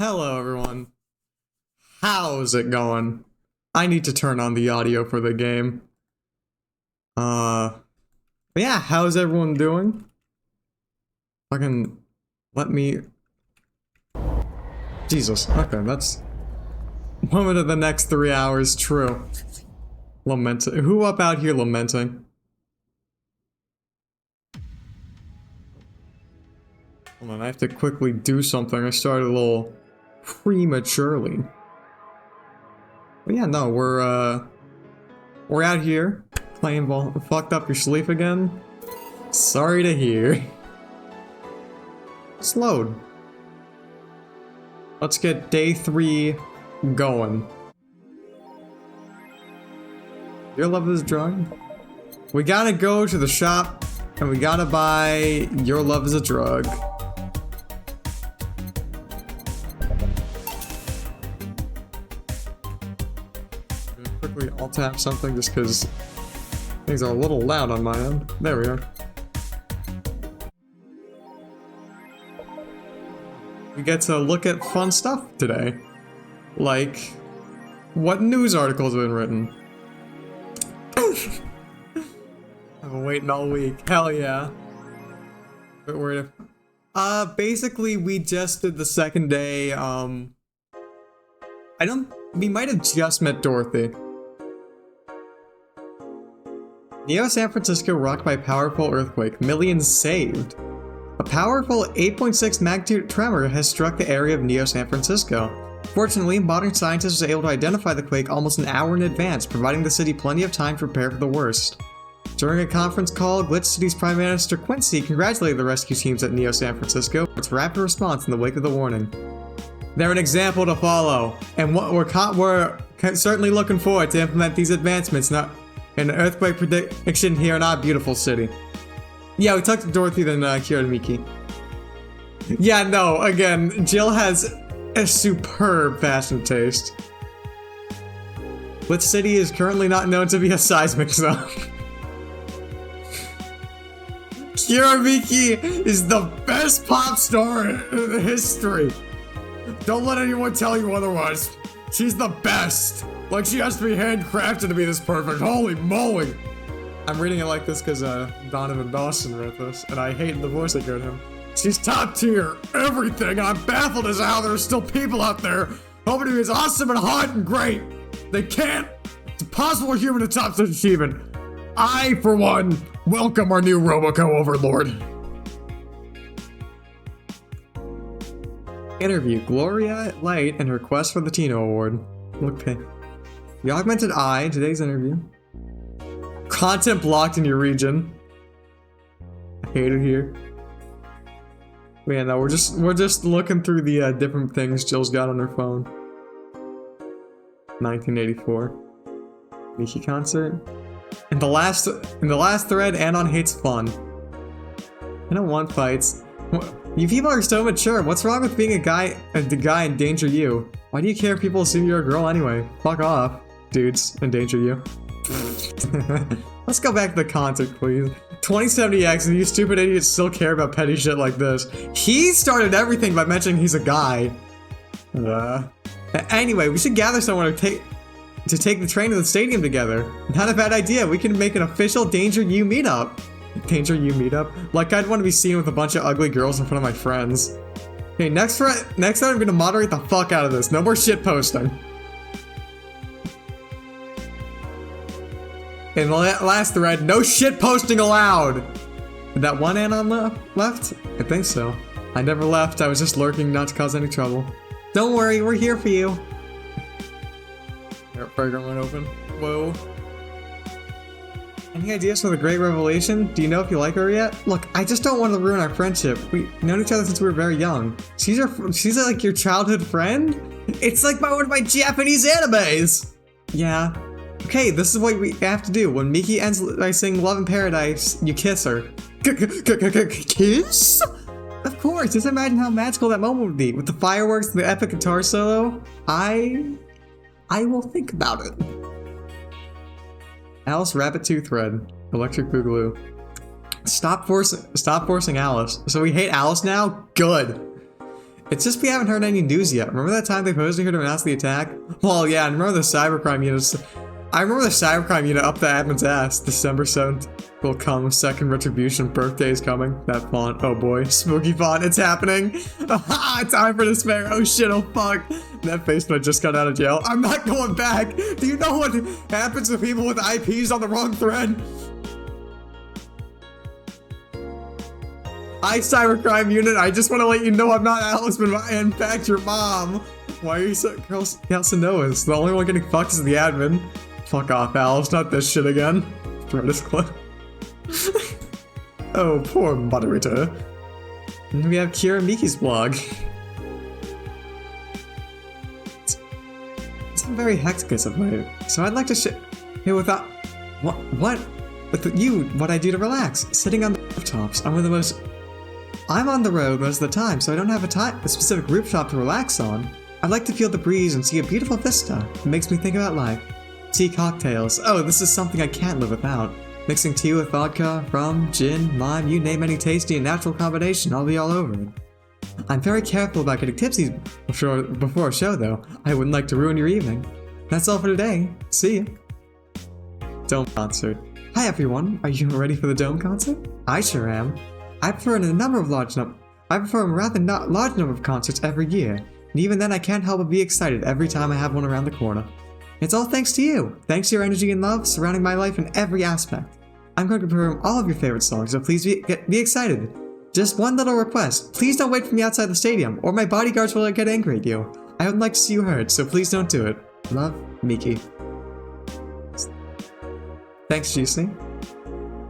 Hello everyone. How's it going? I need to turn on the audio for the game. But yeah, how's everyone doing? Fucking let me... Jesus, okay, that's... Moment of the next 3 hours, true. Lamenting. Who up out here lamenting? Hold on, I have to quickly do something. I started a little prematurely. But yeah, no, we're out here playing ball. Fucked up your sleep again? Sorry to hear. Slowed. Let's get day 3 going. Your love is drug? We gotta go to the shop and we gotta buy Your Love is a Drug. Quickly alt tap something just because things are a little loud on my end. There we are. We get to look at fun stuff today. Like, what news articles have been written? I've been waiting all week. Hell yeah. But we're basically we just did the second day. We might have just met Dorothy. Neo San Francisco rocked by powerful earthquake. Millions saved. A powerful 8.6 magnitude tremor has struck the area of Neo San Francisco. Fortunately, modern scientists were able to identify the quake almost an hour in advance, providing the city plenty of time to prepare for the worst. During a conference call, Glitch City's Prime Minister Quincy congratulated the rescue teams at Neo San Francisco for its rapid response in the wake of the warning. They're an example to follow, and we're certainly looking forward to implement these advancements in an earthquake prediction here in our beautiful city. Yeah, we talked to Dorothy then Kira and Miki. Yeah, no, again, Jill has a superb fashion taste. Glitch City is currently not known to be a seismic zone. Kira Miki is the best pop star in history. Don't let anyone tell you otherwise. She's the best. Like, she has to be handcrafted to be this perfect. Holy moly. I'm reading it like this because Donovan Dawson wrote this, and I hate the voice they gave him. She's top tier, everything, and I'm baffled as to how there are still people out there hoping to be as awesome and hot and great. They can't. It's impossible for human to top such achievement. I, for one, welcome our new Roboco overlord. Interview Gloria Light and her quest for the Tino Award. Okay. The Augmented Eye, today's interview. Content blocked in your region. I hate it here. But yeah, no, we're just looking through the different things Jill's got on her phone. 1984. Miki concert. In the last thread, Anon hates fun. I don't want fights. You people are so mature. What's wrong with being the guy endanger you? Why do you care if people assume you're a girl anyway? Fuck off, dudes. Endanger you. Let's go back to the concert, please. 2070X and you stupid idiots still care about petty shit like this. He started everything by mentioning he's a guy. Anyway, we should gather someone to take the train to the stadium together. Not a bad idea. We can make an official Danger You meetup. Danger You meetup? Like, I'd want to be seen with a bunch of ugly girls in front of my friends. Okay, next time I'm gonna moderate the fuck out of this. No more shit posting. In the last thread, no shit posting allowed! Did that one Anon left? I think so. I never left, I was just lurking not to cause any trouble. Don't worry, we're here for you. Program went open. Whoa. Any ideas for the Great Revelation? Do you know if you like her yet? Look, I just don't want to ruin our friendship. We've known each other since we were very young. She's like your childhood friend? It's like one of my Japanese animes! Yeah. Okay, this is what we have to do. When Miki ends by saying Love in Paradise, you kiss her. Kiss? Of course, just imagine how magical that moment would be. With the fireworks and the epic guitar solo. I will think about it. Alice Rabbit 2 thread. Electric Boogaloo. Stop forcing Alice. So we hate Alice now? Good. It's just we haven't heard any news yet. Remember that time they posted here to announce the attack? Well, yeah, and remember the cybercrime units. I remember the cybercrime unit up the admin's ass. December 7th will come. Second retribution. Birthday is coming. That font. Oh boy. Spooky font. It's happening. Time for despair. Oh shit. Oh fuck. That face when I just got out of jail. I'm not going back. Do you know what happens to people with IPs on the wrong thread? Hi, cybercrime unit. I just want to let you know I'm not Alice, but I am in fact your mom. Why are you so Calcinoas? The only one getting fucked is the admin. Fuck off, Alice. Not this shit again. Throw this clip. Oh, poor moderator. And we have Kira Miki's blog. It's been very hectic as of late, so I'd like to hey, without what? With you, what I do to relax, sitting on the rooftops. I'm on the road most of the time, so I don't have a specific rooftop to relax on. I like to feel the breeze and see a beautiful vista. It makes me think about life. Tea cocktails. Oh, this is something I can't live without. Mixing tea with vodka, rum, gin, lime, you name any tasty and natural combination, I'll be all over it. I'm very careful about getting tipsy before a show, though. I wouldn't like to ruin your evening. That's all for today. See ya. Dome concert. Hi everyone. Are you ready for the Dome concert? I sure am. I prefer a rather not large number of concerts every year, and even then I can't help but be excited every time I have one around the corner. It's all thanks to you. Thanks to your energy and love surrounding my life in every aspect. I'm going to perform all of your favorite songs, so please be excited. Just one little request. Please don't wait for me outside the stadium, or my bodyguards will get angry at you. I would like to see you heard, so please don't do it. Love, Miki. Thanks, GC.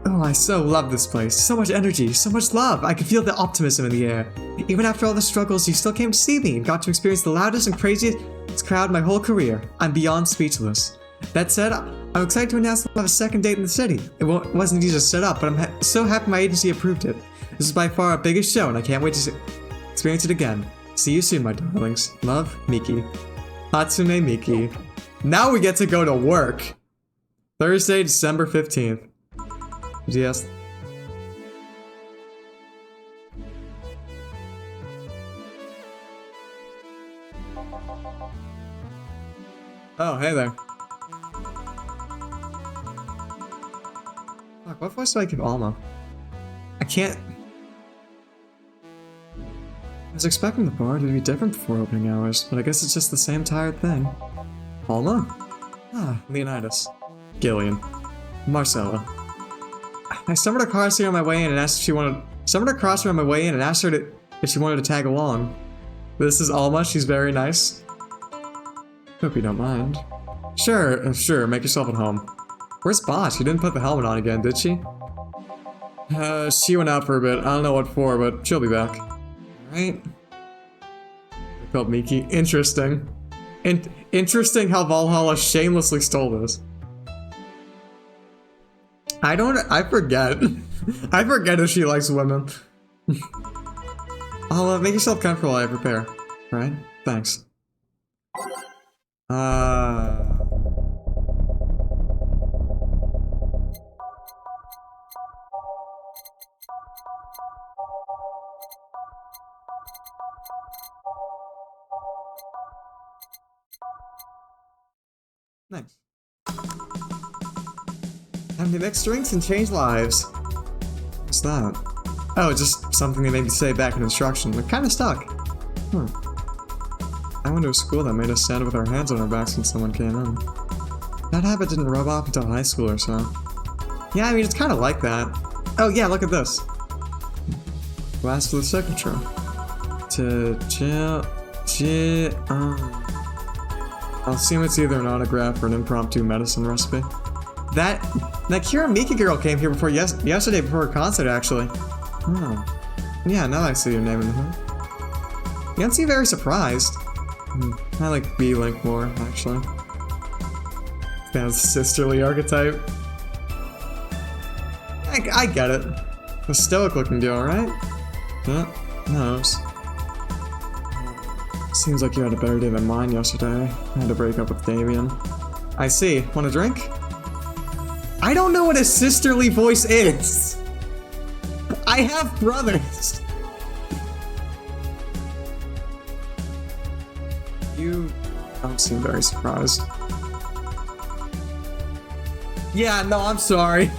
Oh, I so love this place. So much energy, so much love. I can feel the optimism in the air. Even after all the struggles, you still came to see me and got to experience the loudest and craziest crowd my whole career. I'm beyond speechless. That said, I'm excited to announce that we'll have a second date in the city. It wasn't easy to set up, but I'm so happy my agency approved it. This is by far our biggest show, and I can't wait to experience it again. See you soon, my darlings. Love, Miki. Hatsune Miki. Now we get to go to work. Thursday, December 15th. Yes. Oh, hey there. Fuck, what voice do I give Alma? I can't... I was expecting the bar to be different before opening hours, but I guess it's just the same tired thing. Alma? Ah, Leonidas. Gillian. Marcella. I stumbled across her on my way in and asked if she wanted... if she wanted to tag along. This is Alma, she's very nice. Hope you don't mind. Sure, make yourself at home. Where's Boss? She didn't put the helmet on again, did she? She went out for a bit. I don't know what for, but she'll be back. Alright. I felt Miki. Interesting. Interesting how Valhalla shamelessly stole this. I forget. I forget if she likes women. I'll make yourself comfortable while I prepare. Right? Thanks. Nice. Time to mix drinks and change lives. What's that? Oh, just something they made me say back in instruction. We're kinda stuck. I went to a school that made us stand with our hands on our backs when someone came in. That habit didn't rub off until high school or so. Yeah, I mean, it's kinda like that. Oh yeah, look at this. Last for the signature. I'll assume it's either an autograph or an impromptu medicine recipe. That Kira Miki girl came here before yesterday before her concert, actually. Oh. Yeah, now I see your name in the hood. You don't seem very surprised. I like B-Link more, actually. That's sisterly archetype. I get it. A stoic looking deal, right? Yeah, knows. Seems like you had a better day than mine yesterday. I had to break up with Damien. I see. Want a drink? I don't know what a sisterly voice is. I have brothers. You don't seem very surprised. Yeah, no, I'm sorry.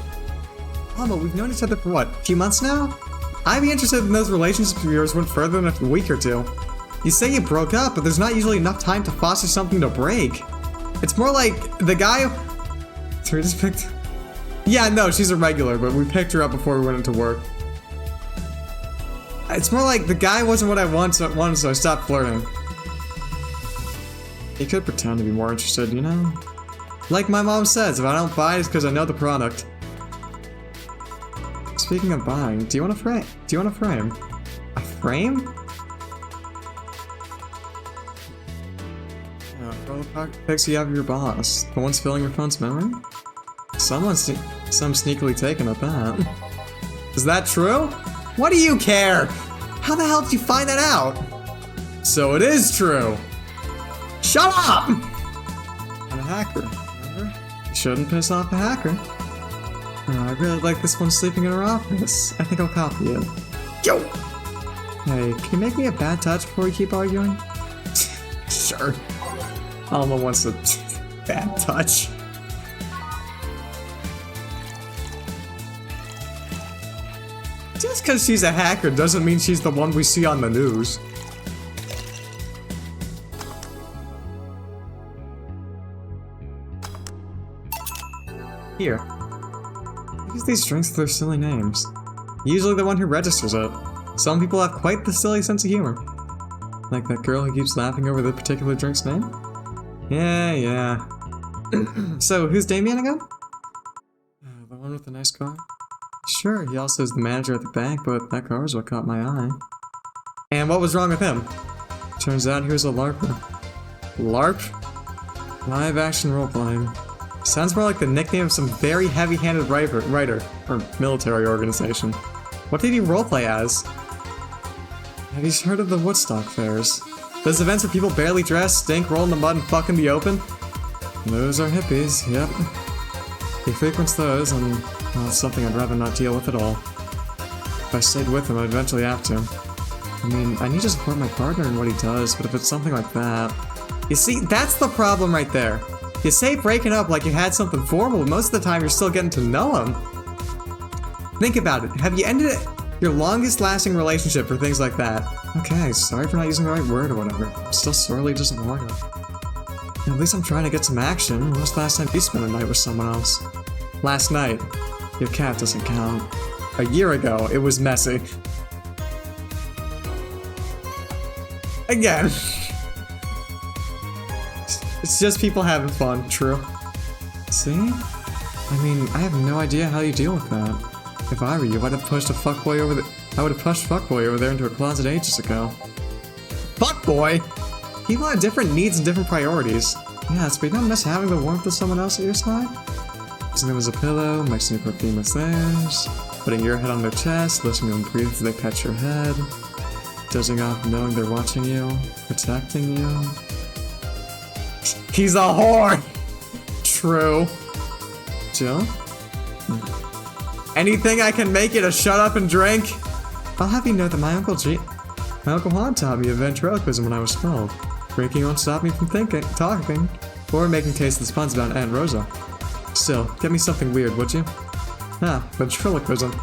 Alma, we've known each other for what, a few months now? I'd be interested in those relationships of yours went further than a week or two. You say you broke up, but there's not usually enough time to foster something to break. It's more like the guy... So we just picked... Yeah, no, she's a regular, but we picked her up before we went into work. It's more like the guy wasn't what I wanted, so I stopped flirting. You could pretend to be more interested, you know? Like my mom says, if I don't buy it, it's because I know the product. Speaking of buying, do you want a frame? Do you want a frame? A frame? Photo pocket pics you have of your boss. The one's filling your phone's memory? Some sneakily taken at that. Is that true? What do you care? How the hell did you find that out? So it is true. Shut up! I'm a hacker, remember? You shouldn't piss off a hacker. Oh, I really like this one sleeping in her office. I think I'll copy it. Yo! Hey, can you make me a bad touch before we keep arguing? Sure. Alma wants a bad touch. Just because she's a hacker doesn't mean she's the one we see on the news. Here. Use these drinks with their silly names. Usually the one who registers it. Some people have quite the silly sense of humor. Like that girl who keeps laughing over the particular drink's name? Yeah. So, who's Damien again? The one with the nice car? Sure, he also is the manager at the bank, but that car is what caught my eye. And what was wrong with him? Turns out he was a LARPer. LARP? Live action role-playing. Sounds more like the nickname of some very heavy-handed writer, or military organization. What did he roleplay as? Have you heard of the Woodstock fairs? Those events where people barely dress, stink, roll in the mud, and fuck in the open? Those are hippies, yep. He frequents those, and well, it's something I'd rather not deal with at all. If I stayed with him, I'd eventually have to. I mean, I need to support my partner in what he does, but if it's something like that... You see, that's the problem right there. You say breaking up like you had something formal, but most of the time you're still getting to know him. Think about it. Have you ended your longest lasting relationship for things like that? Okay, sorry for not using the right word or whatever. I'm still sorely disappointed. At least I'm trying to get some action. When was the last time you spent a night with someone else? Last night. Your cat doesn't count. A year ago, it was messy. Again. It's just people having fun, true. See? I mean, I have no idea how you deal with that. If I were you, I'd have pushed a fuckboy over there. I would have pushed fuckboy over there into a closet ages ago. Fuckboy? People have different needs and different priorities. Yes, but you don't miss having the warmth of someone else at your side? Using them as a pillow, mixing your perfume with theirs, putting your head on their chest, listening to them breathe as they pet your head, dozing off knowing they're watching you, protecting you. He's a whore! True. Jill? Anything I can make you to shut up and drink? I'll have you know that my Uncle Han taught me of ventriloquism when I was 12. Drinking won't stop me from talking, or making tasteless puns about Aunt Rosa. Still, get me something weird, would you? Ah, ventriloquism.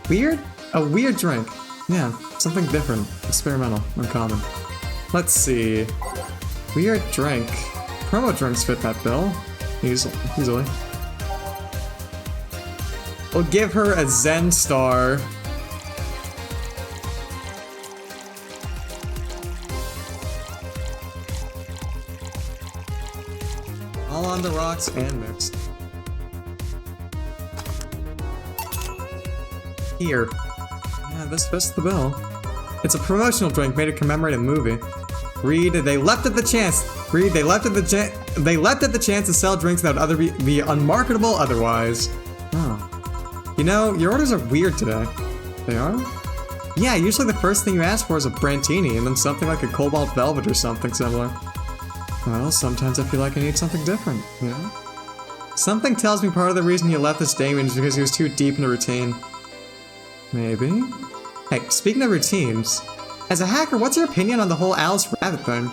Weird? A weird drink. Yeah, something different, experimental, uncommon. Let's see. Weird drink. Promo drinks fit that bill. Easily. We'll give her a Zen star. All on the rocks and mixed. Here. Yeah, this fits the bill. It's a promotional drink made to commemorate a movie. Read, they leapt at the chance. Read, they leapt at the chance to sell drinks that would be unmarketable otherwise. Oh. You know, your orders are weird today. They are? Yeah, usually the first thing you ask for is a Brantini, and then something like a Cobalt Velvet or something similar. Well, sometimes I feel like I need something different, you know? Something tells me part of the reason he left this Damien is because he was too deep in a routine. Maybe? Hey, speaking of routines, as a hacker, what's your opinion on the whole Alice Rabbit thing?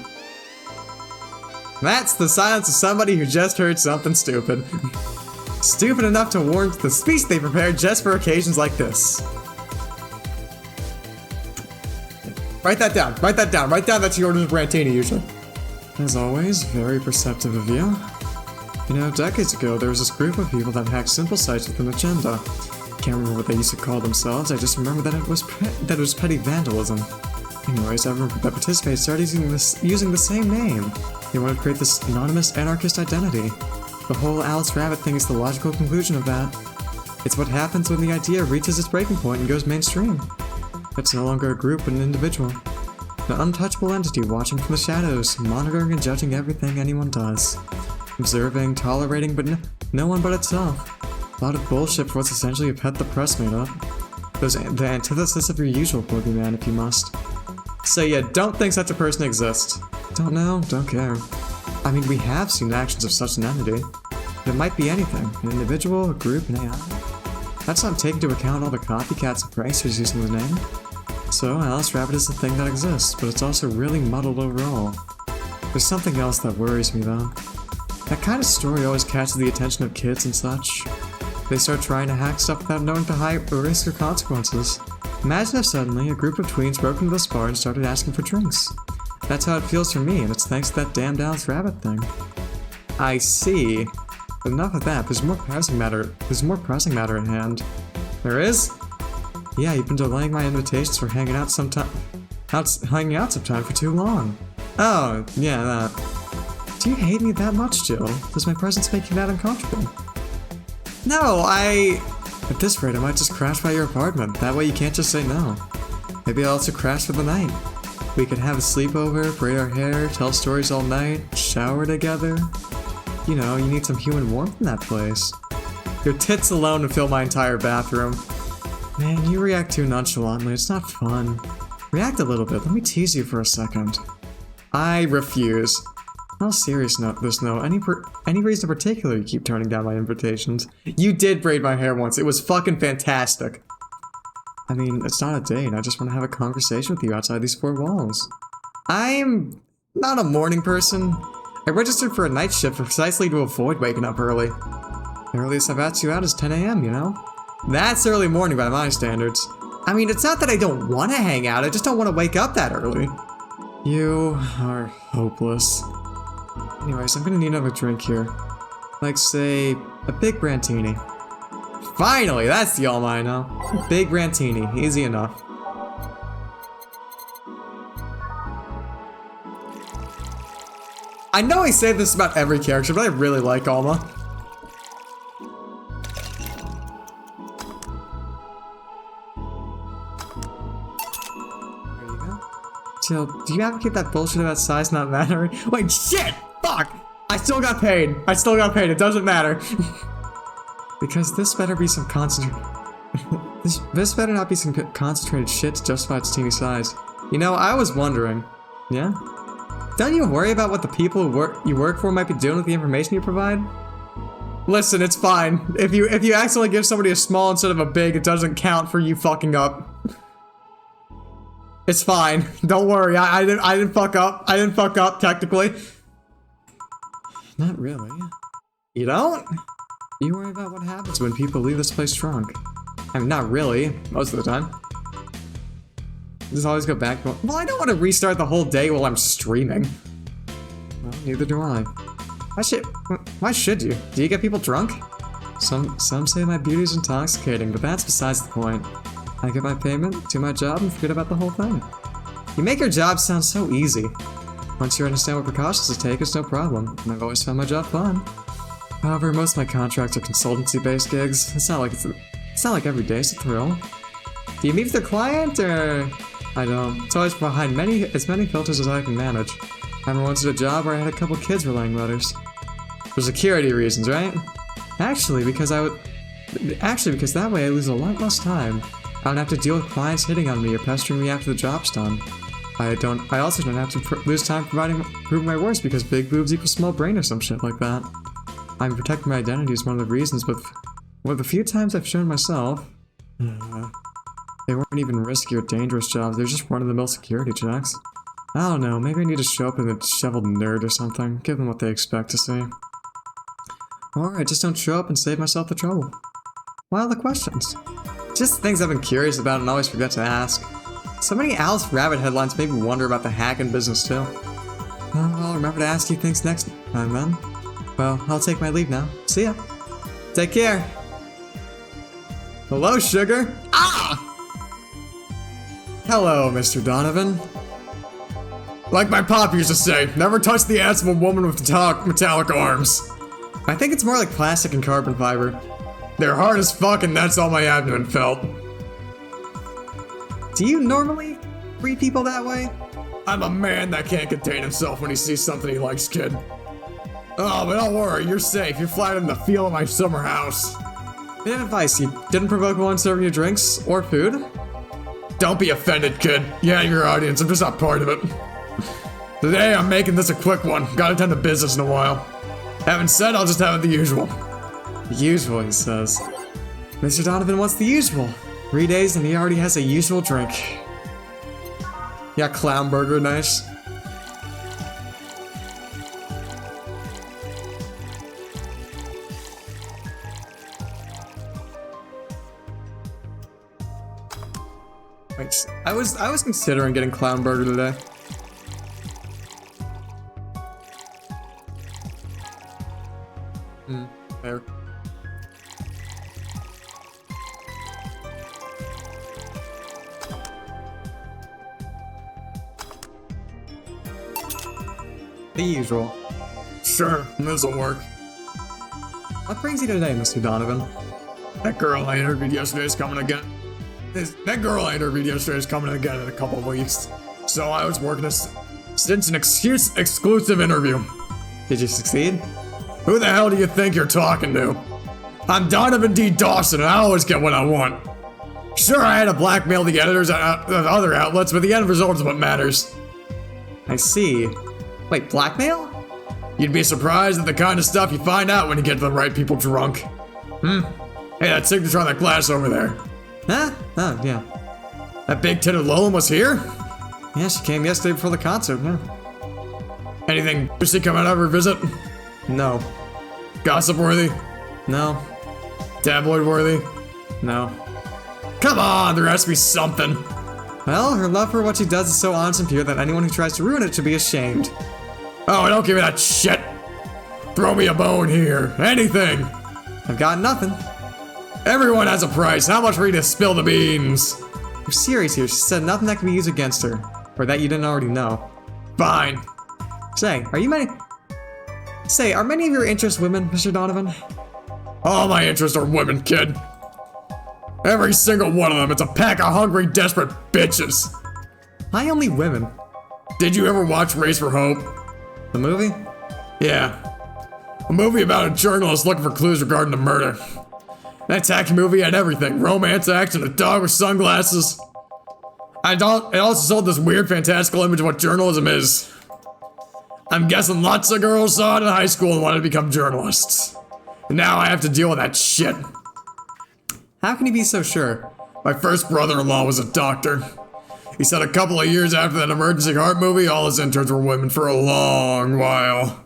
That's the silence of somebody who just heard something stupid. Stupid enough to warrant the speech they prepared just for occasions like this. Write that down, write that down, write down that's your order of Brantini usually. As always, very perceptive of you. You know, decades ago, there was this group of people that hacked simple sites with an agenda. Can't remember what they used to call themselves, I just remember that it was petty vandalism. Anyways, everyone that participated started using the same name. They wanted to create this anonymous anarchist identity. The whole Alice Rabbit thing is the logical conclusion of that. It's what happens when the idea reaches its breaking point and goes mainstream. It's no longer a group but an individual. An untouchable entity watching from the shadows, monitoring and judging everything anyone does. Observing, tolerating, but no one but itself. A lot of bullshit for what's essentially a pet the press made up. The antithesis of your usual boogeyman if you must. So you don't think such a person exists? Don't know, don't care. I mean, we have seen actions of such an entity. It might be anything, an individual, a group, an AI. That's not taking into account all the copycats and pranksters using the name. So, Alice Rabbit is a thing that exists, but it's also really muddled overall. There's something else that worries me though. That kind of story always catches the attention of kids and such. They start trying to hack stuff without knowing the high risk or consequences. Imagine if suddenly a group of tweens broke into this bar and started asking for drinks. That's how it feels for me, and it's thanks to that damned Alice Rabbit thing. I see. But enough of that, there's more pressing matter at hand. There is? Yeah, you've been delaying my invitations for hanging out sometime for too long. Oh, yeah, that. Do you hate me that much, Jill? Does my presence make you that uncomfortable? No, At this rate, I might just crash by your apartment. That way you can't just say no. Maybe I'll also crash for the night. We could have a sleepover, braid our hair, tell stories all night, shower together. You know, you need some human warmth in that place. Your tits alone would fill my entire bathroom. Man, you react too nonchalantly. It's not fun. React a little bit. Let me tease you for a second. I refuse. On a serious note, there's no any reason in particular you keep turning down my invitations. You did braid my hair once. It was fucking fantastic. I mean, it's not a date. I just want to have a conversation with you outside these four walls. I'm not a morning person. I registered for a night shift precisely to avoid waking up early. The earliest I've asked you out is 10 AM, you know? That's early morning by my standards. I mean, it's not that I don't want to hang out, I just don't want to wake up that early. You are hopeless. Anyways, I'm gonna need another drink here. Like, say, a big Brantini. Finally, that's the all I know. Big Brantini, easy enough. I know I say this about every character, but I really like Alma. There you go. Jill, do you advocate that bullshit about size not mattering? Wait, shit! Fuck! I still got paid. It doesn't matter. Because this better be some this better not be some concentrated shit to justify its teeny size. You know, I was wondering. Yeah? Don't you worry about what the people you work for might be doing with the information you provide? Listen, it's fine. If you accidentally give somebody a small instead of a big, it doesn't count for you fucking up. It's fine. Don't worry. I didn't fuck up. I didn't fuck up technically. Not really. You don't? You worry about what happens when people leave this place drunk. I mean, not really, most of the time. Just always go back, well, I don't want to restart the whole day while I'm streaming. Well, neither do I. Why should you? Do you get people drunk? Some say my beauty's intoxicating, but that's besides the point. I get my payment, do my job, and forget about the whole thing. You make your job sound so easy. Once you understand what precautions to take, it's no problem, and I've always found my job fun. However, most of my contracts are consultancy-based gigs. It's not like every day's a thrill. Do you meet with the client, or...? I don't. It's always behind as many filters as I can manage. I remember once at a job where I had a couple kids relaying letters. For security reasons, right? Actually, because that way I lose a lot less time. I don't have to deal with clients hitting on me or pestering me after the job's done. I also don't have to lose time proving my worth because big boobs equal small brain or some shit like that. I'm protecting my identity is one of the reasons, but the few times I've shown myself, they weren't even risky or dangerous jobs, they were just run-of-the-mill security checks. I don't know, maybe I need to show up as a disheveled nerd or something. Give them what they expect to see. Or I just don't show up and save myself the trouble. Why all the questions? Just things I've been curious about and always forget to ask. So many Alice Rabbit headlines made me wonder about the hacking business too. Well, I'll remember to ask you things next time then. Well, I'll take my leave now. See ya. Take care. Hello, sugar. Ah! Hello, Mr. Donovan. Like my pop used to say, never touch the ass of a woman with metallic arms. I think it's more like plastic and carbon fiber. They're hard as fuck and that's all my abdomen felt. Do you normally treat people that way? I'm a man that can't contain himself when he sees something he likes, kid. Oh, but don't worry, you're safe. You're flat in the field of my summer house. Bit of advice, you didn't provoke one serving you drinks or food? Don't be offended, kid. Yeah, your audience, I'm just not part of it. Today, I'm making this a quick one. Gotta attend to business in a while. Having said, I'll just have it the usual. The usual, he says. Mr. Donovan wants the usual. 3 days and he already has a usual drink. Yeah, clown burger, nice. Wait, I was considering getting clown burger today. There. The usual. Sure, this'll work. What brings you today, Mr. Donovan? That girl I interviewed yesterday is coming again. That girl I interviewed yesterday is coming again in a couple of weeks. So I was working since an exclusive interview. Did you succeed? Who the hell do you think you're talking to? I'm Donovan D. Dawson and I always get what I want. Sure, I had to blackmail the editors of other outlets, but the end result is what matters. I see. Wait, blackmail? You'd be surprised at the kind of stuff you find out when you get the right people drunk. Hey, that signature on that glass over there. Huh? Oh, yeah. That big-titted Lola was here? Yeah, she came yesterday before the concert, yeah. Anything interesting come out of her visit? No. Gossip-worthy? No. Tabloid-worthy? No. Come on, there has to be something. Well, her love for what she does is so honest and pure that anyone who tries to ruin it should be ashamed. Oh, don't give me that shit. Throw me a bone here. Anything. I've got nothing. Everyone has a price. How much for you to spill the beans? You're serious here. She said nothing that can be used against her. Or that you didn't already know. Fine. Say, are many of your interests women, Mr. Donovan? All my interests are women, kid. Every single one of them. It's a pack of hungry, desperate bitches. Why only women? Did you ever watch Race for Hope? The movie? Yeah. A movie about a journalist looking for clues regarding the murder. That attack movie had everything. Romance, action, a dog with sunglasses. It also sold this weird, fantastical image of what journalism is. I'm guessing lots of girls saw it in high school and wanted to become journalists. And now I have to deal with that shit. How can you be so sure? My first brother-in-law was a doctor. He said a couple of years after that emergency heart movie, all his interns were women for a long while.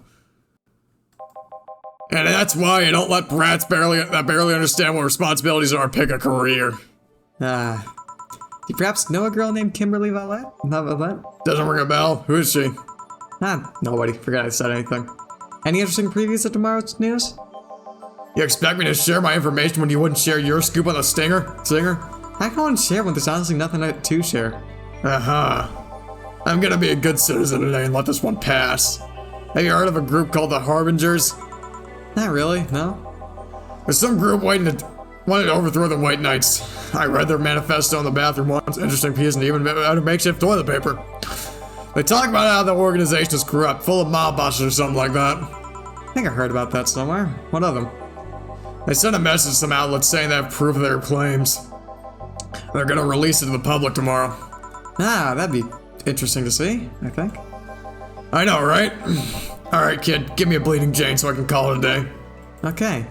And that's why you don't let brats that barely understand what responsibilities are pick a career. Do you perhaps know a girl named Kimberly Valette? Not Valette? Doesn't ring a bell. Who is she? Nobody. Forgot I said anything. Any interesting previews of tomorrow's news? You expect me to share my information when you wouldn't share your scoop on the singer? How can one share when there's honestly nothing to share? I'm gonna be a good citizen today and let this one pass. Have you heard of a group called the Harbingers? Not really, no. There's some group wanted to overthrow the White Knights. I read their manifesto in the bathroom once. Interesting piece, and even out of makeshift toilet paper. They talk about how the organization is corrupt, full of mob bosses or something like that. I think I heard about that somewhere. What of them? They sent a message to some outlets saying they have proof of their claims. They're gonna release it to the public tomorrow. That'd be interesting to see, I think. I know, right? Alright, kid, give me a Bleeding Jane so I can call it a day. Okay.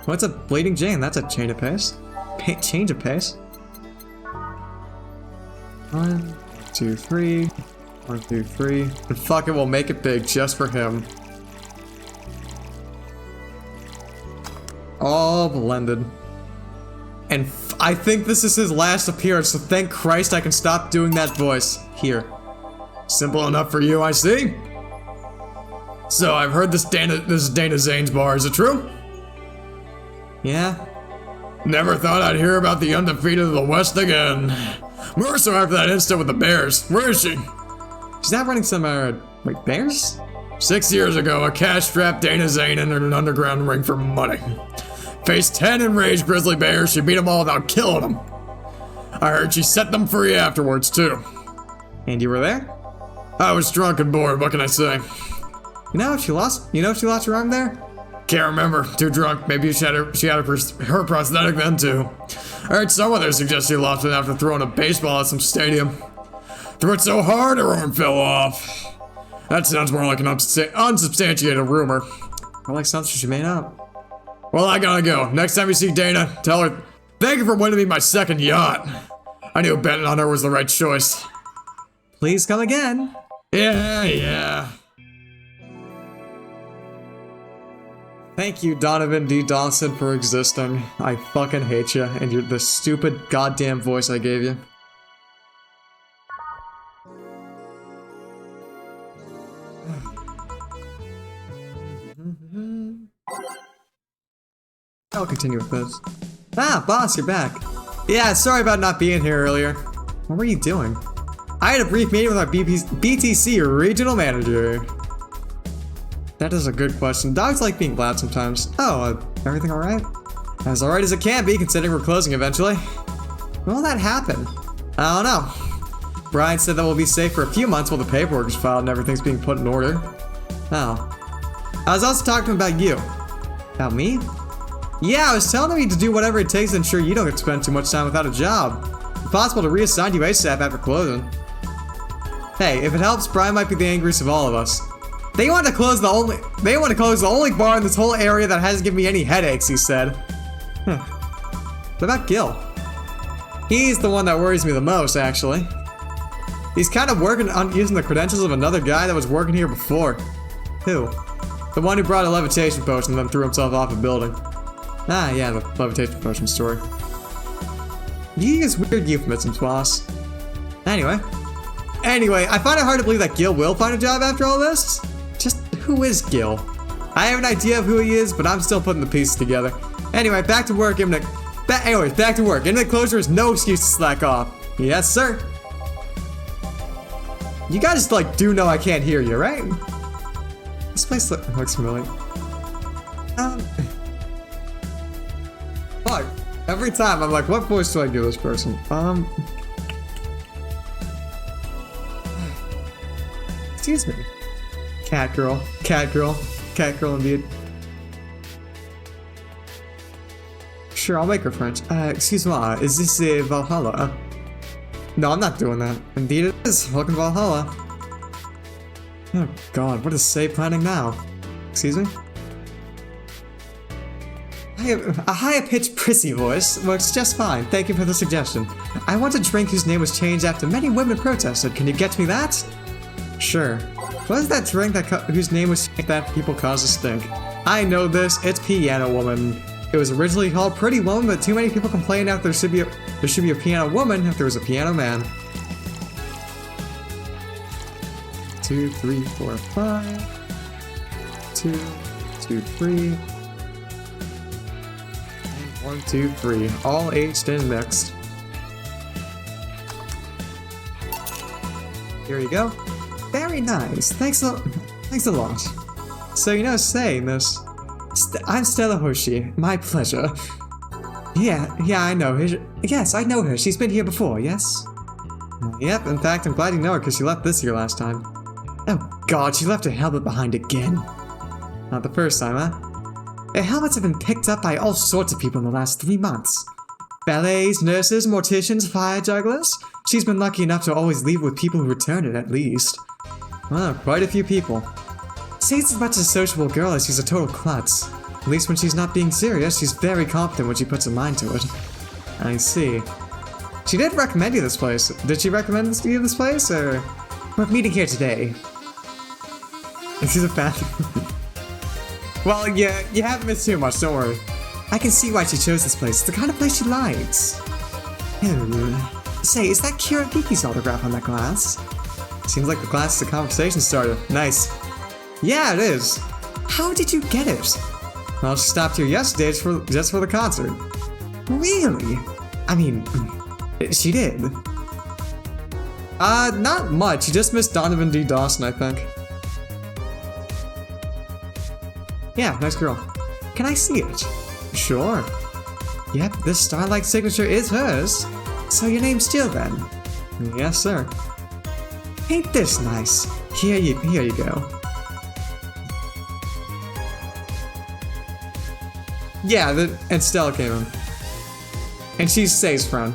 What's a Bleeding Jane? That's a change of pace. Change of pace. 1, 2, 3, 1, 2, 3. And fuck it, we'll make it big just for him. All blended. And I think this is his last appearance, so thank Christ I can stop doing that voice. Here. Simple enough for you, I see. So, I've heard this is Dana Zane's bar, is it true? Yeah. Never thought I'd hear about the undefeated of the West again. More so after that incident with the Bears. Where is she? She's not running some, wait, Bears? 6 years ago, a cash-strapped Dana Zane entered an underground ring for money. Faced 10 enraged grizzly bears, she beat them all without killing them. I heard she set them free afterwards, too. And you were there? I was drunk and bored, what can I say? You know if she lost her arm there? Can't remember, too drunk. Maybe she had her prosthetic then, too. I heard some others suggest she lost it after throwing a baseball at some stadium. Threw it so hard her arm fell off. That sounds more like an unsubstantiated rumor. Or like something she made up. Well, I gotta go. Next time you see Dana, tell her, thank you for winning me my second yacht. I knew betting on her was the right choice. Please come again. Yeah. Thank you, Donovan D. Dawson, for existing. I fucking hate you, and you're the stupid goddamn voice I gave you. I'll continue with this. Ah, boss, you're back. Yeah, sorry about not being here earlier. What were you doing? I had a brief meeting with our BTC regional manager. That is a good question. Dogs like being glad sometimes. Oh, everything alright? As alright as it can be, considering we're closing eventually. When will that happen? I don't know. Brian said that we'll be safe for a few months while the paperwork is filed and everything's being put in order. Oh. I was also talking to him about you. About me? Yeah, I was telling him to do whatever it takes to ensure you don't get to spend too much time without a job. If possible, to reassign you ASAP after closing. Hey, if it helps, Brian might be the angriest of all of us. They want to close the only bar in this whole area that hasn't given me any headaches, he said. What about Gil? He's the one that worries me the most, actually. He's kind of working on using the credentials of another guy that was working here before. Who? The one who brought a levitation potion and then threw himself off a building. Ah, yeah, the levitation potion story. You use weird euphemisms, boss. Anyway, I find it hard to believe that Gil will find a job after all this. Just, who is Gil? I have an idea of who he is, but I'm still putting the pieces together. Anyway, back to work. Back to work. Internet closure is no excuse to slack off. Yes, sir. You guys, do know I can't hear you, right? This place looks familiar. Fuck. Every time I'm like, what voice do I give this person? Excuse me. Cat girl indeed. Sure, I'll make her French. Excuse me, is this Valhalla? No, I'm not doing that. Indeed it is. Welcome to Valhalla. Oh god, what is Say planning now? Excuse me? A higher-pitched prissy voice works just fine. Thank you for the suggestion. I want a drink whose name was changed after many women protested. Can you get me that? Sure. What is that drink whose name was changed that people cause a stink? I know this. It's Piano Woman. It was originally called Pretty Woman, but too many people complained that there should be a piano woman if there was a piano man. 2, 3, 4, 5. 2, 2, 3. 1, 2, 3. All aged and mixed. Here you go. Very nice. Thanks a lot. So Say, Miss. I'm Stella Hoshi. My pleasure. Yeah, I know her. Yes, I know her. She's been here before, yes? Yep, in fact, I'm glad you know her because she left this year last time. Oh god, she left her helmet behind again. Not the first time, huh? Her helmets have been picked up by all sorts of people in the last 3 months. Ballets, nurses, morticians, fire jugglers. She's been lucky enough to always leave with people who return it, at least. Well, quite a few people. She's as much a sociable girl as she's a total klutz. At least when she's not being serious, she's very confident when she puts her mind to it. I see. She did recommend you this place. Did she recommend you this place, or...? We're meeting here today. This is a fan. Well, yeah, you haven't missed too much, don't worry. I can see why she chose this place. It's the kind of place she likes. Say, is that Kira and Kiki's autograph on that glass? Seems like the glass is a conversation starter. Nice. Yeah, it is. How did you get it? Well, she stopped here yesterday just for the concert. Really? I mean, she did. Not much. You just missed Donovan D. Dawson, I think. Yeah, nice girl. Can I see it? Sure. Yep, this starlight signature is hers. So your name's Jill then? Yes, sir. Ain't this nice? Here you go. Yeah, and Stella came in. And she's Say's friend.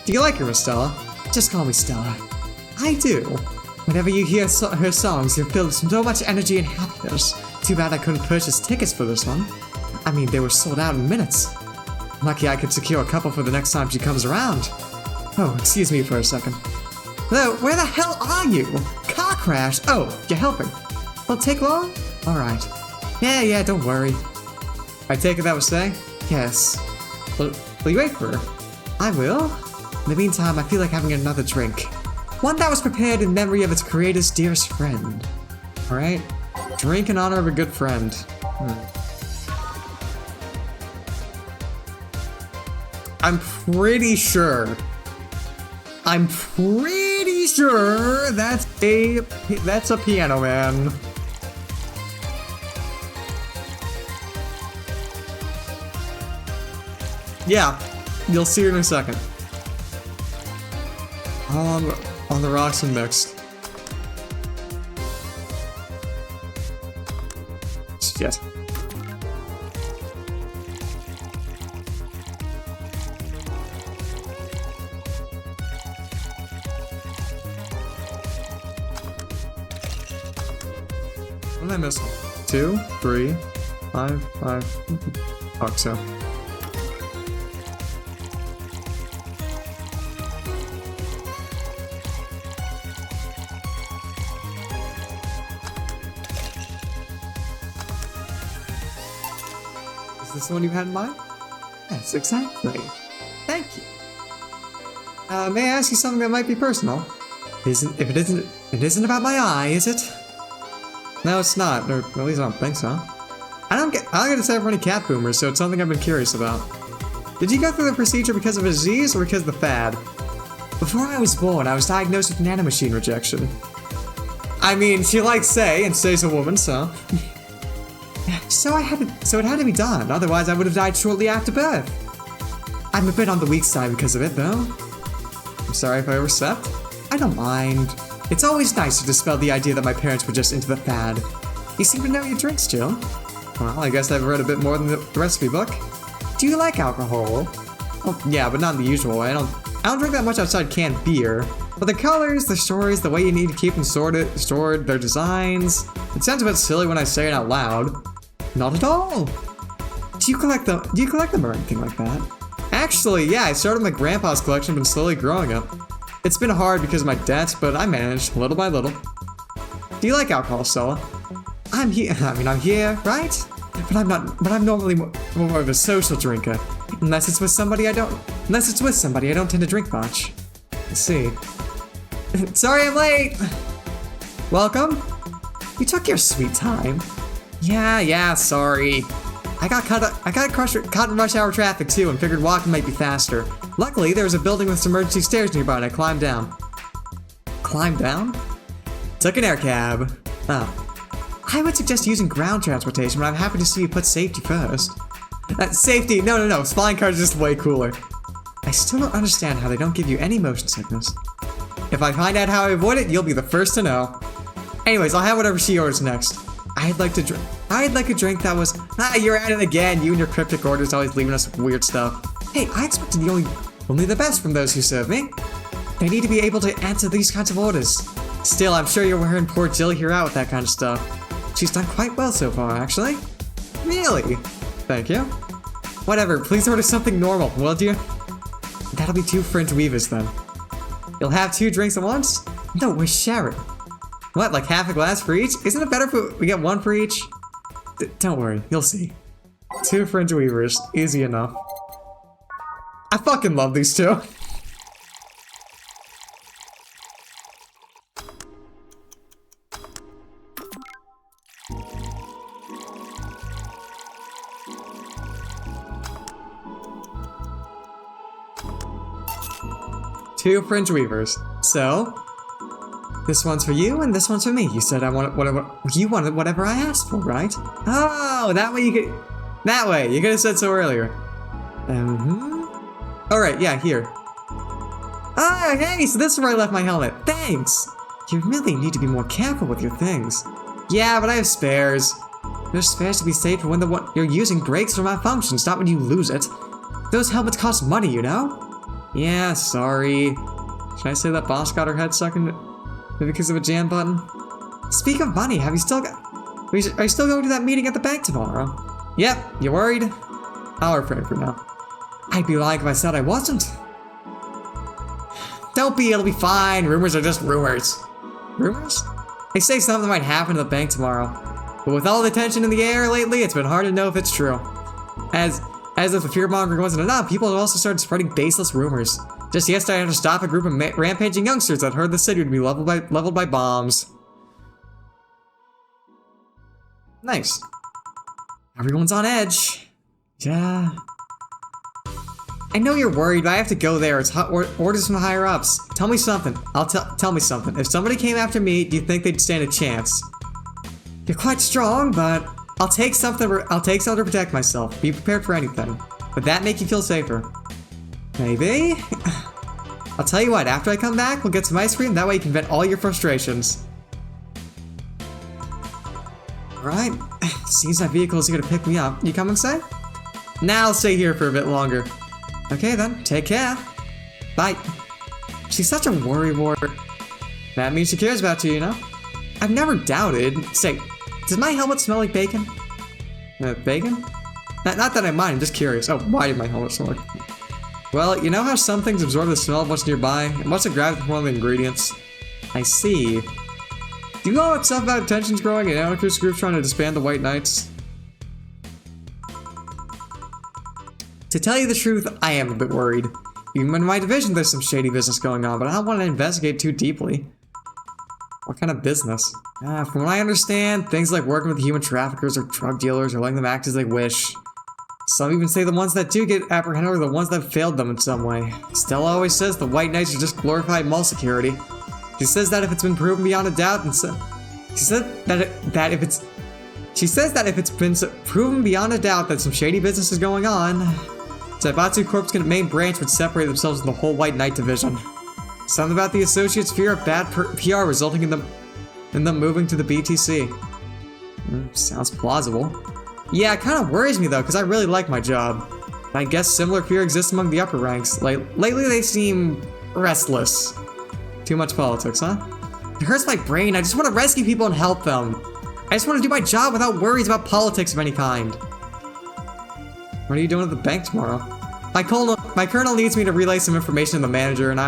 Do you like her, Miss Stella? Just call me Stella. I do. Whenever you hear her songs, you're filled with so much energy and happiness. Too bad I couldn't purchase tickets for this one. I mean, they were sold out in minutes. Lucky I could secure a couple for the next time she comes around. Oh, excuse me for a second. Hello, where the hell are you? Car crash. Oh, you're helping. Will it take long? Alright. Yeah, don't worry. I take it that was Say? Yes. Will you wait for her? I will. In the meantime, I feel like having another drink. One that was prepared in memory of its creator's dearest friend. Alright? Drink in honor of a good friend. I'm pretty sure that's a Piano Man. Yeah, you'll see her in a second. On the rocks and mixed. Yes. What did I miss? 2, 3, 5. Fuck so. Is this the one you had in mind? Yes, exactly. Thank you. May I ask you something that might be personal? It isn't about my eye, is it? No, it's not, or at least I don't think so. I don't get a set for any cat boomers, so it's something I've been curious about. Did you go through the procedure because of a disease or because of the fad? Before I was born, I was diagnosed with nanomachine rejection. I mean, she likes Say, and Say's a woman, so. So it had to be done, otherwise I would have died shortly after birth. I'm a bit on the weak side because of it, though. I'm sorry if I overstepped. I don't mind. It's always nice to dispel the idea that my parents were just into the fad. You seem to know your drinks, Jill. Well, I guess I've read a bit more than the recipe book. Do you like alcohol? Oh, yeah, but not in the usual way. I don't drink that much outside canned beer. But the colors, the stories, the way you need to keep them stored, their designs. It sounds a bit silly when I say it out loud. Not at all. Do you collect them or anything like that? Actually, yeah, I started my grandpa's collection and been slowly growing it. It's been hard because of my debts, but I managed, little by little. Do you like alcohol, Stella? I'm here, right? But I'm normally more of a social drinker. Unless it's with somebody I don't tend to drink much. Let's see. Sorry I'm late! Welcome? You took your sweet time. Yeah, sorry. I got caught in rush hour traffic too and figured walking might be faster. Luckily, there was a building with some emergency stairs nearby and I climbed down. Climbed down? Took an air cab. Oh. I would suggest using ground transportation, but I'm happy to see you put safety first. Safety? No. Flying cars are just way cooler. I still don't understand how they don't give you any motion sickness. If I find out how I avoid it, you'll be the first to know. Anyways, I'll have whatever she orders next. I'd like a drink that was... you're at it again. You and your cryptic orders always leaving us with weird stuff. Hey, I expected only the best from those who serve me. They need to be able to answer these kinds of orders. Still, I'm sure you're wearing poor Jill here out with that kind of stuff. She's done quite well so far, actually. Really? Thank you. Whatever, please order something normal, will you? That'll be 2 French weavers then. You'll have 2 drinks at once? No, we're sharing. What, like half a glass for each? Isn't it better if we get one for each? Don't worry, you'll see. 2 Fringe Weavers, easy enough. I fucking love these two. Two Fringe Weavers. So, this one's for you and this one's for me. You said I wanted whatever you wanted, whatever I asked for, right? Oh, that way you could. That way you could have said so earlier. All right, yeah, here. Ah, hey, so this is where I left my helmet. Thanks. You really need to be more careful with your things. Yeah, but I have spares. There's spares to be saved for when the one you're using breaks or malfunctions, not when you lose it. Those helmets cost money, you know? Yeah, sorry. Should I say that boss got her head stuck in because of a jam button? Speak of money, have you still got... Are you still going to that meeting at the bank tomorrow? Yep, you worried? I'll refrain for now. I'd be lying if I said I wasn't. Don't be, it'll be fine. Rumors are just rumors. Rumors? They say something might happen to the bank tomorrow. But with all the tension in the air lately, it's been hard to know if it's true. As if the fear-mongering wasn't enough, people have also started spreading baseless rumors. Just yesterday, I had to stop a group of rampaging youngsters that heard the city would be leveled by bombs. Nice. Everyone's on edge. Yeah. I know you're worried, but I have to go there. It's hot orders from the higher-ups. Tell me something. Tell me something. If somebody came after me, do you think they'd stand a chance? You're quite strong, but I'll take something to protect myself. Be prepared for anything. Would that make you feel safer? Maybe? I'll tell you what, after I come back, we'll get some ice cream. That way you can vent all your frustrations. Alright. Seems my vehicle is here to pick me up. You coming, say? Now I'll stay here for a bit longer. Okay then, take care. Bye. She's such a worrywart. That means she cares about you, you know? I've never doubted. Say, does my helmet smell like bacon? Bacon? Not that I mind, I'm just curious. Oh, why did my helmet smell like... Well, you know how some things absorb the smell of what's nearby? It must have grabbed one of the ingredients. I see. Do you know what stuff about tensions growing and anarchist groups trying to disband the White Knights? To tell you the truth, I am a bit worried. Even in my division, there's some shady business going on, but I don't want to investigate too deeply. What kind of business? From what I understand, things like working with human traffickers or drug dealers or letting them act as they wish. Some even say the ones that do get apprehended are the ones that failed them in some way. Stella always says the White Knights are just glorified mall security. She says that if it's been proven beyond a doubt, and so she said that if it's been proven beyond a doubt that some shady business is going on, Zaibatsu Corp's main branch would separate themselves from the whole White Knight division. Something about the associates' fear of bad PR resulting in them moving to the BTC. Sounds plausible. Yeah, it kind of worries me though, because I really like my job. I guess similar fear exists among the upper ranks. Lately they seem restless. Too much politics, huh? It hurts my brain. I just want to rescue people and help them. I just want to do my job without worries about politics of any kind. What are you doing at the bank tomorrow? My colonel needs me to relay some information to the manager, and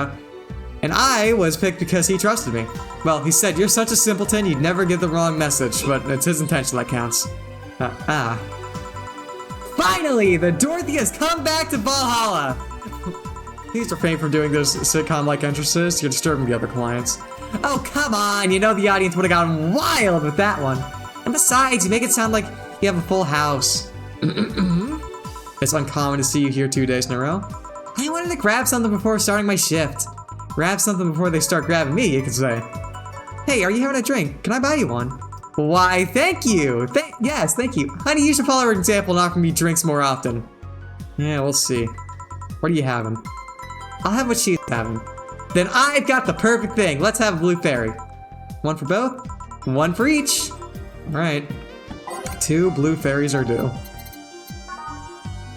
I was picked because he trusted me. Well, he said, you're such a simpleton, you'd never give the wrong message, but it's his intention that counts. Finally, the Dorothy has come back to Valhalla! Please refrain from doing those sitcom-like entrances. You're disturbing the other clients. Oh, come on! You know the audience would have gone wild with that one. And besides, you make it sound like you have a full house. It's uncommon to see you here 2 days in a row. I wanted to grab something before starting my shift. Grab something before they start grabbing me, you could say. Hey, are you having a drink? Can I buy you one? Why, thank you! Yes, thank you. Honey, you should follow her example and offer me drinks more often. Yeah, we'll see. What are you having? I'll have what she's having. Then I've got the perfect thing. Let's have a blue fairy. One for both? One for each. Alright. 2 blue fairies are due.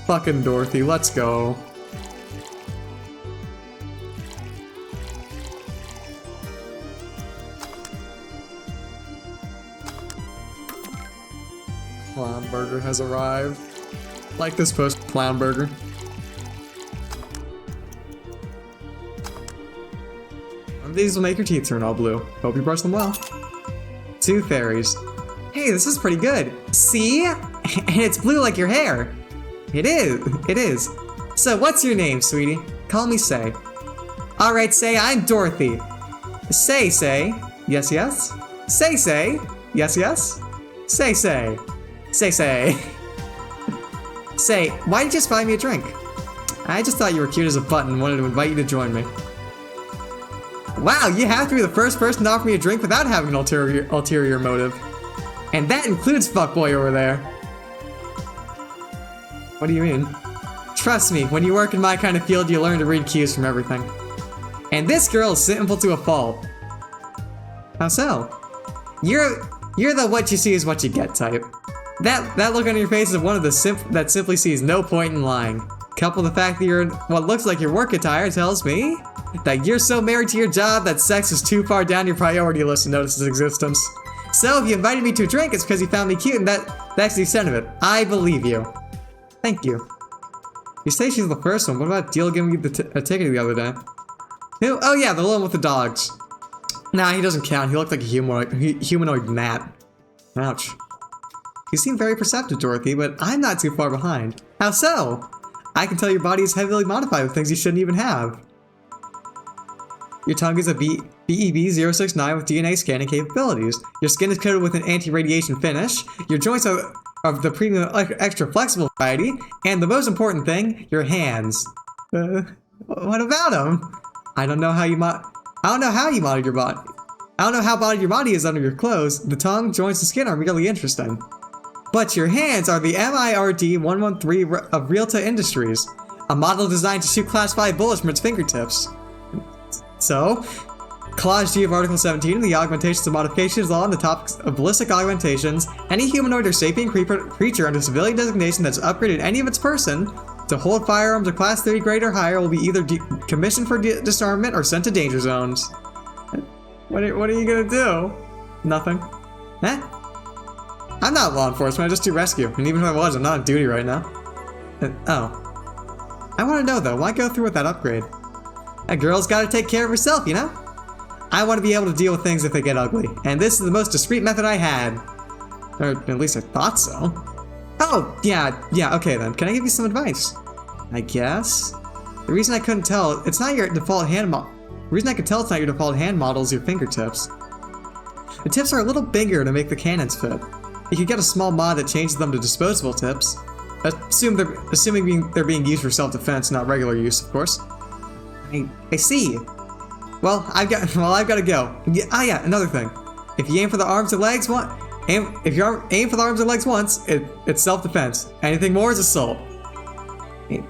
Fucking Dorothy, let's go. Clown Burger has arrived. Like this post, Clown Burger. these will make your teeth turn all blue. Hope you brush them well. 2 fairies. Hey, this is pretty good. See? And it's blue like your hair. It is. So what's your name, sweetie? Call me Say. Alright, Say, I'm Dorothy. Say. Yes. Say. Yes. Say. Say, why did you just buy me a drink? I just thought you were cute as a button and wanted to invite you to join me. Wow, you have to be the first person to offer me a drink without having an ulterior motive. And that includes fuckboy over there. What do you mean? Trust me, when you work in my kind of field, you learn to read cues from everything. And this girl is simple to a fault. How so? You're the what you see is what you get type. That look on your face is one of the that simply sees no point in lying. Couple the fact that you're in what looks like your work attire tells me that you're so married to your job that sex is too far down your priority list to notice its existence. So if you invited me to a drink, it's because you found me cute, and that's the extent of it. I believe you. Thank you. You say she's the first one. What about Deal giving you a ticket the other day? Who? Oh yeah, the one with the dogs. Nah, he doesn't count. He looked like a humanoid gnat. Ouch. You seem very perceptive, Dorothy, but I'm not too far behind. How so? I can tell your body is heavily modified with things you shouldn't even have. Your tongue is a BEB-069 with DNA scanning capabilities. Your skin is coated with an anti-radiation finish. Your joints are of the premium extra flexible variety. And the most important thing, your hands. What about them? I don't know how you modeled your body. I don't know how modeled your body is under your clothes. The tongue, joints, and skin are really interesting. But your hands are the MIRD-113 of Realta Industries, a model designed to shoot classified bullets from its fingertips. So, Clause G of Article 17 of the Augmentations and Modifications Law on the topics of ballistic augmentations, any humanoid or sapient creature under civilian designation that's upgraded any of its person to hold firearms of Class 30 grade or higher will be either commissioned for disarmament or sent to danger zones. What are you gonna do? Nothing. Eh? I'm not law enforcement, I just do rescue, and even if I was, I'm not on duty right now. Oh. I want to know though, why go through with that upgrade? A girl's gotta take care of herself, you know? I want to be able to deal with things if they get ugly, and this is the most discreet method I had. Or at least I thought so. Oh, yeah, okay then. Can I give you some advice? I guess? The reason I couldn't tell, it's not your default hand model. The reason I could tell it's not your default hand model is your fingertips. The tips are a little bigger to make the cannons fit. You could get a small mod that changes them to disposable tips. Assuming they're being used for self-defense, not regular use, of course. I see. Well, I've got to go. Yeah, another thing. If you aim for the arms and legs if you aim for the arms and legs once, it's self-defense. Anything more is assault.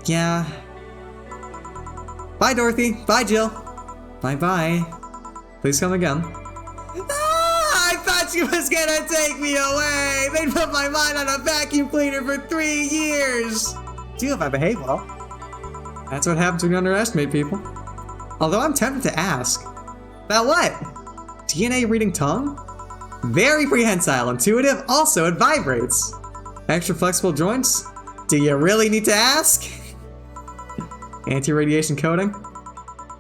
Yeah. Bye, Dorothy. Bye, Jill. Bye-bye. Please come again. I thought she was gonna take me away! They put my mind on a vacuum cleaner for 3 years! Do if I behave well. That's what happens when you underestimate people. Although I'm tempted to ask. About what? DNA reading tongue? Very prehensile, intuitive, also it vibrates. Extra flexible joints? Do you really need to ask? Anti-radiation coating?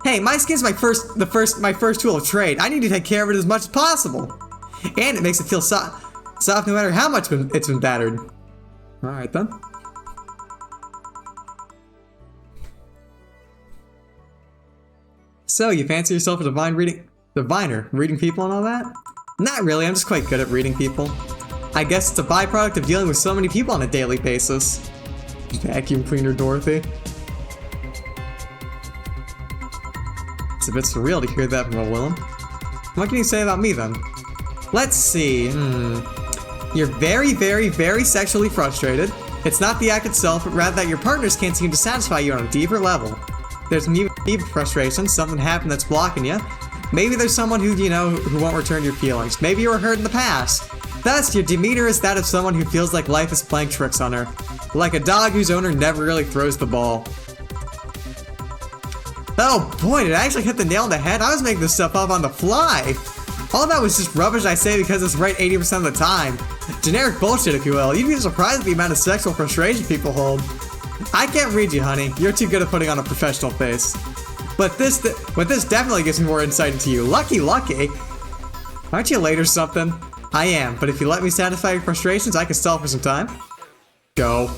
Hey, my skin's my first tool of trade. I need to take care of it as much as possible. And it makes it feel soft no matter how much it's been battered. Alright then. So, you fancy yourself a diviner, reading people and all that? Not really, I'm just quite good at reading people. I guess it's a byproduct of dealing with so many people on a daily basis. Vacuum cleaner Dorothy. It's a bit surreal to hear that from a Willem. What can you say about me then? Let's see, You're very, very, very sexually frustrated. It's not the act itself, but rather that your partners can't seem to satisfy you on a deeper level. There's deeper frustration, something happened that's blocking you. Maybe there's someone who won't return your feelings. Maybe you were hurt in the past. Thus, your demeanor is that of someone who feels like life is playing tricks on her. Like a dog whose owner never really throws the ball. Oh boy, did I actually hit the nail on the head? I was making this stuff up on the fly. All that was just rubbish I say because it's right 80% of the time. Generic bullshit, if you will. You'd be surprised at the amount of sexual frustration people hold. I can't read you, honey. You're too good at putting on a professional face. But this definitely gives me more insight into you. Lucky. Aren't you late or something? I am, but if you let me satisfy your frustrations, I can stall for some time. Go.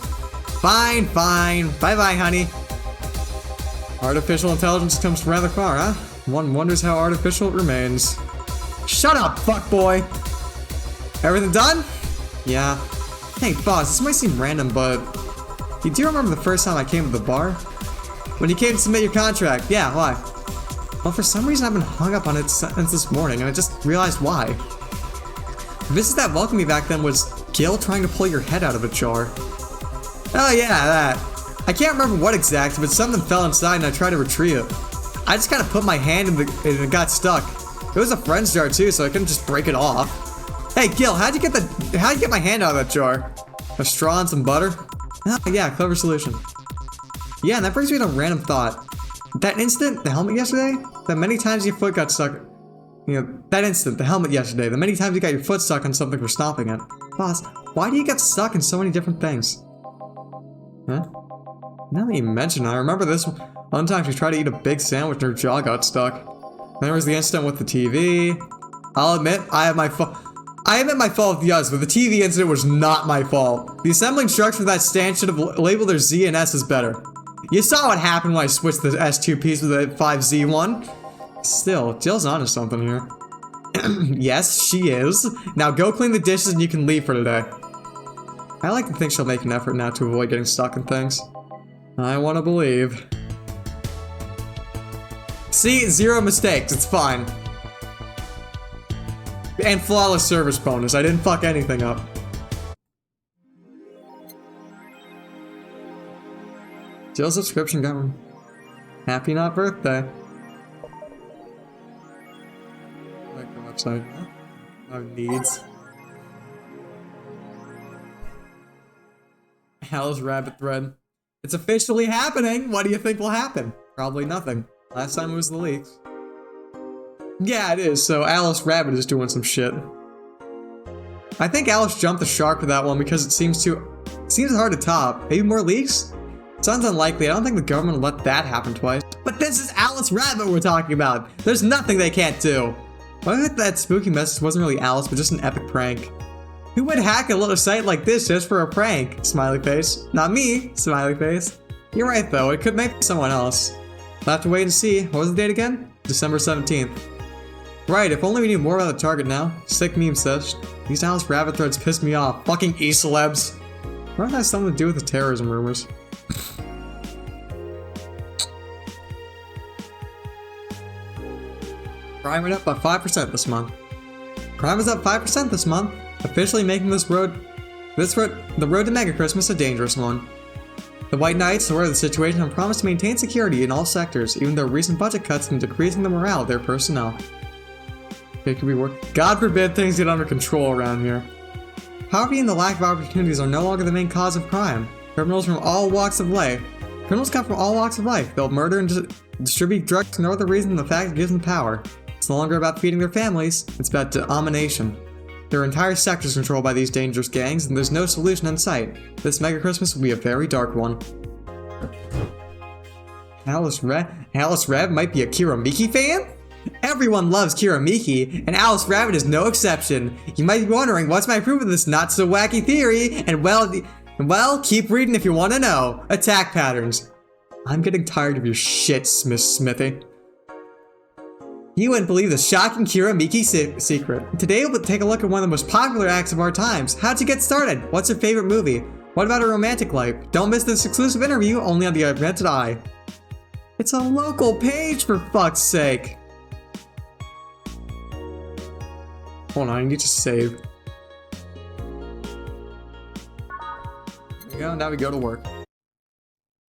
Fine. Bye-bye, honey. Artificial intelligence comes around the car, huh? One wonders how artificial it remains. Shut up, fuckboy! Everything done? Yeah. Hey, boss, this might seem random, but... You do remember the first time I came to the bar? When you came to submit your contract. Yeah, why? Well, for some reason I've been hung up on it since this morning, and I just realized why. The visit that welcomed me back then was Gil trying to pull your head out of a jar. Oh yeah, that. I can't remember what exactly, but something fell inside and I tried to retrieve it. I just kind of put my hand in and it got stuck. It was a friend's jar too, so I couldn't just break it off. Hey Gil, how'd you get my hand out of that jar? A straw and some butter? Oh yeah, clever solution. Yeah, and that brings me to a random thought. That incident, the helmet yesterday, that many times your foot got stuck. You know, that incident, the helmet yesterday, the many times you got your foot stuck on something for stomping it. Boss, why do you get stuck in so many different things? Huh? Now that you mention it, I remember this one time she tried to eat a big sandwich and her jaw got stuck. Then there was the incident with the TV. I'll admit, I admit my fault with yours, but the TV incident was not my fault. The assembly instructions for that stand should have labeled their Z and S as better. You saw what happened when I switched the S2 piece with the 5Z1. Still, Jill's onto something here. Yes, she is. Now go clean the dishes and you can leave for today. I like to think she'll make an effort now to avoid getting stuck in things. I want to believe. See, 0 mistakes, it's fine. And flawless service bonus, I didn't fuck anything up. Jill's subscription got one. Happy not birthday. Like the website. No needs. Hell's rabbit thread. It's officially happening! What do you think will happen? Probably nothing. Last time it was the leaks. Yeah, it is, so Alice Rabbit is doing some shit. I think Alice jumped the shark for that one because it seems hard to top. Maybe more leaks? Sounds unlikely. I don't think the government will let that happen twice. But this is Alice Rabbit we're talking about! There's nothing they can't do! What if that spooky message wasn't really Alice, but just an epic prank? Who would hack a little site like this just for a prank? Smiley face. Not me, smiley face. You're right though, it could make someone else. We'll have to wait and see. What was the date again? December 17th. Right, if only we knew more about the target now. Sick meme says. These Alice Rabbit threads piss me off. Fucking e-celebs. What if that has something to do with the terrorism rumors? Crime went up by 5% this month. Crime is up 5% this month, officially making the road to Mega Christmas a dangerous one. The White Knights are aware of the situation and promise to maintain security in all sectors, even though recent budget cuts have been decreasing the morale of their personnel. It could be worse. God forbid things get under control around here. Poverty and the lack of opportunities are no longer the main cause of crime. Criminals come from all walks of life. They'll murder and distribute drugs for no other reason than the fact it gives them power. It's no longer about feeding their families, it's about domination. There are entire sectors controlled by these dangerous gangs, and there's no solution in sight. This Mega Christmas will be a very dark one. Alice Rabbit might be a Kiramiki fan? Everyone loves Kiramiki, and Alice Rabbit is no exception. You might be wondering, what's my proof of this not-so-wacky theory? And well, keep reading if you want to know. Attack patterns. I'm getting tired of your shit, Miss Smithy. You wouldn't believe the shocking Kiramiki secret. Today we'll take a look at one of the most popular acts of our times. How'd you get started? What's your favorite movie? What about a romantic life? Don't miss this exclusive interview only on the Augmented Eye. It's a local page, for fuck's sake. Hold on, I need to save. There we go, now we go to work.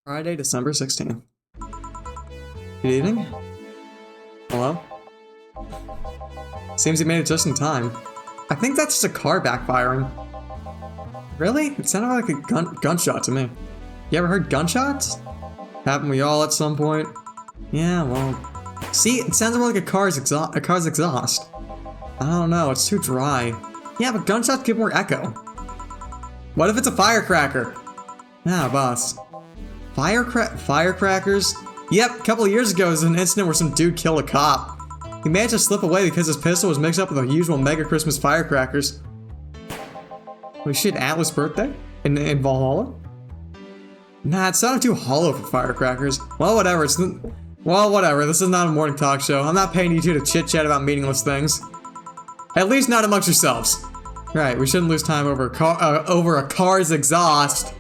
Friday, December 16th. Good evening. Hello? Seems you made it just in time. I think that's just a car backfiring. Really? It sounded like a gunshot to me. You ever heard gunshots? Haven't we all at some point? Yeah, well... See, it sounds more like a car's exhaust. I don't know, it's too dry. Yeah, but gunshots give more echo. What if it's a firecracker? Ah, boss. Firecrackers? Yep, a couple of years ago, there was an incident where some dude killed a cop. He managed to slip away because his pistol was mixed up with the usual Mega Christmas firecrackers. Wait, shit, Atlas' birthday? In Valhalla? Nah, it sounded too hollow for firecrackers. Well, whatever, well, whatever, this is not a morning talk show. I'm not paying you two to chit-chat about meaningless things. At least not amongst yourselves. Right, we shouldn't lose time over a car's exhaust.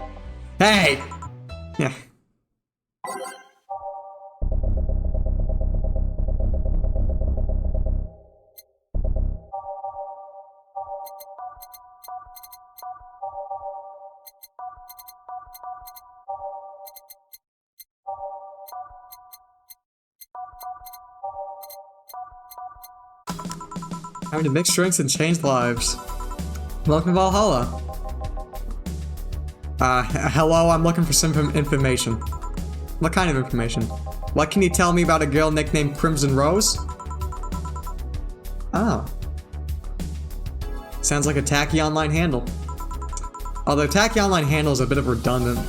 Hey! Yeah. Having to mix drinks and change lives. Welcome to Valhalla. Hello, I'm looking for some information. What kind of information? What can you tell me about a girl nicknamed Crimson Rose? Oh. Sounds like a tacky online handle. Although tacky online handle is a bit of redundant.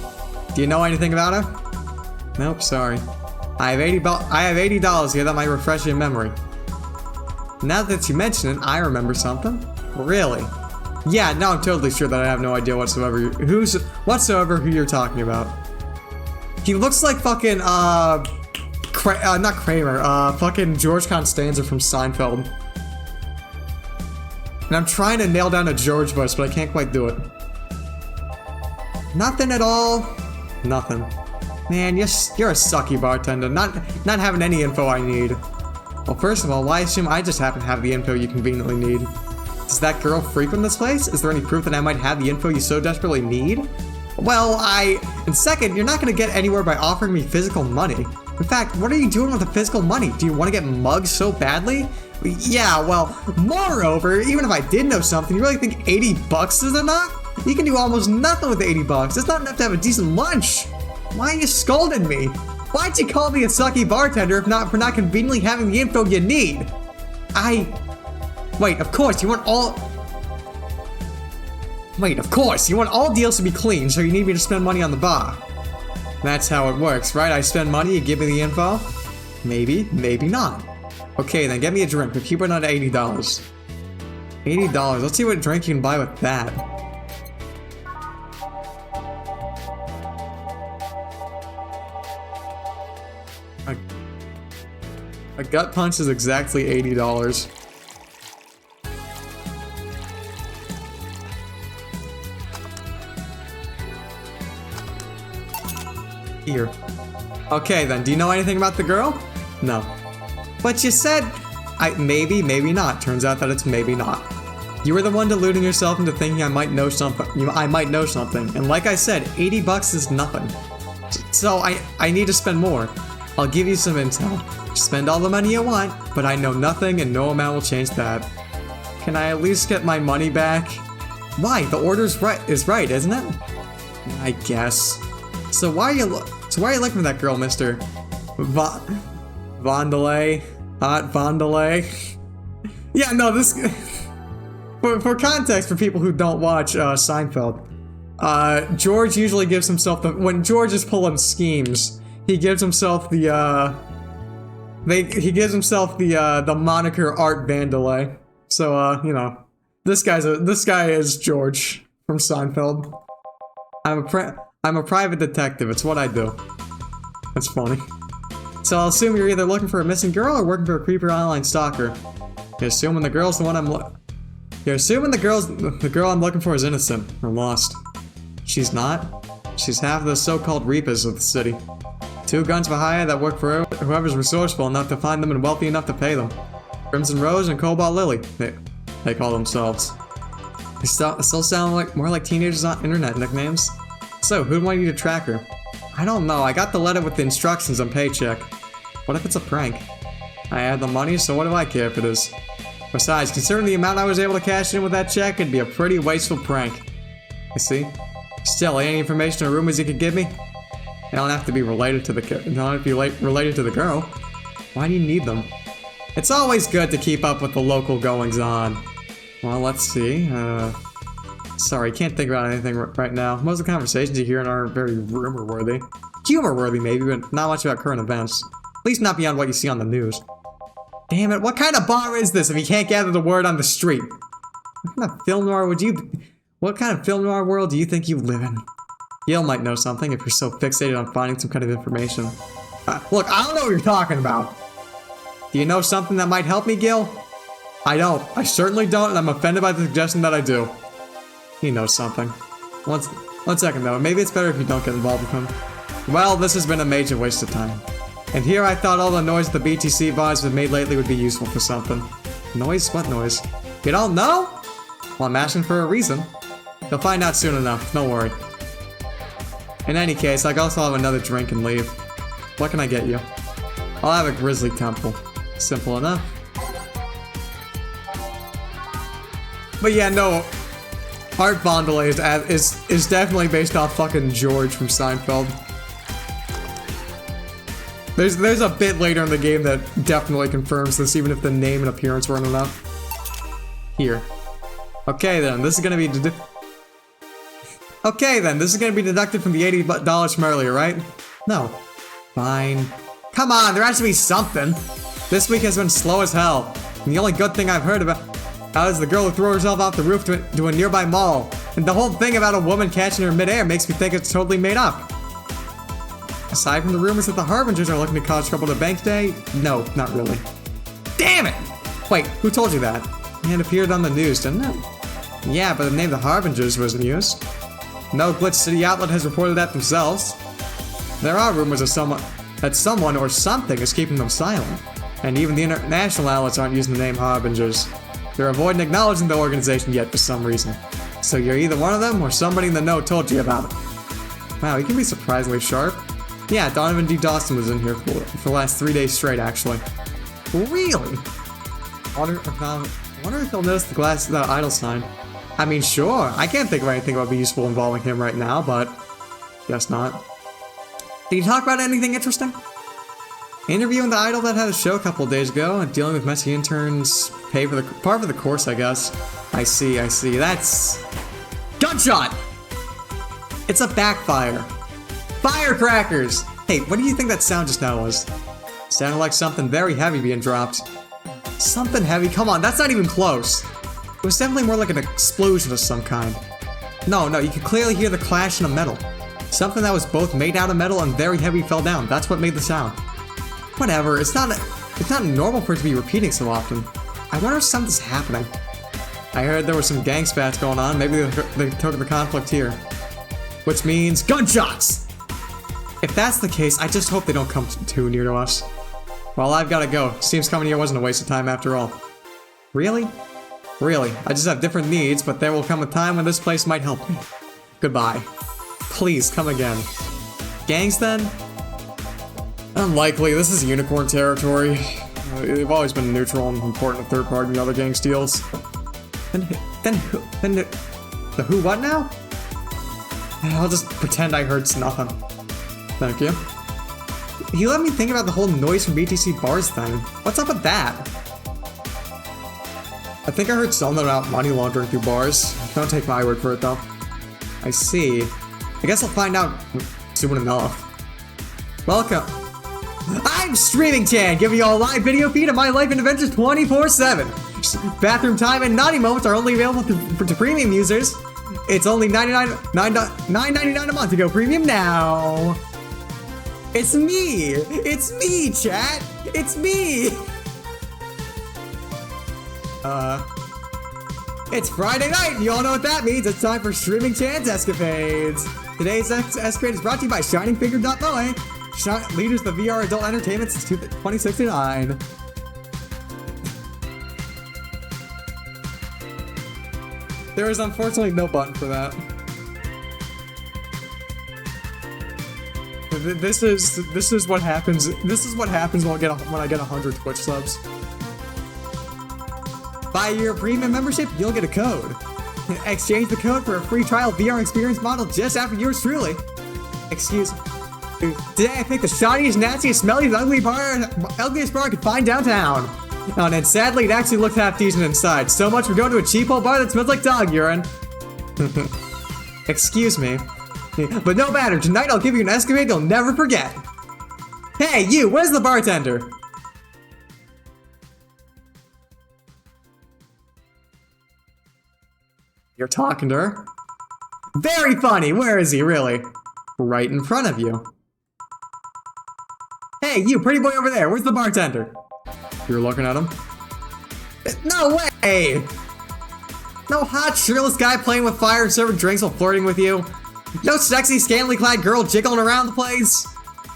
Do you know anything about her? Nope, sorry. I have $80 here that might refresh your memory. Now that you mention it, I remember something. Really? Yeah, now I'm totally sure that I have no idea whatsoever who you're talking about. He looks like fucking, not Kramer, fucking George Costanza from Seinfeld. And I'm trying to nail down a George voice, but I can't quite do it. Nothing at all. Nothing. Man, you're a sucky bartender, not having any info I need. Well, first of all, why assume I just happen to have the info you conveniently need? Does that girl frequent this place? Is there any proof that I might have the info you so desperately need? Well, and second, you're not gonna get anywhere by offering me physical money. In fact, what are you doing with the physical money? Do you want to get mugged so badly? Yeah, well, moreover, even if I did know something, you really think 80 bucks is enough? You can do almost nothing with 80 bucks. It's not enough to have a decent lunch. Why are you scolding me? Why'd you call me a sucky bartender if not for not conveniently having the info you need? Wait, of course, you want all deals to be clean, so you need me to spend money on the bar. That's how it works, right? I spend money, you give me the info? Maybe, maybe not. Okay, then get me a drink, but keep it under $80. $80, let's see what drink you can buy with that. A gut punch is exactly $80. Here. Okay then, do you know anything about the girl? No. But you said, maybe, maybe not. Turns out that it's maybe not. You were the one deluding yourself into thinking I might know something. And like I said, 80 bucks is nothing. So I need to spend more. I'll give you some intel. Spend all the money you want, but I know nothing and no amount will change that. Can I at least get my money back? Why? The order's right, isn't it? I guess. So why are you looking for that girl, Mr. Vondelay? Hot Vondelay? Yeah, no, this... for context, for people who don't watch Seinfeld, George usually gives himself when George is pulling schemes, he gives himself the moniker Art Vandelay. So you know, this guy is George from Seinfeld. I'm a private detective. It's what I do. That's funny. So I'll assume you're either looking for a missing girl or working for a creepy online stalker. You're assuming the girl's the one You're assuming the girl I'm looking for is innocent or lost. She's not. She's half of the so-called reapers of the city. 2 guns for hire that work for whoever's resourceful enough to find them and wealthy enough to pay them. Crimson Rose and Cobalt Lily, they call themselves. They still sound more like teenagers on internet nicknames. So, who do I need to track her? I don't know, I got the letter with the instructions on paycheck. What if it's a prank? I have the money, so what do I care if it is? Besides, considering the amount I was able to cash in with that check, it'd be a pretty wasteful prank. I see. Still, any information or rumors you could give me? They don't have to be related to the girl. Why do you need them? It's always good to keep up with the local goings-on. Well, let's see. Sorry, can't think about anything right now. Most of the conversations you hear aren't very rumor-worthy. Humor-worthy maybe, but not much about current events. At least not beyond what you see on the news. Damn it, what kind of bar is this if you can't gather the word on the street? What kind of film noir world do you think you live in? Gil might know something if you're so fixated on finding some kind of information. Look, I don't know what you're talking about. Do you know something that might help me, Gil? I don't. I certainly don't, and I'm offended by the suggestion that I do. He knows something. One second though, maybe it's better if you don't get involved with him. Well, this has been a major waste of time. And here I thought all the noise the BTC bars have made lately would be useful for something. Noise? What noise? You don't know? Well, I'm asking for a reason. You'll find out soon enough, don't worry. In any case, I also have another drink and leave. What can I get you? I'll have a grizzly temple. Simple enough. But yeah, no. Art Vondelay is definitely based off fucking George from Seinfeld. There's a bit later in the game that definitely confirms this, even if the name and appearance weren't enough. Here. Okay then, this is gonna be deducted from the $80 from earlier, right? No. Fine. Come on, there has to be something. This week has been slow as hell. And the only good thing I've heard about is the girl who threw herself off the roof to a nearby mall. And the whole thing about a woman catching her midair makes me think it's totally made up. Aside from the rumors that the Harbingers are looking to cause trouble to Bank Day, no, not really. Damn it! Wait, who told you that? It appeared on the news, didn't it? Yeah, but the name the Harbingers wasn't used. No Glitch City outlet has reported that themselves. There are rumors of that someone or something is keeping them silent. And even the international outlets aren't using the name Harbingers. They're avoiding acknowledging the organization yet for some reason. So you're either one of them or somebody in the know told you about it. Wow, he can be surprisingly sharp. Yeah, Donovan D. Dawson was in here for the last 3 days straight, actually. Really? I wonder if he'll notice the idol sign. I mean, sure. I can't think of anything that would be useful involving him right now, but guess not. Did you talk about anything interesting? Interviewing the idol that had a show a couple days ago and dealing with messy interns. Pay for the part of the course, I guess. I see. That's gunshot. It's a backfire. Firecrackers! Hey, what do you think that sound just now was? Sounded like something very heavy being dropped. Something heavy? Come on, that's not even close. It was definitely more like an explosion of some kind. No, you could clearly hear the clash in a metal. Something that was both made out of metal and very heavy fell down. That's what made the sound. Whatever, it's not normal for it to be repeating so often. I wonder if something's happening. I heard there was some gang spats going on. Maybe they took the conflict here. Which means gunshots! If that's the case, I just hope they don't come too near to us. Well, I've gotta go. Seems coming here wasn't a waste of time after all. Really? Really, I just have different needs, but there will come a time when this place might help me. Goodbye. Please, come again. Gangs, then? Unlikely, this is unicorn territory. They've always been neutral and important to third party and other gang steals. Then the who what now? I'll just pretend I heard nothing. Thank you. He let me think about the whole noise from BTC bars thing. What's up with that? I think I heard something about money laundering through bars. Don't take my word for it though. I see. I guess I'll find out soon enough. Welcome. I'm Streaming Chan, giving you all a live video feed of my life and adventures 24/7. Bathroom time and naughty moments are only available to premium users. It's only $9.99 a month to go premium now. It's me! It's me, chat! It's me! It's Friday night, and you all know what that means. It's time for Streaming Chan's Escapades. Today's escapade is brought to you by ShiningFinger.moe, leaders of the VR adult entertainment since 2069. There is unfortunately no button for that. This is what happens. This is what happens when I get 100 Twitch subs. Buy your premium membership, you'll get a code. Exchange the code for a free trial VR experience model just after yours truly. Excuse me. Today I picked the shoddiest, nastiest, smelliest, ugliest bar I could find downtown. Oh, and sadly, it actually looked half decent inside. So much for going to a cheap old bar that smells like dog urine. Excuse me. But no matter, tonight I'll give you an escapade you'll never forget. Hey, you, where's the bartender? You're talking to her? Very funny, where is he, really? Right in front of you. Hey, you, pretty boy over there, where's the bartender? You're looking at him? No way! No hot, shirtless guy playing with fire and serving drinks while flirting with you? No sexy, scantily clad girl jiggling around the place?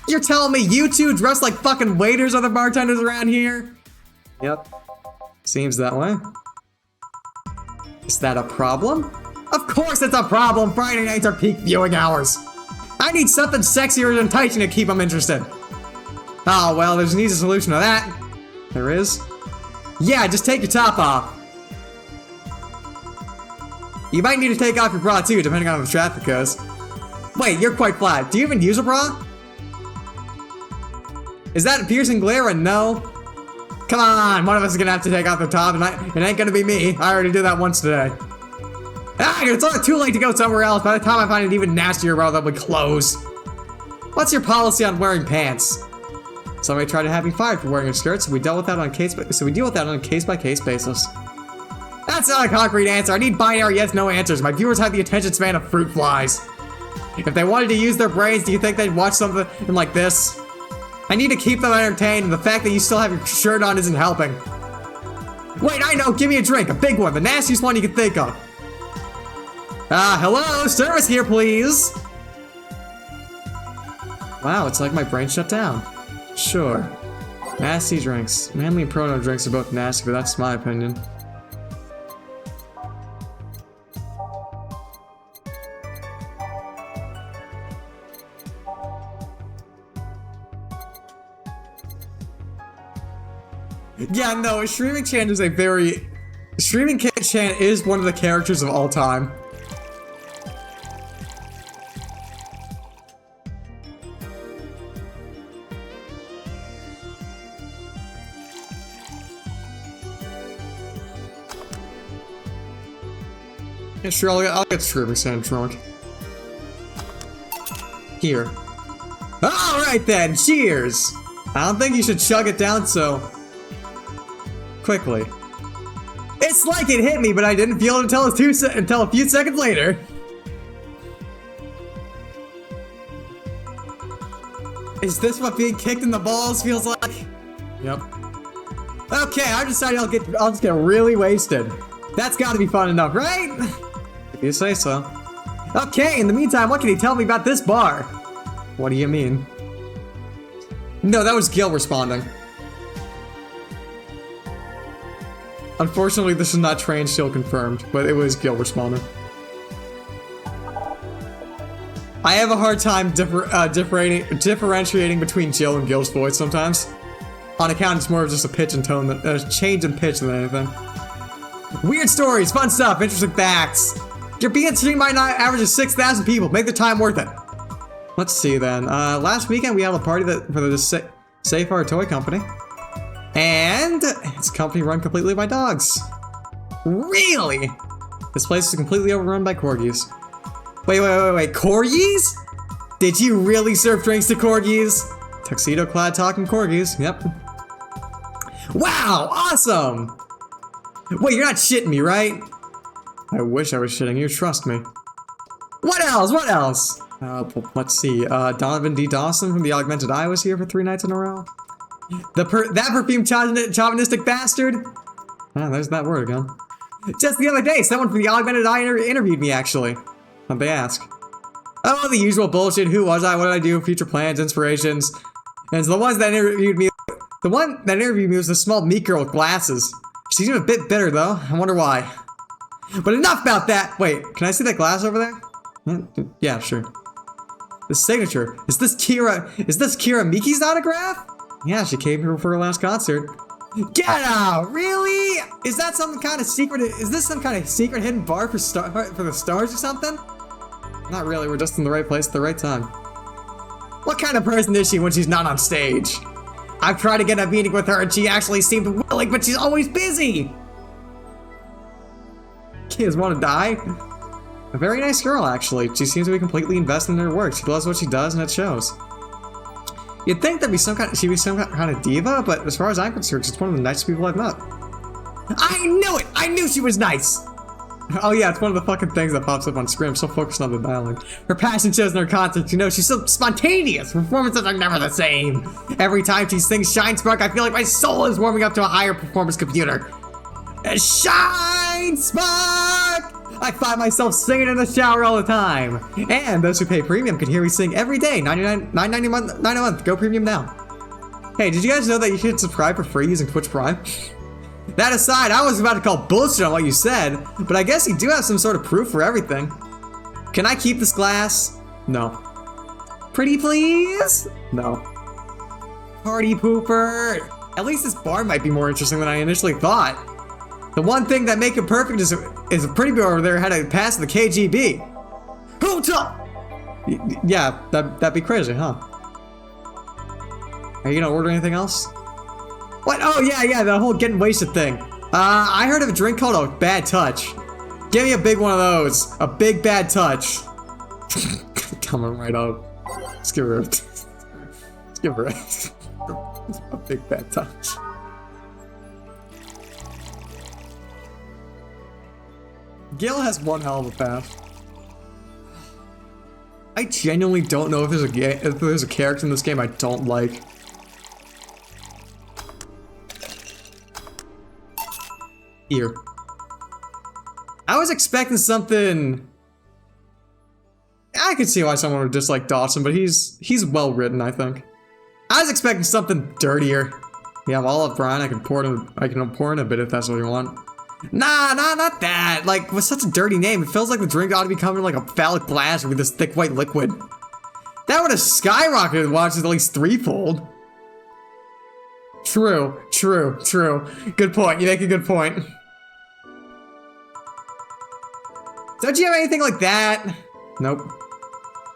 You're telling me you two dressed like fucking waiters are the bartenders around here? Yep. Seems that way. Is that a problem? Of course it's a problem! Friday nights are peak viewing hours! I need something sexier and enticing to keep them interested. Oh, well, there's an easy solution to that. There is? Yeah, just take your top off. You might need to take off your bra too, depending on how the traffic goes. Wait, you're quite flat. Do you even use a bra? Is that a piercing glare or no? Come on, one of us is gonna have to take off the top, and it ain't gonna be me. I already did that once today. Ah, it's not too late to go somewhere else. By the time I find an even nastier bra, they'll be closed. What's your policy on wearing pants? Somebody tried to have me fired for wearing a skirt, so we deal with that on a case-by-case basis. That's not a concrete answer. I need binary yes/no answers. My viewers have the attention span of fruit flies. If they wanted to use their brains, do you think they'd watch something like this? I need to keep them entertained, and the fact that you still have your shirt on isn't helping. Wait, I know. Give me a drink. A big one. The nastiest one you can think of. Hello? Service here, please. Wow, it's like my brain shut down. Sure. Nasty drinks. Manly and proto drinks are both nasty, but that's my opinion. Yeah, no, Streaming Chan is Streaming Chan is one of the characters of all time. Yeah, sure, I'll get Streaming Chan drunk. Here. Alright then, cheers! I don't think you should chug it down so quickly. It's like it hit me, but I didn't feel it until a few seconds later. Is this what being kicked in the balls feels like? Yep. Okay, I decided I'll just get really wasted. That's gotta be fun enough, right? If you say so. Okay, in the meantime, what can you tell me about this bar? What do you mean? No, that was Gil responding. Unfortunately, this is not train still confirmed, but it was Gil responding. I have a hard time differentiating between Jill and Gil's voice sometimes. On account, it's more of just a pitch and tone, a change in pitch than anything. Weird stories, fun stuff, interesting facts. Your being streamed by an average of 6,000 people. Make the time worth it. Let's see then. Last weekend we had a party for the Safe Art Toy Company. And it's a company run completely by dogs. Really? This place is completely overrun by corgis. Wait, corgis? Did you really serve drinks to corgis? Tuxedo-clad talking corgis, yep. Wow, awesome! Wait, you're not shitting me, right? I wish I was shitting you, trust me. What else? What else? Let's see, Donovan D. Dawson from the Augmented Eye was here for 3 nights in a row. That perfumed chauvinistic bastard? Ah, there's that word again. Just the other day, someone from the Augmented Eye interviewed me, actually. How'd they ask? Oh, the usual bullshit. Who was I? What did I do? Future plans, inspirations. And so the one that interviewed me was a small meek girl with glasses. She seemed a bit bitter, though. I wonder why. But enough about that! Wait, can I see that glass over there? Yeah, sure. The signature. Is this Kira Miki's autograph? Yeah, she came here for her last concert. Get out! Really? Is that some kind of secret? Is this some kind of secret hidden bar for the stars or something? Not really. We're just in the right place at the right time. What kind of person is she when she's not on stage? I've tried to get a meeting with her and she actually seemed willing, but she's always busy. Kids want to die? A very nice girl, actually. She seems to be completely invested in her work. She loves what she does, and it shows. You'd think she'd be some kind of diva, but as far as I'm concerned, she's one of the nicest people I've met. I knew it! I knew she was nice! Oh yeah, it's one of the fucking things that pops up on screen. I'm so focused on the dialogue. Her passion shows in her concerts. You know, she's so spontaneous. Performances are never the same. Every time she sings Shine Spark, I feel like my soul is warming up to a higher performance computer. Shine Spark! I find myself singing in the shower all the time. And those who pay premium can hear me sing every day. $9.90 a month. Go premium now. Hey, did you guys know that you can subscribe for free using Twitch Prime? That aside, I was about to call bullshit on what you said, but I guess you do have some sort of proof for everything. Can I keep this glass? No. Pretty please? No. Party pooper. At least this bar might be more interesting than I initially thought. The one thing that make it perfect is a pretty girl over there had to pass the KGB. Hoota! Yeah, that'd be crazy, huh? Are you gonna order anything else? What? Oh yeah, the whole getting wasted thing. I heard of a drink called a bad touch. Give me a big one of those. A big bad touch. Coming right up. Let's give her a... Let's give her a big bad touch. Gil has one hell of a path. I genuinely don't know if there's a character in this game I don't like. Here. I was expecting something... I could see why someone would dislike Dawson, but he's well written, I think. I was expecting something dirtier. You have olive brine, I can pour in a bit if that's what you want. Nah, not that. Like, with such a dirty name, it feels like the drink ought to be coming like a phallic blast with this thick white liquid. That would have skyrocketed the watches at least threefold. True. Good point, you make a good point. Don't you have anything like that? Nope.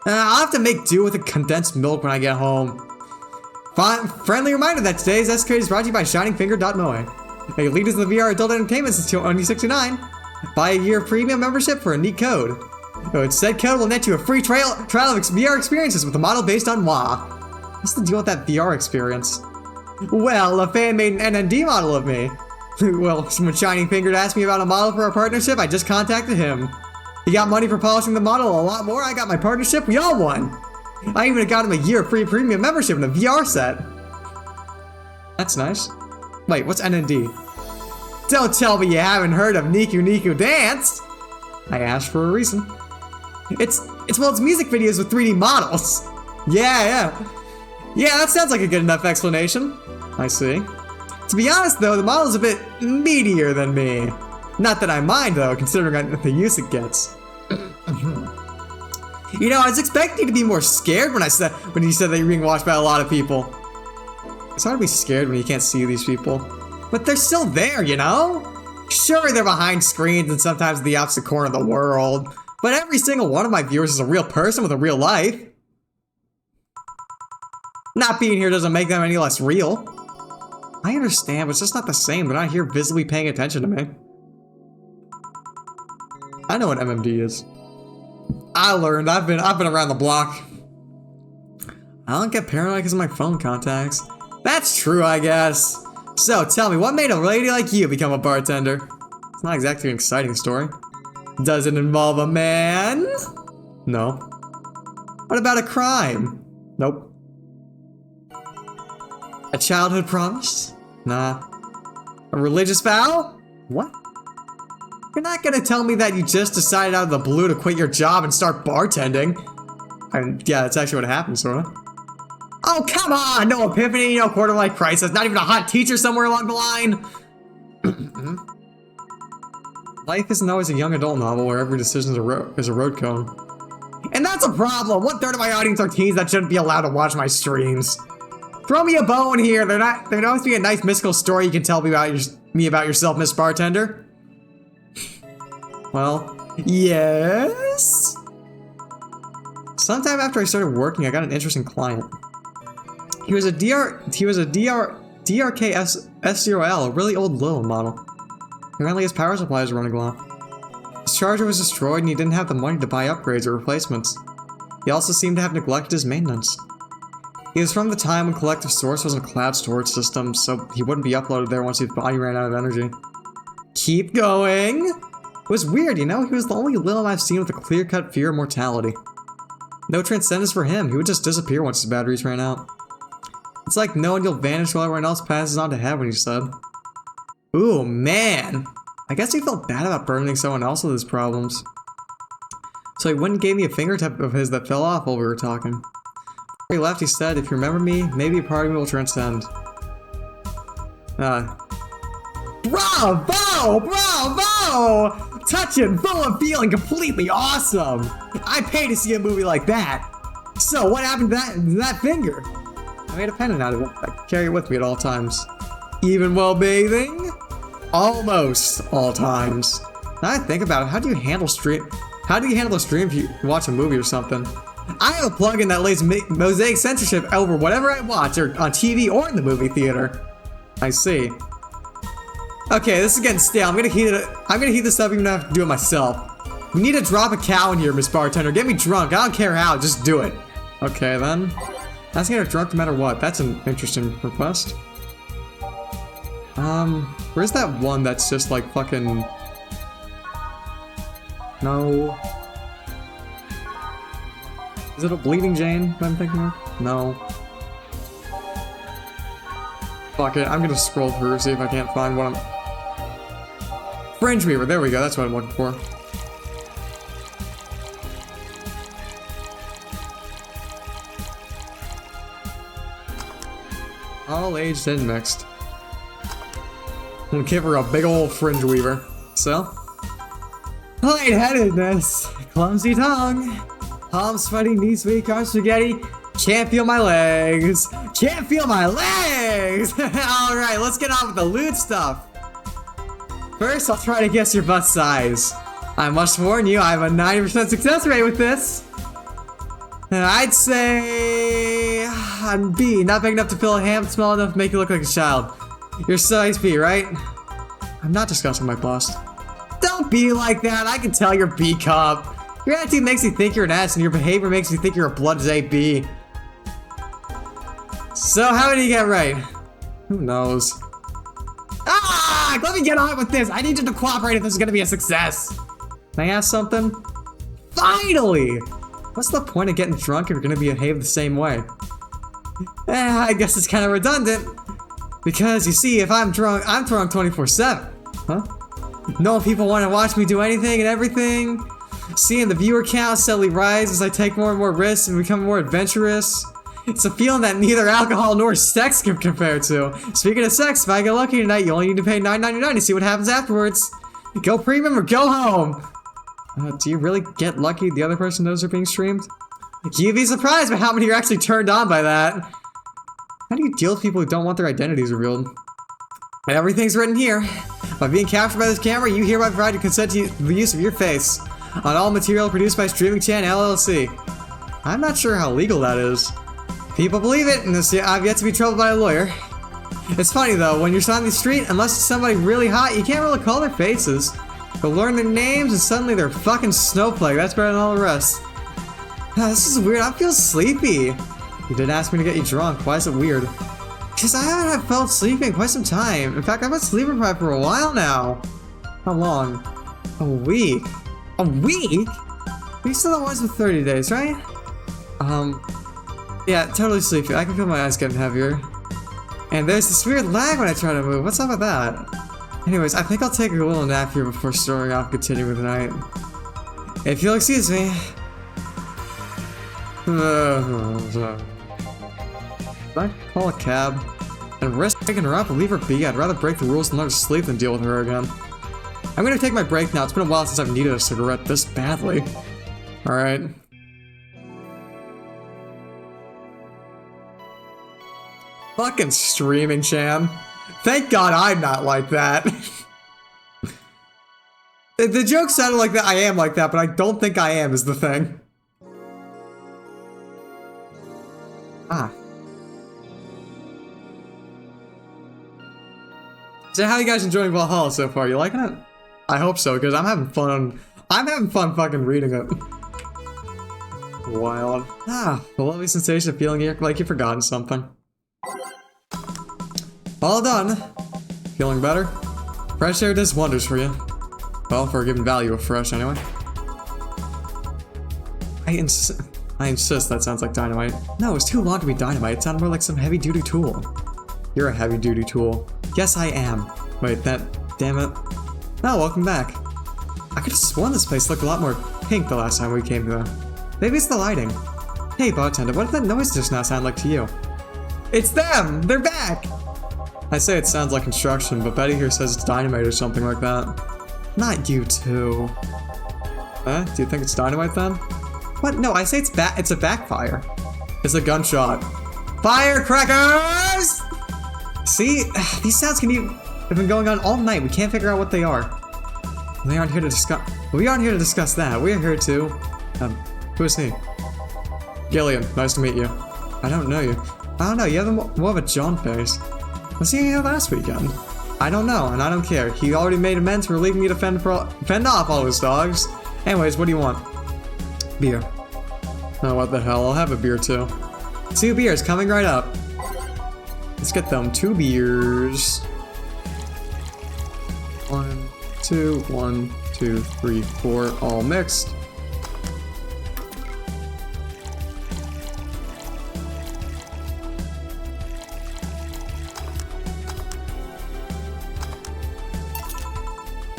I'll have to make do with the condensed milk when I get home. Friendly reminder that today's escapade is brought to you by ShiningFinger.moe. They lead us in the VR adult entertainment since 2069. Buy a year premium membership for a neat code. Said code will net you a free trial of VR experiences with a model based on moi. What's the deal with that VR experience? Well, a fan made an NND model of me. Well, when Shining Finger asked me about a model for our partnership, I just contacted him. He got money for polishing the model, a lot more. I got my partnership, we all won. I even got him a year free premium membership in a VR set. That's nice. Wait, what's NND? Don't tell me you haven't heard of Niku Dance! I asked for a reason. It's music videos with 3D models. Yeah, that sounds like a good enough explanation. I see. To be honest though, the model's a bit meatier than me. Not that I mind though, considering the use it gets. You know, I was expecting you to be more scared when you said that you're being watched by a lot of people. It's hard to be scared when you can't see these people. But they're still there, you know? Sure, they're behind screens and sometimes in the opposite corner of the world. But every single one of my viewers is a real person with a real life. Not being here doesn't make them any less real. I understand, but it's just not the same. They're not here visibly paying attention to me. I know what MMD is. I learned. I've been around the block. I don't get paranoid because of my phone contacts. That's true, I guess. So, tell me, what made a lady like you become a bartender? It's not exactly an exciting story. Does it involve a man? No. What about a crime? Nope. A childhood promise? Nah. A religious vow? What? You're not gonna tell me that you just decided out of the blue to quit your job and start bartending. I mean, yeah, that's actually what happened, sorta. Oh, come on! No epiphany, no quarter-life crisis, not even a hot teacher somewhere along the line! Life isn't always a young adult novel where every decision is a road cone. And that's a problem! 1/3 of my audience are teens that shouldn't be allowed to watch my streams. Throw me a bone here, there must be a nice mystical story you can tell me about yourself, Miss Bartender. Well, yes? Sometime after I started working, I got an interesting client. He was a DRK S0L, a really old little model. Apparently his power supply is running low. His charger was destroyed and he didn't have the money to buy upgrades or replacements. He also seemed to have neglected his maintenance. He was from the time when Collective Source was a cloud storage system, so he wouldn't be uploaded there once his body ran out of energy. Keep going! It was weird, you know? He was the only Lilith I've seen with a clear-cut fear of mortality. No transcendence for him, he would just disappear once his batteries ran out. It's like knowing you'll vanish while everyone else passes on to heaven, he said. Ooh, man! I guess he felt bad about burdening someone else with his problems. So he went and gave me a fingertip of his that fell off while we were talking. Before he left, he said, if you remember me, maybe a part of me will transcend. Bravo! Bravo! Touching, full of feeling, completely awesome! I pay to see a movie like that! So, what happened to that finger? I made a pendant out of it. I carry it with me at all times. Even while bathing? Almost all times. Now I think about it, how do you handle a stream if you watch a movie or something? I have a plugin that lays mosaic censorship over whatever I watch, or on TV or in the movie theater. I see. Okay, this is getting stale. I'm gonna heat this up even though I have to do it myself. We need to drop a cow in here, Miss Bartender. Get me drunk. I don't care how, just do it. Okay then. That's gonna get drunk no matter what. That's an interesting request. Where's that one that's just like fucking... No. Is it a Bleeding Jane that I'm thinking of? No. Fuck it, I'm gonna scroll through, see if I can't find what I'm... Fringe Weaver, there we go, that's what I'm looking for. All aged and mixed. I'm gonna give her a big old Fringe Weaver. So? Lightheadedness, clumsy tongue, palms sweaty, knees weak, arms spaghetti, can't feel my legs, can't feel my legs! Alright, let's get on with the loot stuff. First, I'll try to guess your butt size. I must warn you, I have a 90% success rate with this. And I'd say... B, not big enough to fill a ham, small enough to make you look like a child. You're size B, right? I'm not discussing my bust. Don't be like that, I can tell you're B cup. Your attitude makes me think you're an ass and your behavior makes me think you're a blood B. So how did you get right? Who knows? Ah! Let me get on with this! I need you to cooperate if this is gonna be a success! Can I ask something? Finally! What's the point of getting drunk if you're gonna behave the same way? I guess it's kind of redundant. Because, you see, if I'm drunk 24/7. Huh? Knowing people want to watch me do anything and everything. Seeing the viewer count steadily rise as I take more and more risks and become more adventurous. It's a feeling that neither alcohol nor sex can compare to. Speaking of sex, if I get lucky tonight, you only need to pay $9.99 to see what happens afterwards. Go premium or go home! Do you really get lucky the other person knows they're being streamed? You'd be surprised by how many are actually turned on by that. How do you deal with people who don't want their identities revealed? Everything's written here. By being captured by this camera, you hereby provide your consent to the use of your face on all material produced by Streaming Chan LLC. I'm not sure how legal that is. People believe it, and I've yet to be troubled by a lawyer. It's funny though, when you're on the street, unless it's somebody really hot, you can't really call their faces. They'll learn their names and suddenly they're fucking snowflake. That's better than all the rest. This is weird, I feel sleepy. You did ask me to get you drunk, why is it weird? Because I haven't felt sleepy in quite some time. In fact, I've been sleeping for a while now. How long? A week. A week? We still was with 30 days, right? Yeah, totally sleepy. I can feel my eyes getting heavier. And there's this weird lag when I try to move. What's up with that? Anyways, I think I'll take a little nap here before starting off continuing with the night. If you'll excuse me. Should I call a cab and risk picking her up and leave her be? I'd rather break the rules and let her sleep than deal with her again. I'm gonna take my break now. It's been a while since I've needed a cigarette this badly. Alright. Fucking streaming, Chan. Thank God I'm not like that. The joke sounded like that. I am like that, but I don't think I am is the thing. Ah. So how you guys enjoying Valhalla so far? You liking it? I hope so, because I'm having fun I'm having fun fucking reading it. Wild. Ah, the lovely sensation of feeling like you've forgotten something. All done. Feeling better? Fresh air does wonders for you. Well, for a given value of fresh, anyway. I insist that sounds like dynamite. No, it's too long to be dynamite. It sounded more like some heavy-duty tool. You're a heavy-duty tool. Yes, I am. Wait, damn it. Oh, welcome back. I could have sworn this place looked a lot more pink the last time we came here. Maybe it's the lighting. Hey, bartender, what did that noise just now sound like to you? It's them! They're back! I say it sounds like construction, but Betty here says it's dynamite or something like that. Not you two. Do you think it's dynamite then? What? No, I say it's a backfire. It's a gunshot. Firecrackers! See? These sounds have been going on all night. We can't figure out what they are. We aren't here to discuss that. We're here to... who is he? Gillian, nice to meet you. I don't know you. I don't know, you have more of a John face. Was he here last weekend? I don't know, and I don't care. He already made amends for leaving me to fend off all his dogs. Anyways, what do you want? Beer. Oh, what the hell, I'll have a beer too. 2 beers, coming right up. Let's get them 2 beers. 1, 2, 1, 2, 3, 4, all mixed.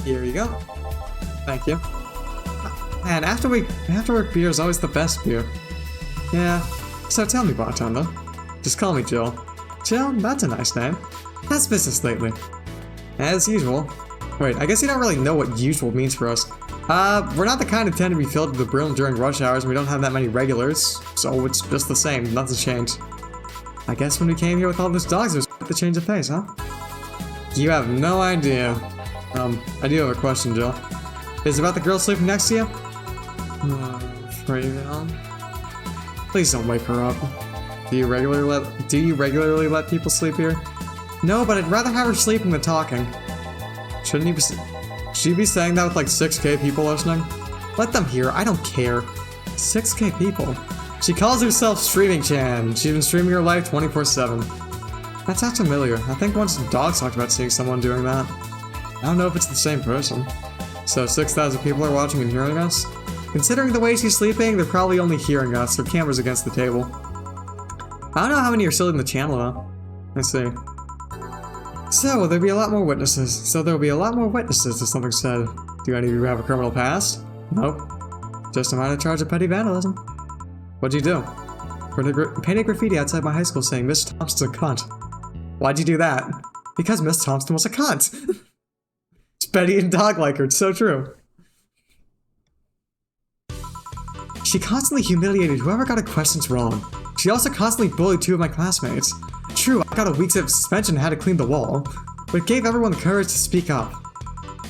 Here you go. Thank you. Man, after work beer is always the best beer. Yeah. So tell me, bartender. Just call me Jill. Jill? That's a nice name. How's business lately? As usual. Wait, I guess you don't really know what usual means for us. We're not the kind that tend to be filled to the brim during rush hours, and we don't have that many regulars, so it's just the same. Nothing's changed. I guess when we came here with all those dogs, it was the change of pace, huh? You have no idea. I do have a question, Jill. Is it about the girl sleeping next to you? Please don't wake her up. Do you regularly let people sleep here? No, but I'd rather have her sleeping than talking. Should she be saying that with like 6K people listening? Let them hear, I don't care. 6K people. She calls herself Streaming Chan. She's been streaming her life 24/7. That sounds familiar. I think once the dogs talked about seeing someone doing that. I don't know if it's the same person. So 6,000 people are watching and hearing us? Considering the way she's sleeping, they're probably only hearing us, so camera's against the table. I don't know how many are still in the channel though. I see. So, there'll be a lot more witnesses. If something said. Do any of you have a criminal past? Nope. Just a minor charge of petty vandalism. What'd you do? Painted graffiti outside my high school saying Miss Thompson's a cunt. Why'd you do that? Because Miss Thompson was a cunt. It's Betty and Dog like her, it's so true. She constantly humiliated whoever got her questions wrong. She also constantly bullied 2 of my classmates. True, I got a week's suspension and had to clean the wall, but it gave everyone the courage to speak up.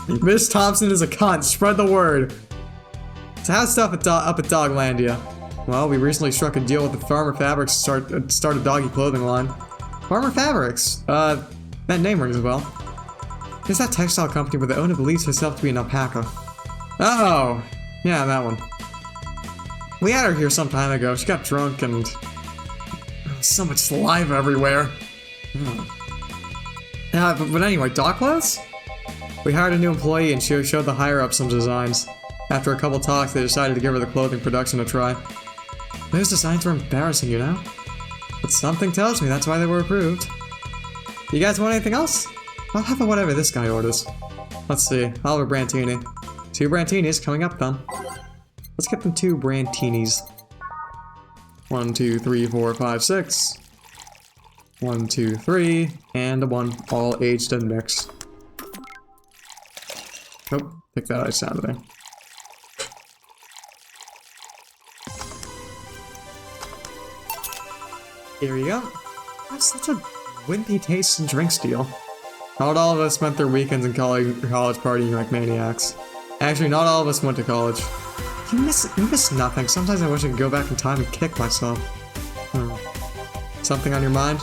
Miss Thompson is a cunt, spread the word. So how's stuff up at Doglandia? Well, we recently struck a deal with the Farmer Fabrics to start a doggy clothing line. Farmer Fabrics? That name rings a bell. It's that textile company where the owner believes herself to be an alpaca. Oh, yeah, that one. We had her here some time ago. She got drunk and... so much saliva everywhere. But anyway, dog clothes? We hired a new employee and she showed the higher-ups some designs. After a couple talks, they decided to give her the clothing production a try. Those designs were embarrassing, you know? But something tells me that's why they were approved. You guys want anything else? I'll have a whatever this guy orders. Let's see, I'll have a Brantini. 2 Brantinis coming up then. Let's get them 2 Brantinis. 1, 2, 3, 4, 5, 6. 1, 2, 3, and a 1, all aged and mixed. Nope, take that ice out of there. Here you go. That's such a wimpy taste in drink steal. Not all of us spent their weekends in college partying like maniacs. Actually, not all of us went to college. You miss nothing. Sometimes I wish I could go back in time and kick myself. Something on your mind?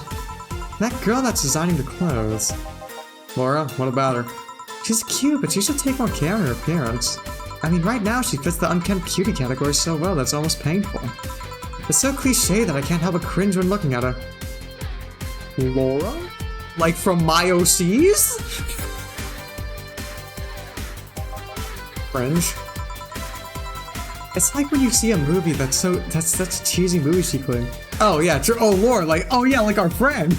That girl that's designing the clothes. Laura, what about her? She's cute, but she should take more care of her appearance. I mean, right now she fits the unkempt cutie category so well that's almost painful. It's so cliche that I can't help but cringe when looking at her. Laura? Like from My OCs? Cringe. It's like when you see a movie that's such a cheesy movie sequel. Oh yeah, true. Oh Laura, like, oh yeah, like our friend.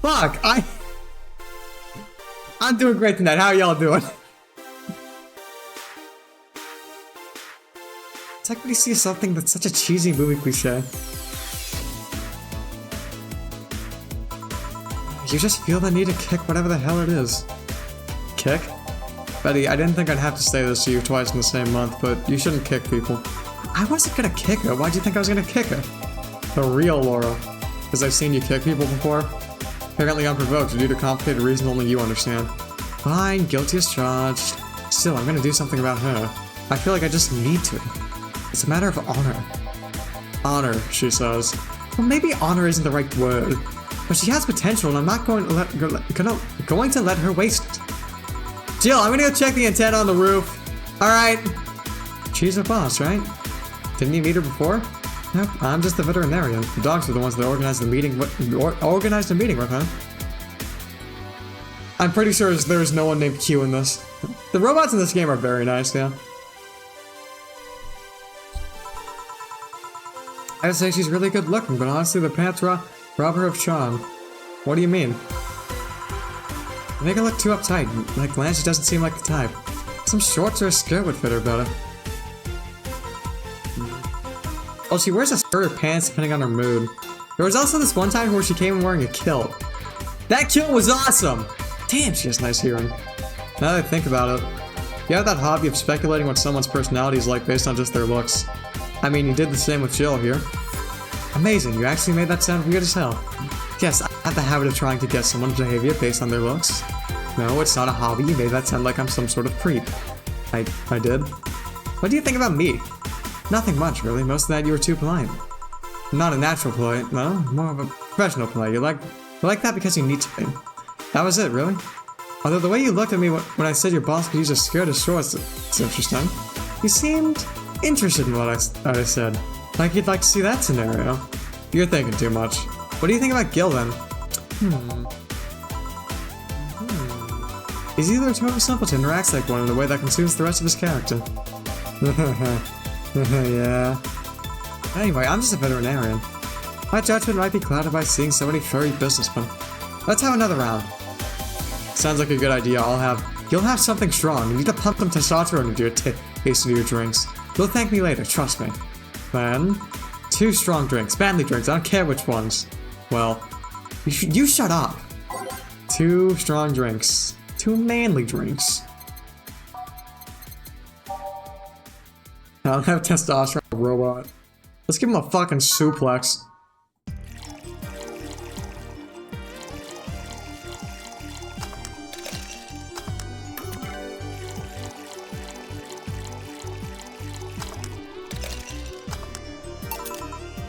Fuck, I'm doing great tonight. How y'all doing? It's like when you see something that's such a cheesy movie cliche. You just feel the need to kick whatever the hell it is. Kick? Betty, I didn't think I'd have to say this to you twice in the same month, but you shouldn't kick people. I wasn't gonna kick her. Why'd you think I was gonna kick her? The real Laura. Because I've seen you kick people before. Apparently unprovoked due to complicated reason only you understand. Fine, guilty as charged. Still, I'm gonna do something about her. I feel like I just need to. It's a matter of honor. Honor, she says. Well, maybe honor isn't the right word. But she has potential and I'm not going to let her waste it. Jill, I'm gonna go check the antenna on the roof. Alright. She's a boss, right? Didn't you meet her before? Nope, I'm just the veterinarian. The dogs are the ones that organized the meeting with her. I'm pretty sure there's no one named Q in this. The robots in this game are very nice, yeah. I would say she's really good looking, but honestly the pants rob her of charm. What do you mean? They make her look too uptight, like Lance doesn't seem like the type. Some shorts or a skirt would fit her better. Well, she wears a skirt or pants depending on her mood. There was also this one time where she came in wearing a kilt. That kilt was awesome! Damn, she has nice hearing. Now that I think about it, you have that hobby of speculating what someone's personality is like based on just their looks. I mean, you did the same with Jill here. Amazing, you actually made that sound weird as hell. Yes, I have the habit of trying to guess someone's behavior based on their looks. No, it's not a hobby, you made that sound like I'm some sort of creep. I did? What do you think about me? Nothing much, really. Most of that you were too polite. Not a natural polite, no, more of a professional polite. You like that because you need to be. That was it, really? Although the way you looked at me when I said your boss could use a skirt or shorts, it's interesting. You seemed interested in what I said. Like you'd like to see that scenario. You're thinking too much. What do you think about Gil then? He's either a total simpleton or acts like one in a way that consumes the rest of his character. Yeah. Anyway, I'm just a veterinarian. My judgment might be clouded by seeing so many furry businessmen. Let's have another round. Sounds like a good idea. You'll have something strong. You need to pump some testosterone into your taste into your drinks. You'll thank me later, trust me. Then, 2 strong drinks, manly drinks, I don't care which ones. Well, you shut up. 2 strong drinks, 2 manly drinks. I don't have testosterone, robot. Let's give him a fucking suplex.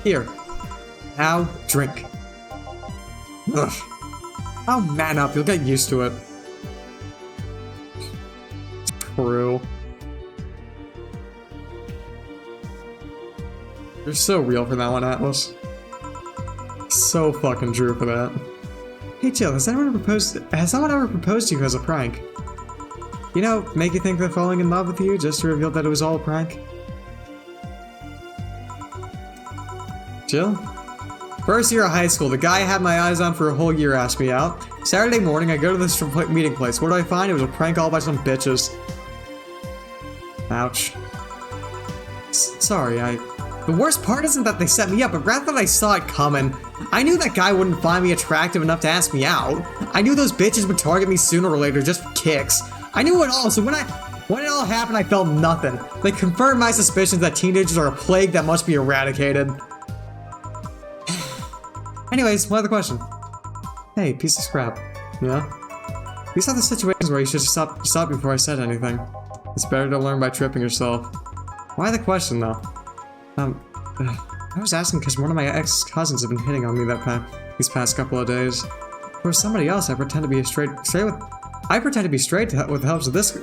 Here. Now, drink. Ugh. Oh, man up, you'll get used to it. True. You're so real for that one, Atlas. So fucking true for that. Hey Jill, has someone ever proposed to you as a prank? You know, make you think they're falling in love with you just to reveal that it was all a prank? Jill? First year of high school, the guy I had my eyes on for a whole year asked me out. Saturday morning, I go to this meeting place. What do I find? It was a prank all by some bitches. Ouch. Sorry, The worst part isn't that they set me up, but rather that I saw it coming. I knew that guy wouldn't find me attractive enough to ask me out. I knew those bitches would target me sooner or later just for kicks. I knew it all, so when it all happened, I felt nothing. They confirmed my suspicions that teenagers are a plague that must be eradicated. Anyways, one other question. Hey, piece of scrap. Yeah? These are the situations where you should stop before I said anything. It's better to learn by tripping yourself. Why the question, though? I was asking because one of my ex-cousins have been hitting on me these past couple of days. For somebody else, I pretend to be straight with the help of this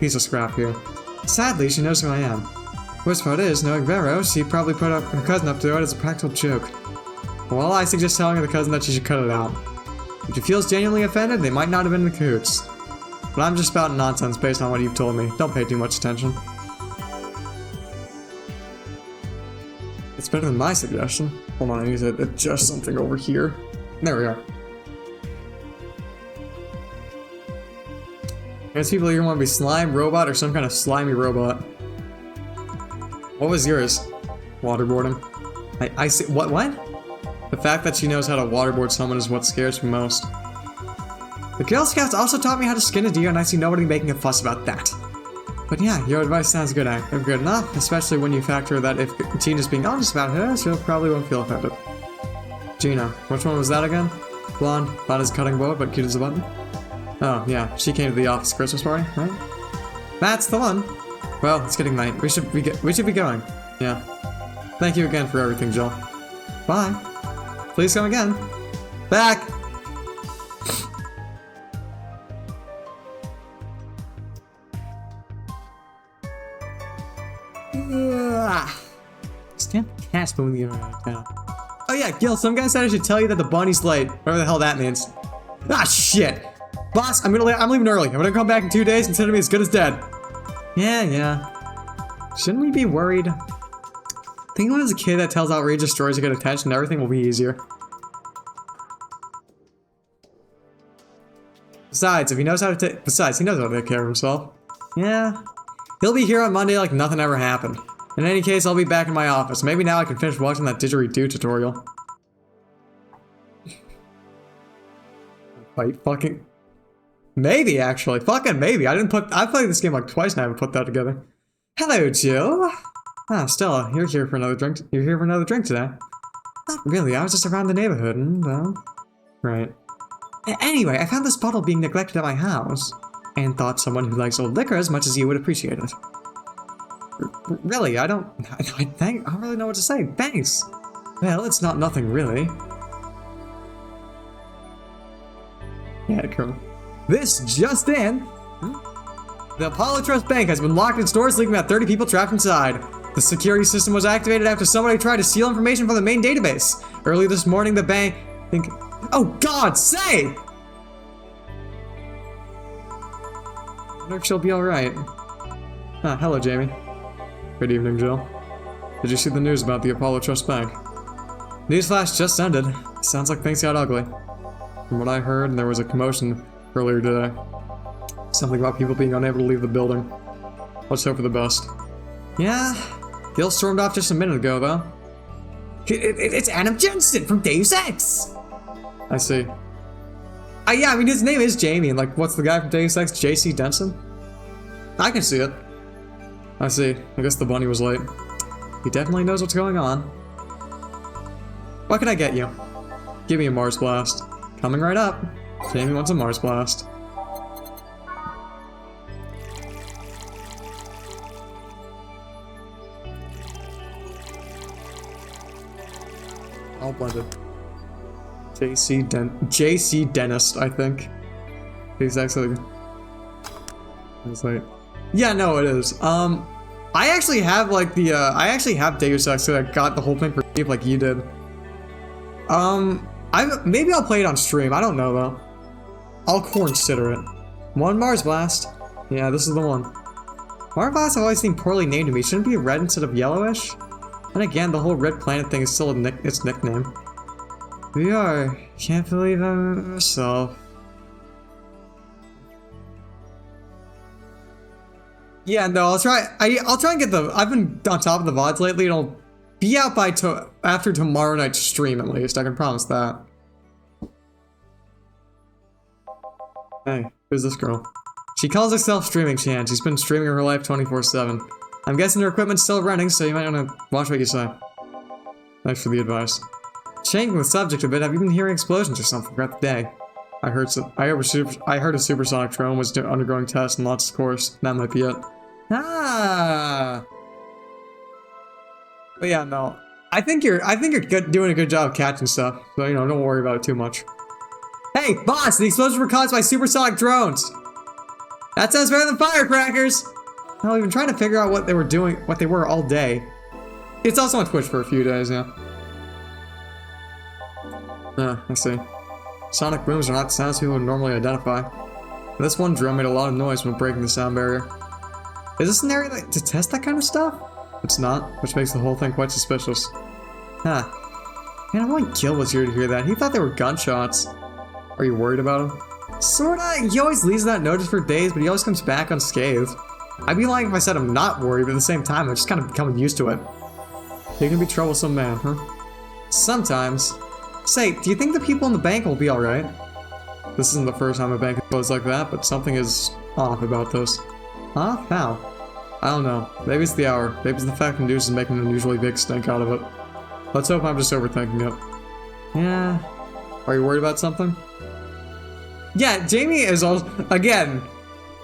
piece of scrap here. Sadly, she knows who I am. Worst part is, knowing Vero, she probably put her cousin up to it as a practical joke. Well, I suggest telling the cousin that she should cut it out. If she feels genuinely offended, they might not have been in the cahoots. But I'm just spouting nonsense based on what you've told me. Don't pay too much attention. It's better than my suggestion. Hold on, I need to adjust something over here. There we are. I guess people either want to be slime, robot, or some kind of slimy robot. What was yours? Waterboarding. I see. What? The fact that she knows how to waterboard someone is what scares me most. The Girl Scouts also taught me how to skin a deer, and I see nobody making a fuss about that. But yeah, your advice sounds good enough, especially when you factor that if Gina's being honest about her, she'll probably won't feel offended. Gina, which one was that again? Blonde, not as cutting board, but cute as a button? Oh, yeah, she came to the office Christmas party, right? That's the one! Well, it's getting late. We should be going. Yeah. Thank you again for everything, Jill. Bye. Please come again. Back! Stamp cast moving around town. Oh yeah, Gil, some guy said I should tell you that the bunny's late. Whatever the hell that means. Ah, shit! Boss, I'm leaving early. I'm gonna come back in 2 days and consider me as good as dead. Yeah. Shouldn't we be worried? Think when as a kid that tells outrageous stories to get attention, everything will be easier. Besides, he knows how to take care of himself. Yeah. He'll be here on Monday like nothing ever happened. In any case, I'll be back in my office. Maybe now I can finish watching that didgeridoo tutorial. Wait, fucking... Maybe, actually. Fucking maybe. I played this game like twice and I haven't put that together. Hello, Jill. Ah, Stella, you're here for another drink. You're here for another drink today. Not really. I was just around the neighborhood and, right. Anyway, I found this bottle being neglected at my house and thought someone who likes old liquor as much as you would appreciate it. Really, I don't really know what to say. Thanks. Well, it's not nothing really. Yeah, cool. This just in. The Apollo Trust Bank has been locked in stores, leaving about 30 people trapped inside. The security system was activated after somebody tried to steal information from the main database. Early this morning, the bank... Oh, God, say! I wonder if she'll be alright. Ah, hello, Jamie. Good evening, Jill. Did you see the news about the Apollo Trust Bank? Newsflash just ended. Sounds like things got ugly. From what I heard, there was a commotion earlier today. Something about people being unable to leave the building. Let's hope for the best. Yeah, Gil stormed off just a minute ago, though. It's Adam Jensen from Deus Ex! I see. Yeah, I mean, his name is Jamie, and like, what's the guy from Deus Ex? JC Denson? I can see it. I see. I guess the bunny was late. He definitely knows what's going on. What can I get you? Give me a Mars Blast. Coming right up. Jamie wants a Mars Blast. All blended. JC Dentist, I think. He's actually... It's like... Yeah, no, it is. I actually have, like, I actually have Deus Ex, so I got the whole thing for cheap like you did. Maybe I'll play it on stream, I don't know, though. I'll consider it. One Mars Blast. Yeah, this is the one. Mars Blast have always seemed poorly named to me. Shouldn't it be red instead of yellowish? And again, the whole red planet thing is still its nickname. We are. Can't believe I'm myself. Yeah, no, I'll try and get the... I've been on top of the VODs lately. It'll be out by after tomorrow night's stream, at least. I can promise that. Hey, who's this girl? She calls herself Streaming Chan. She's been streaming her life 24/7. I'm guessing her equipment's still running, so you might want to watch what you say. Thanks for the advice. Changing the subject a bit, have you been hearing explosions or something throughout the day? I heard a supersonic drone was undergoing tests and lots of course. That might be it. Ah. But yeah, no. I think you're doing a good job catching stuff. So you know, don't worry about it too much. Hey, boss! The explosions were caused by supersonic drones. That sounds better than firecrackers! Hell, we've been trying to figure out what they were doing, what they were all day. It's also on Twitch for a few days, yeah. I see. Sonic booms are not sounds people would normally identify. This one drum made a lot of noise when breaking the sound barrier. Is this an area to test that kind of stuff? It's not, which makes the whole thing quite suspicious. Huh. Man, I want Gil was here to hear that. He thought they were gunshots. Are you worried about him? Sorta. He always leaves without notice for days, but he always comes back unscathed. I'd be lying if I said I'm not worried, but at the same time, I'm just kind of becoming used to it. He can be troublesome man, huh? Sometimes. Say, do you think the people in the bank will be alright? This isn't the first time a bank has closed like that, but something is off about this. Huh? How? I don't know. Maybe it's the hour. Maybe it's the fact the news is making an unusually big stink out of it. Let's hope I'm just overthinking it. Yeah. Are you worried about something? Yeah, Jamie is also... Again,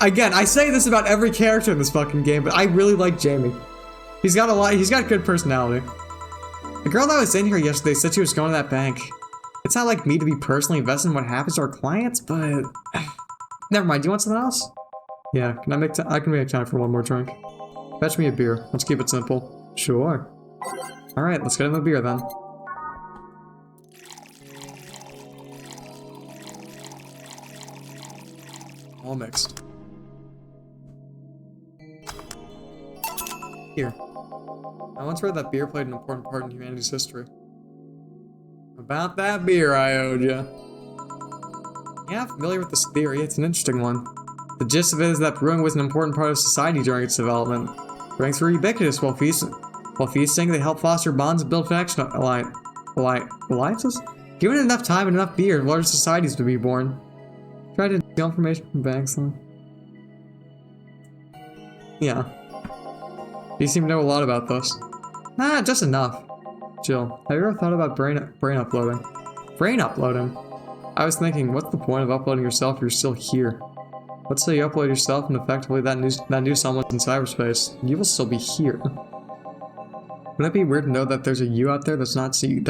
I say this about every character in this fucking game, but I really like Jamie. He's got good personality. The girl that was in here yesterday said she was going to that bank. It's not like me to be personally invested in what happens to our clients, but... Never mind, do you want something else? Yeah, I can make time for one more drink. Fetch me a beer. Let's keep it simple. Sure. Alright, let's get him a beer then. All mixed. Here. I once read that beer played an important part in humanity's history. About that beer I owed you. Yeah, I'm familiar with this theory. It's an interesting one. The gist of it is that brewing was an important part of society during its development. Drinks were ubiquitous while feasting, they help foster bonds and build faction alliances? Given enough time and enough beer, larger societies would be born. Try to steal information from banks, huh? Yeah. You seem to know a lot about this. Nah, just enough. Jill, have you ever thought about brain uploading? Brain uploading? I was thinking, what's the point of uploading yourself if you're still here? Let's say you upload yourself and effectively that new someone's in cyberspace. You will still be here. Wouldn't it be weird to know that there's a you out there that's not you?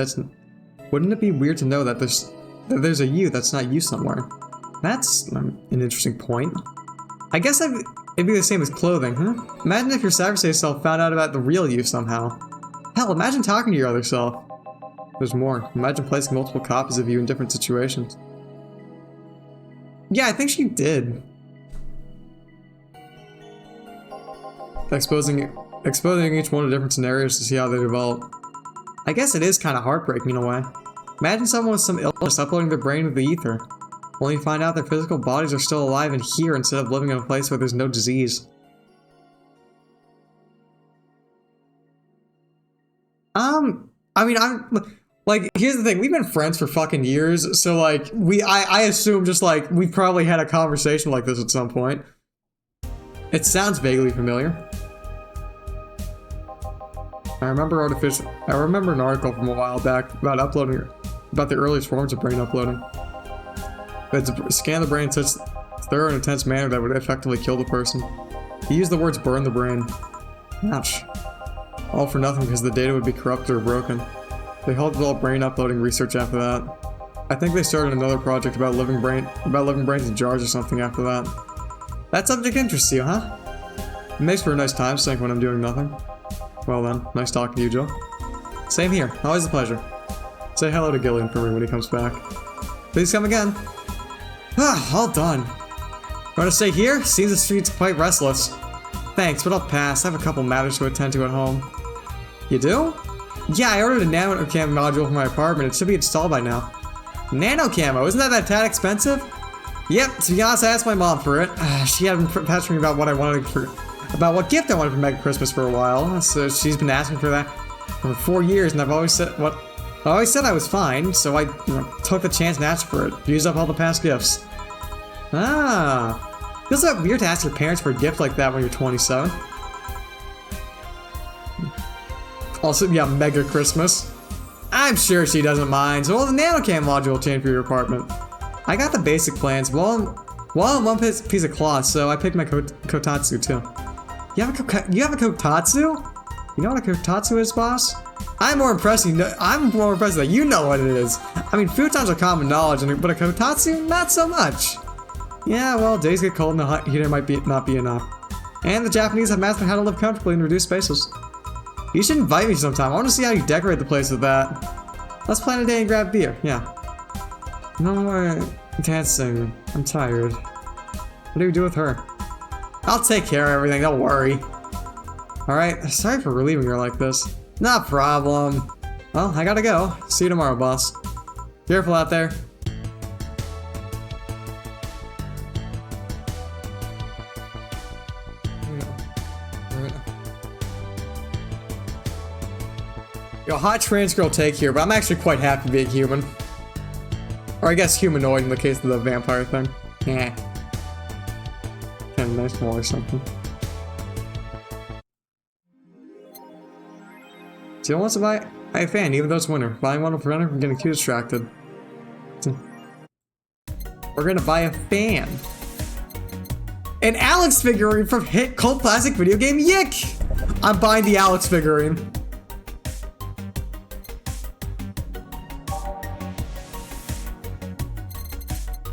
Wouldn't it be weird to know that there's a you that's not you somewhere? That's an interesting point. I guess it'd be the same as clothing, huh? Imagine if your cyberspace self found out about the real you somehow. Hell, imagine talking to your other self. There's more. Imagine placing multiple copies of you in different situations. Yeah, I think she did. Exposing each one to different scenarios to see how they develop. I guess it is kind of heartbreaking in a way. Imagine someone with some illness uploading their brain to the ether, only to find out their physical bodies are still alive and here instead of living in a place where there's no disease. I mean, like, here's the thing, we've been friends for fucking years, so like, I assume just like, we've probably had a conversation like this at some point. It sounds vaguely familiar. I remember an article from a while back about the earliest forms of brain uploading. They had to scan the brain in such thorough and intense manner that would effectively kill the person. He used the words burn the brain. Ouch. All for nothing because the data would be corrupted or broken. They halted all brain uploading research after that. I think they started another project about living brains in jars or something after that. That subject interests you, huh? It makes for a nice time sink when I'm doing nothing. Well then, nice talking to you, Jill. Same here, always a pleasure. Say hello to Gillian for me when he comes back. Please come again. All done. Want to stay here? Seems the street's quite restless. Thanks, but I'll pass. I have a couple matters to attend to at home. You do? Yeah, I ordered a nano-cam module for my apartment. It should be installed by now. Nano-camo? Isn't that tad expensive? Yep, to be honest, I asked my mom for it. She had been pestering me about what gift I wanted for Mega Christmas for a while. So she's been asking for that for 4 years, and I've always said I was fine, so I took the chance and asked for it. Used up all the past gifts. Feels a bit weird to ask your parents for a gift like that when you're 27. Also, yeah, Mega Christmas. I'm sure she doesn't mind, so the nanocam module will change for your apartment. I got the basic plans, well, one piece of cloth, so I picked my kotatsu too. You have a kotatsu? You know what a kotatsu is, boss? I'm more impressed that you know what it is. I mean, futons are common knowledge, but a kotatsu, not so much. Yeah, well, days get cold and the hot heater might not be enough. And the Japanese have mastered how to live comfortably in reduced spaces. You should invite me sometime. I want to see how you decorate the place with that. Let's plan a day and grab beer. Yeah. No more dancing. I'm tired. What do you do with her? I'll take care of everything. Don't worry. Alright. Sorry for relieving her like this. No problem. Well, I gotta go. See you tomorrow, boss. Careful out there. Yo, hot trans girl take here, but I'm actually quite happy being human. Or I guess humanoid in the case of the vampire thing. Yeah. Kind of nice more or something. Jill wants to buy a fan, even though it's winter. Buying one will prevent her from getting too distracted. We're gonna buy a fan. An Alex figurine from hit cult classic video game Yick! I'm buying the Alex figurine.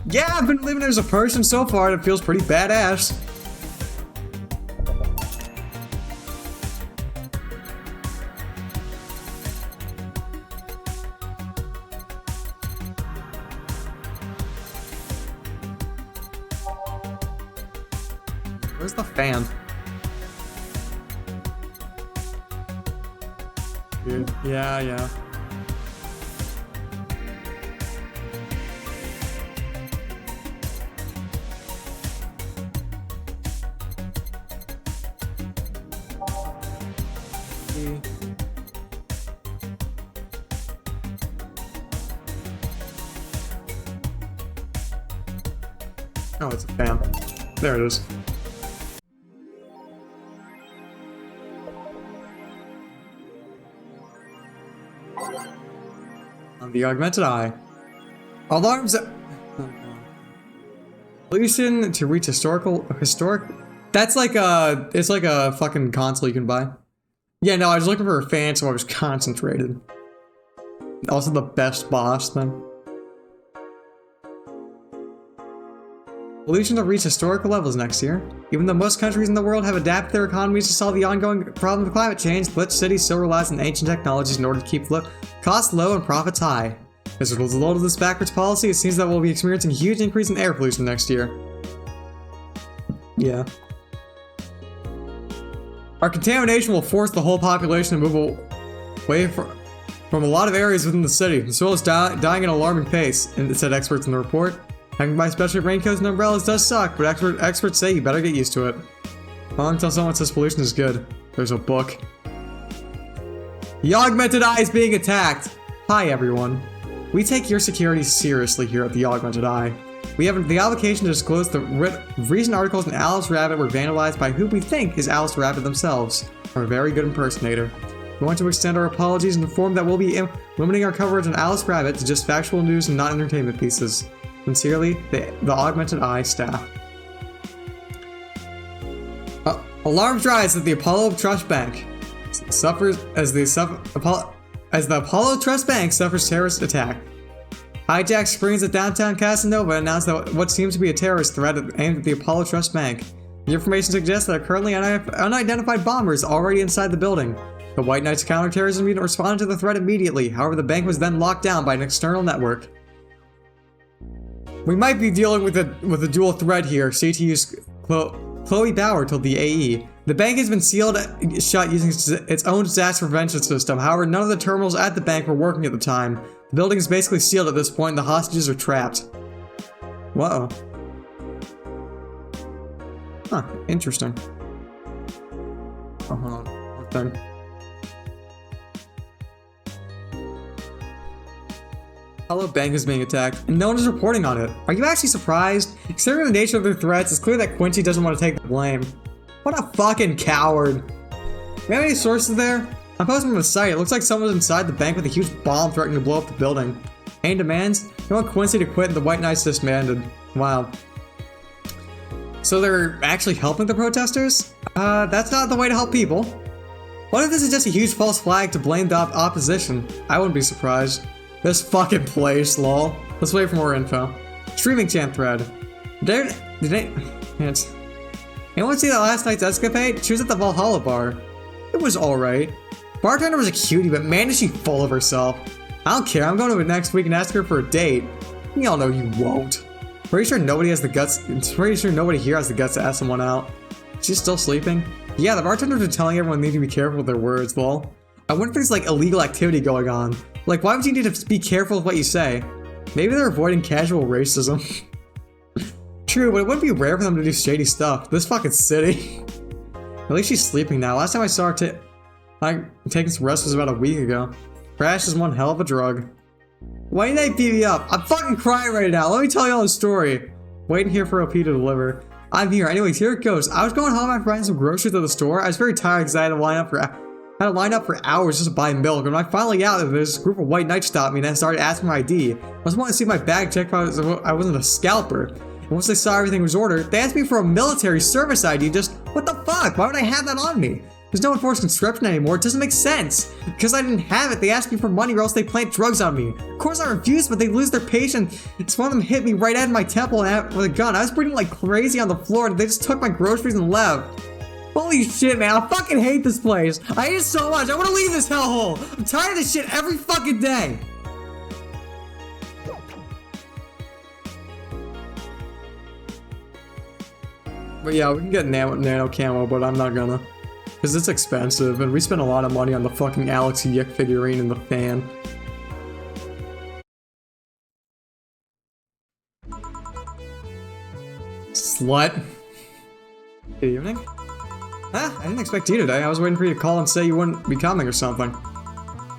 Yeah, I've been living as a person so far and it feels pretty badass. Where's the fan? Dude, yeah. Oh, it's a fan. There it is. On the augmented eye. Alarms. Solution to reach historic. That's like a. It's like a fucking console you can buy. Yeah, no, I was looking for a fan, so I was concentrated. Also, the best boss then. Pollution to reach historical levels next year. Even though most countries in the world have adapted their economies to solve the ongoing problem of climate change, Glitch City still relies on ancient technologies in order to keep costs low and profits high. As a result of this backwards policy, it seems that we'll be experiencing a huge increase in air pollution next year. Yeah. Our contamination will force the whole population to move away from a lot of areas within the city. The soil is dying at an alarming pace, and said experts in the report. Having to buy special raincoats and umbrellas does suck, but experts say you better get used to it. Well, until someone says pollution is good. There's a book. The augmented eye is being attacked! Hi everyone. We take your security seriously here at the augmented eye. We have the obligation to disclose the recent articles in Alice Rabbit were vandalized by who we think is Alice Rabbit themselves, or a very good impersonator. We want to extend our apologies and inform that we'll be limiting our coverage on Alice Rabbit to just factual news and not entertainment pieces. Sincerely, the Augmented Eye staff. Alarms rise at the Apollo Trust Bank. Suffers as the Apollo Trust Bank suffers terrorist attack. Hijacked springs at downtown Casanova announced that what seems to be a terrorist threat aimed at the Apollo Trust Bank. The information suggests that a currently unidentified bomber is already inside the building. The White Knights counterterrorism unit responded to the threat immediately. However, the bank was then locked down by an external network. We might be dealing with a dual threat here, CTU's Chloe Bauer told the AE. The bank has been sealed shut using its own disaster prevention system. However, none of the terminals at the bank were working at the time. The building is basically sealed at this point and the hostages are trapped. Whoa. Huh, interesting. Oh, hold on. One thing. Apollo Bank is being attacked, and no one is reporting on it. Are you actually surprised? Considering the nature of their threats, it's clear that Quincy doesn't want to take the blame. What a fucking coward. Do we have any sources there? I'm posting from the site. It looks like someone was inside the bank with a huge bomb threatening to blow up the building. Any demands? They want Quincy to quit and the White Knights disbanded. Wow. So they're actually helping the protesters? That's not the way to help people. What if this is just a huge false flag to blame the opposition? I wouldn't be surprised. This fucking place, lol. Let's wait for more info. Streaming chat thread. Did they? Anyone see that last night's escapade? She was at the Valhalla bar. It was alright. Bartender was a cutie, but man is she full of herself. I don't care, I'm going to her next week and ask her for a date. We all know you won't. Pretty sure nobody has the guts. Pretty sure nobody here has the guts to ask someone out. She's still sleeping? Yeah, the bartenders are telling everyone they need to be careful with their words, lol. I wonder if there's like illegal activity going on. Like, why would you need to be careful with what you say? Maybe they're avoiding casual racism. True, but it wouldn't be rare for them to do shady stuff. This fucking city. At least she's sleeping now. Last time I saw her taking some rest was about a week ago. Crash is one hell of a drug. Why didn't they beat me up? I'm fucking crying right now. Let me tell you all the story. Waiting here for OP to deliver. I'm here. Anyways, here it goes. I was going home after buying some groceries at the store. I was very tired because I had to line up for hours just to buy milk. And when I finally got there, this group of white knights stopped me and then started asking my ID. I was wanting to see my bag, check if I wasn't a scalper. And once they saw everything was ordered, they asked me for a military service ID. Just, what the fuck? Why would I have that on me? There's no enforced conscription anymore. It doesn't make sense. Because I didn't have it, they asked me for money or else they plant drugs on me. Of course I refused, but they lose their patience. It's one of them hit me right out of my temple with a gun. I was breathing like crazy on the floor and they just took my groceries and left. Holy shit, man. I fucking hate this place. I hate it so much. I want to leave this hellhole. I'm tired of this shit every fucking day. But yeah, we can get nano camo, but I'm not gonna. Because it's expensive, and we spent a lot of money on the fucking Alex Yick figurine and the fan. Slut. Good evening. Ah, I didn't expect you today. I was waiting for you to call and say you wouldn't be coming or something.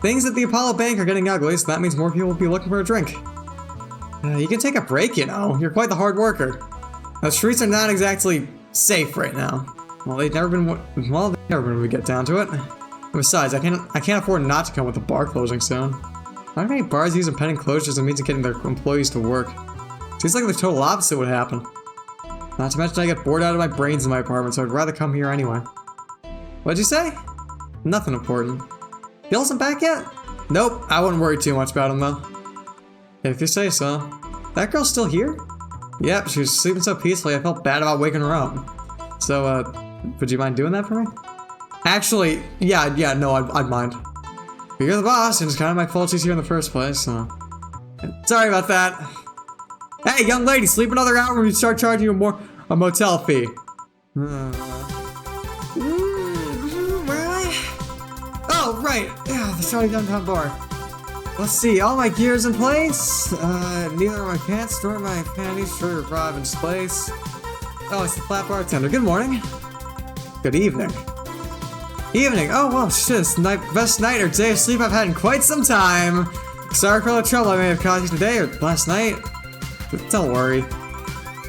Things at the Apollo Bank are getting ugly, so that means more people will be looking for a drink. You can take a break, you know. You're quite the hard worker. The streets are not exactly safe right now. Well, they've never been when we get down to it. And besides, I can't afford not to come with the bar closing soon. Why do many bars use impending closures as a means of getting their employees to work? Seems like the total opposite would happen. Not to mention I get bored out of my brains in my apartment, so I'd rather come here anyway. What'd you say? Nothing important. Bill isn't back yet? Nope, I wouldn't worry too much about him though. If you say so. That girl's still here? Yep, she was sleeping so peacefully I felt bad about waking her up. So, would you mind doing that for me? Actually, yeah, no, I'd mind. But you're the boss, and it's kind of my fault she's here in the first place, so... Sorry about that. Hey, young lady, sleep another hour when we start charging you a motel fee. Where am I? Oh, right. Yeah, the Saudi downtown bar. Let's see, all my gear's in place. Neither are my pants nor my panties for Robin's place. Oh, it's the flat bartender. Good morning. Good evening. Evening. Oh, well, shit. It's the best night or day of sleep I've had in quite some time. Sorry for all the trouble I may have caused you today or last night. But don't worry.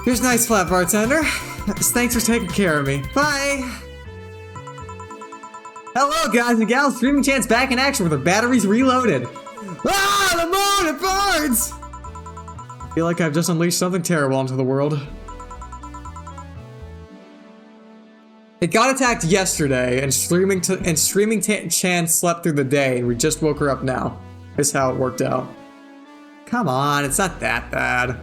Here's a nice flat bartender. Thanks for taking care of me. Bye. Hello, guys and gals. Streaming Chance back in action with her batteries reloaded. Ah, the moon! It burns! I feel like I've just unleashed something terrible into the world. It got attacked yesterday, and streaming Chan slept through the day, and we just woke her up now. Is how it worked out. Come on, it's not that bad.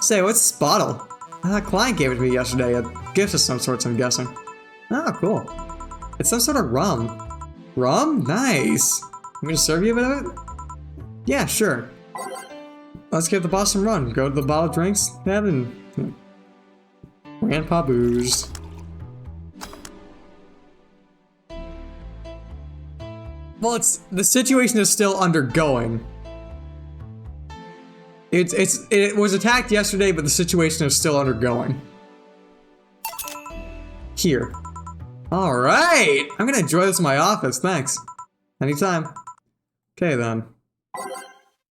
Say, what's this bottle? A client gave it to me yesterday. A gift of some sorts, I'm guessing. Oh, cool. It's some sort of rum. Rum? Nice. I'm gonna serve you a bit of it? Yeah, sure. Let's give the boss some run. Go to the bottle of drinks, have and Grandpa booze. Well, the situation is still undergoing. It was attacked yesterday, but the situation is still undergoing. Here. All right, I'm gonna enjoy this in my office. Thanks. Anytime. Okay then.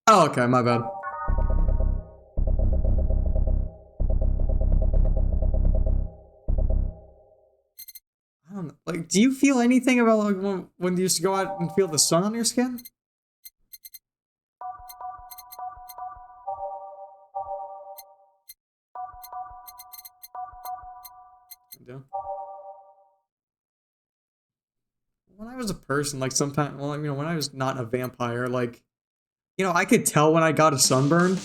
Oh, okay, my bad. I don't know, like, do you feel anything about like when you used to go out and feel the sun on your skin? I do. When I was a person, like sometimes, well, you know, when I was not a vampire, like, you know, I could tell when I got a sunburn.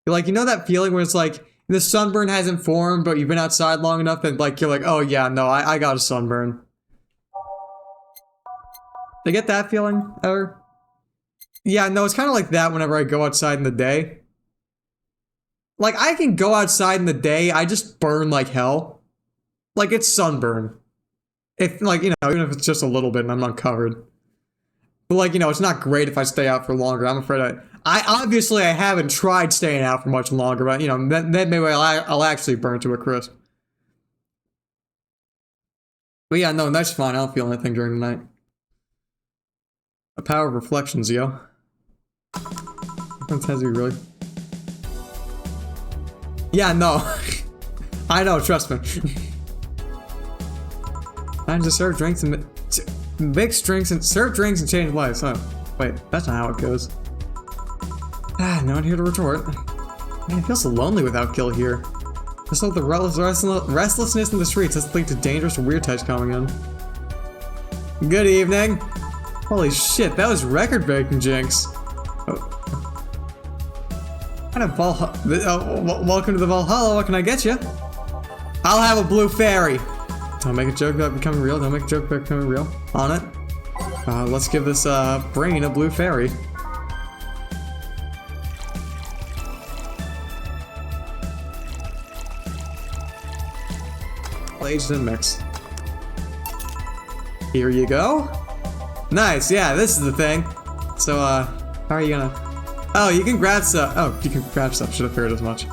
Like, you know that feeling where it's like, the sunburn hasn't formed, but you've been outside long enough that, like, you're like, oh yeah, no, I got a sunburn. Did I get that feeling ever? Yeah, no, it's kind of like that whenever I go outside in the day. Like, I can go outside in the day, I just burn like hell. Like, it's sunburn. If, like, you know, even if it's just a little bit and I'm not covered. But, like, you know, it's not great if I stay out for longer. I'm afraid I obviously haven't tried staying out for much longer, but, you know, then maybe I'll actually burn to a crisp. But yeah, no, that's fine. I don't feel anything during the night. The power of reflections, yo. That tends to be really... Yeah, no. I know, trust me. I just serve drinks and mix drinks and serve drinks and change lives. Oh, wait, that's not how it goes. Ah, no one here to retort. Man, it feels so lonely without Gil here. Just like the restlessness in the streets has linked to dangerous weird types coming in. Good evening. Holy shit, that was record-breaking, Jinx. Oh. Kind of welcome to the Valhalla. What can I get you? I'll have a blue fairy. Don't make a joke about becoming real. Don't make a joke about becoming real. On it. Let's give this brain a blue fairy. Aged and mix. Here you go. Nice. Yeah, this is the thing. So, how are you gonna? Oh, you can grab stuff. Oh, you can grab stuff. Should have figured as much.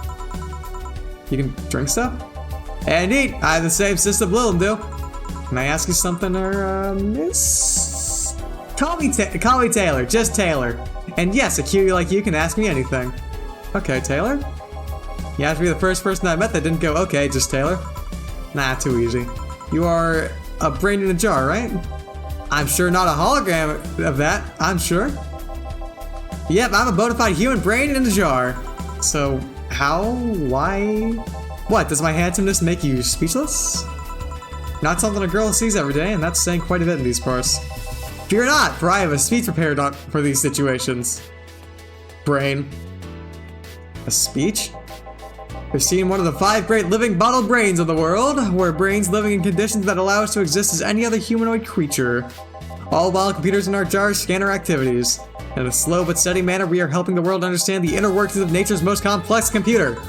You can drink stuff? And eat! I have the same system Lil'em do. Can I ask you something, or, miss? Call me Taylor. Just Taylor. And yes, a cutie like you can ask me anything. Okay, Taylor? You have to be the first person I met that didn't go, okay, just Taylor. Nah, too easy. You are a brain in a jar, right? I'm sure not a hologram of that, I'm sure. Yep, I'm a bona fide human brain in a jar. So, how? Why? What, does my handsomeness make you speechless? Not something a girl sees every day, and that's saying quite a bit in these parts. Fear not, for I have a speech prepared for these situations. Brain. A speech? We've seen one of the 5 great living bottled brains of the world, where brains living in conditions that allow us to exist as any other humanoid creature. All while computers in our jars scan our activities. In a slow but steady manner, we are helping the world understand the inner workings of nature's most complex computer.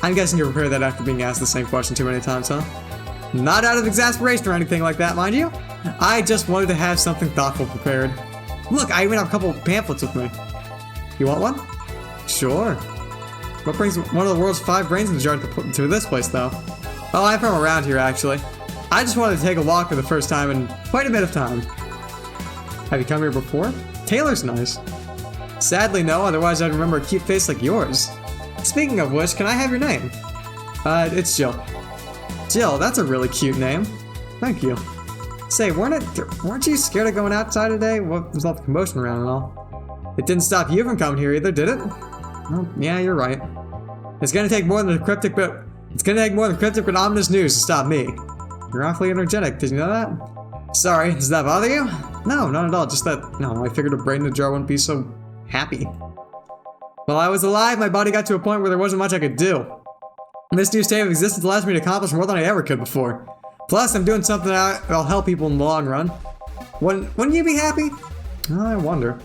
I'm guessing you prepared that after being asked the same question too many times, huh? Not out of exasperation or anything like that, mind you. I just wanted to have something thoughtful prepared. Look, I even have a couple of pamphlets with me. You want one? Sure. What brings one of the world's 5 brains in the jar to this place, though? Oh, I'm from around here, actually. I just wanted to take a walk for the first time in quite a bit of time. Have you come here before? Taylor's nice. Sadly, no, otherwise I'd remember a cute face like yours. Speaking of which, can I have your name? It's Jill. Jill, that's a really cute name. Thank you. Say, weren't you scared of going outside today? What was all the commotion around and all? It didn't stop you from coming here either, did it? Well, yeah, you're right. It's gonna take more than cryptic but ominous news to stop me. You're awfully energetic, did you know that? Sorry, does that bother you? No, not at all, just that, no, I figured a brain in a jar wouldn't be so happy. While I was alive, my body got to a point where there wasn't much I could do. This new state of existence allows me to accomplish more than I ever could before. Plus, I'm doing something that'll help people in the long run. Wouldn't you be happy? Oh, I wonder.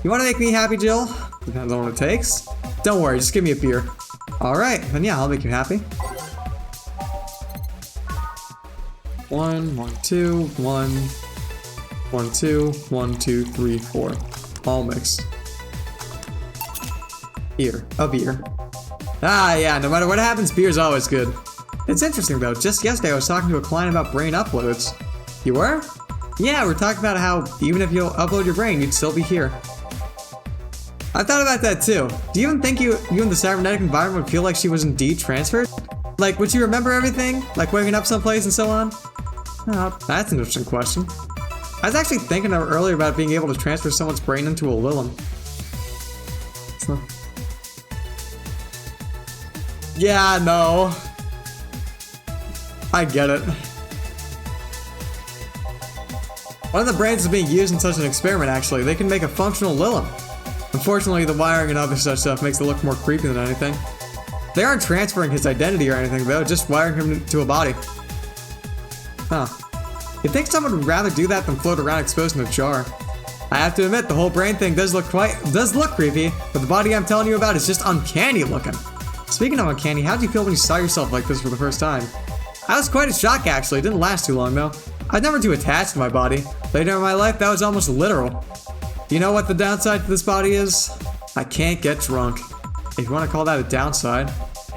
You want to make me happy, Jill? Depends on what it takes. Don't worry, just give me a beer. Alright, then yeah, I'll make you happy. 1, 1, 2, 1, 1, 2, 1, 2, 3, 4. All mixed. Beer. A beer. Ah, yeah, no matter what happens, beer's always good. It's interesting though, just yesterday I was talking to a client about brain uploads. You were? Yeah, we're talking about how even if you upload your brain, you'd still be here. I thought about that too. Do you even think you in the cybernetic environment would feel like she was indeed transferred? Like, would you remember everything? Like waking up someplace and so on? Oh, that's an interesting question. I was actually thinking earlier about being able to transfer someone's brain into a Lil'em. So. Yeah, no. I get it. One of the brains is being used in such an experiment, actually. They can make a functional Lil'em. Unfortunately, the wiring and other such stuff makes it look more creepy than anything. They aren't transferring his identity or anything though, just wiring him to a body. Huh. You'd think someone would rather do that than float around exposed in a jar. I have to admit, the whole brain thing does look creepy, but the body I'm telling you about is just uncanny looking. Speaking of uncanny, how did you feel when you saw yourself like this for the first time? I was quite a shock actually, it didn't last too long though. I was never too attached to my body. Later in my life, that was almost literal. You know what the downside to this body is? I can't get drunk. If you want to call that a downside.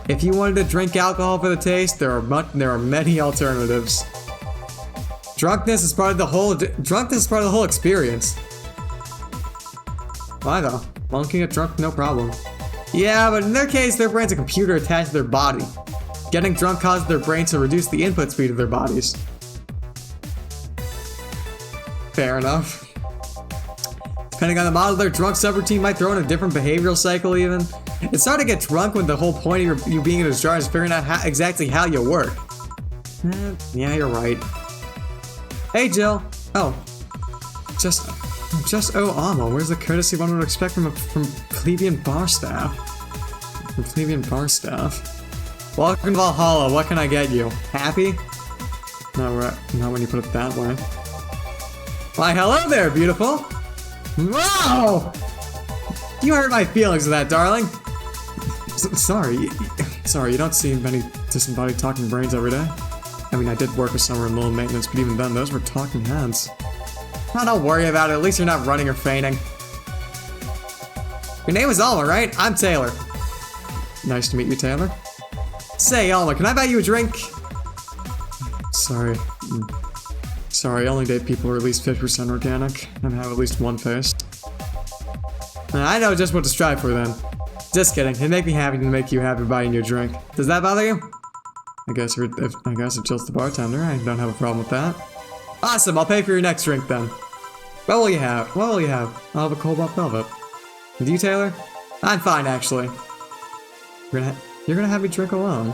If you wanted to drink alcohol for the taste, there are many alternatives. Drunkenness is part of the whole experience. Why though? One can get drunk, no problem. Yeah, but in their case, their brain's a computer attached to their body. Getting drunk causes their brains to reduce the input speed of their bodies. Fair enough. Depending on the model, their drunk subroutine might throw in a different behavioral cycle even. It's hard to get drunk when the whole point of you being in this jar is figuring out exactly how you work. Yeah, you're right. Hey, Jill. Oh. Just Alma. Where's the courtesy one would expect from plebeian bar staff? From plebeian bar staff. Welcome to Valhalla. What can I get you? Happy? No, not when you put it that way. Why, hello there, beautiful. Whoa! You hurt my feelings with that, darling. Sorry, you don't see many disembodied talking brains every day. I mean, I did work with summer and low maintenance, but even then, those were talking heads. Oh, don't worry about it. At least you're not running or fainting. Your name is Alma, right? I'm Taylor. Nice to meet you, Taylor. Say, Alma, can I buy you a drink? Sorry, I only date people who are at least 50% organic and have at least one face. I know just what to strive for then. Just kidding. It'd make me happy to make you happy buying you a drink. Does that bother you? I guess if Jill's the bartender, I don't have a problem with that. Awesome, I'll pay for your next drink then. What will you have? I'll have a cold hot velvet. And you, Taylor? I'm fine, actually. You're gonna have me drink alone.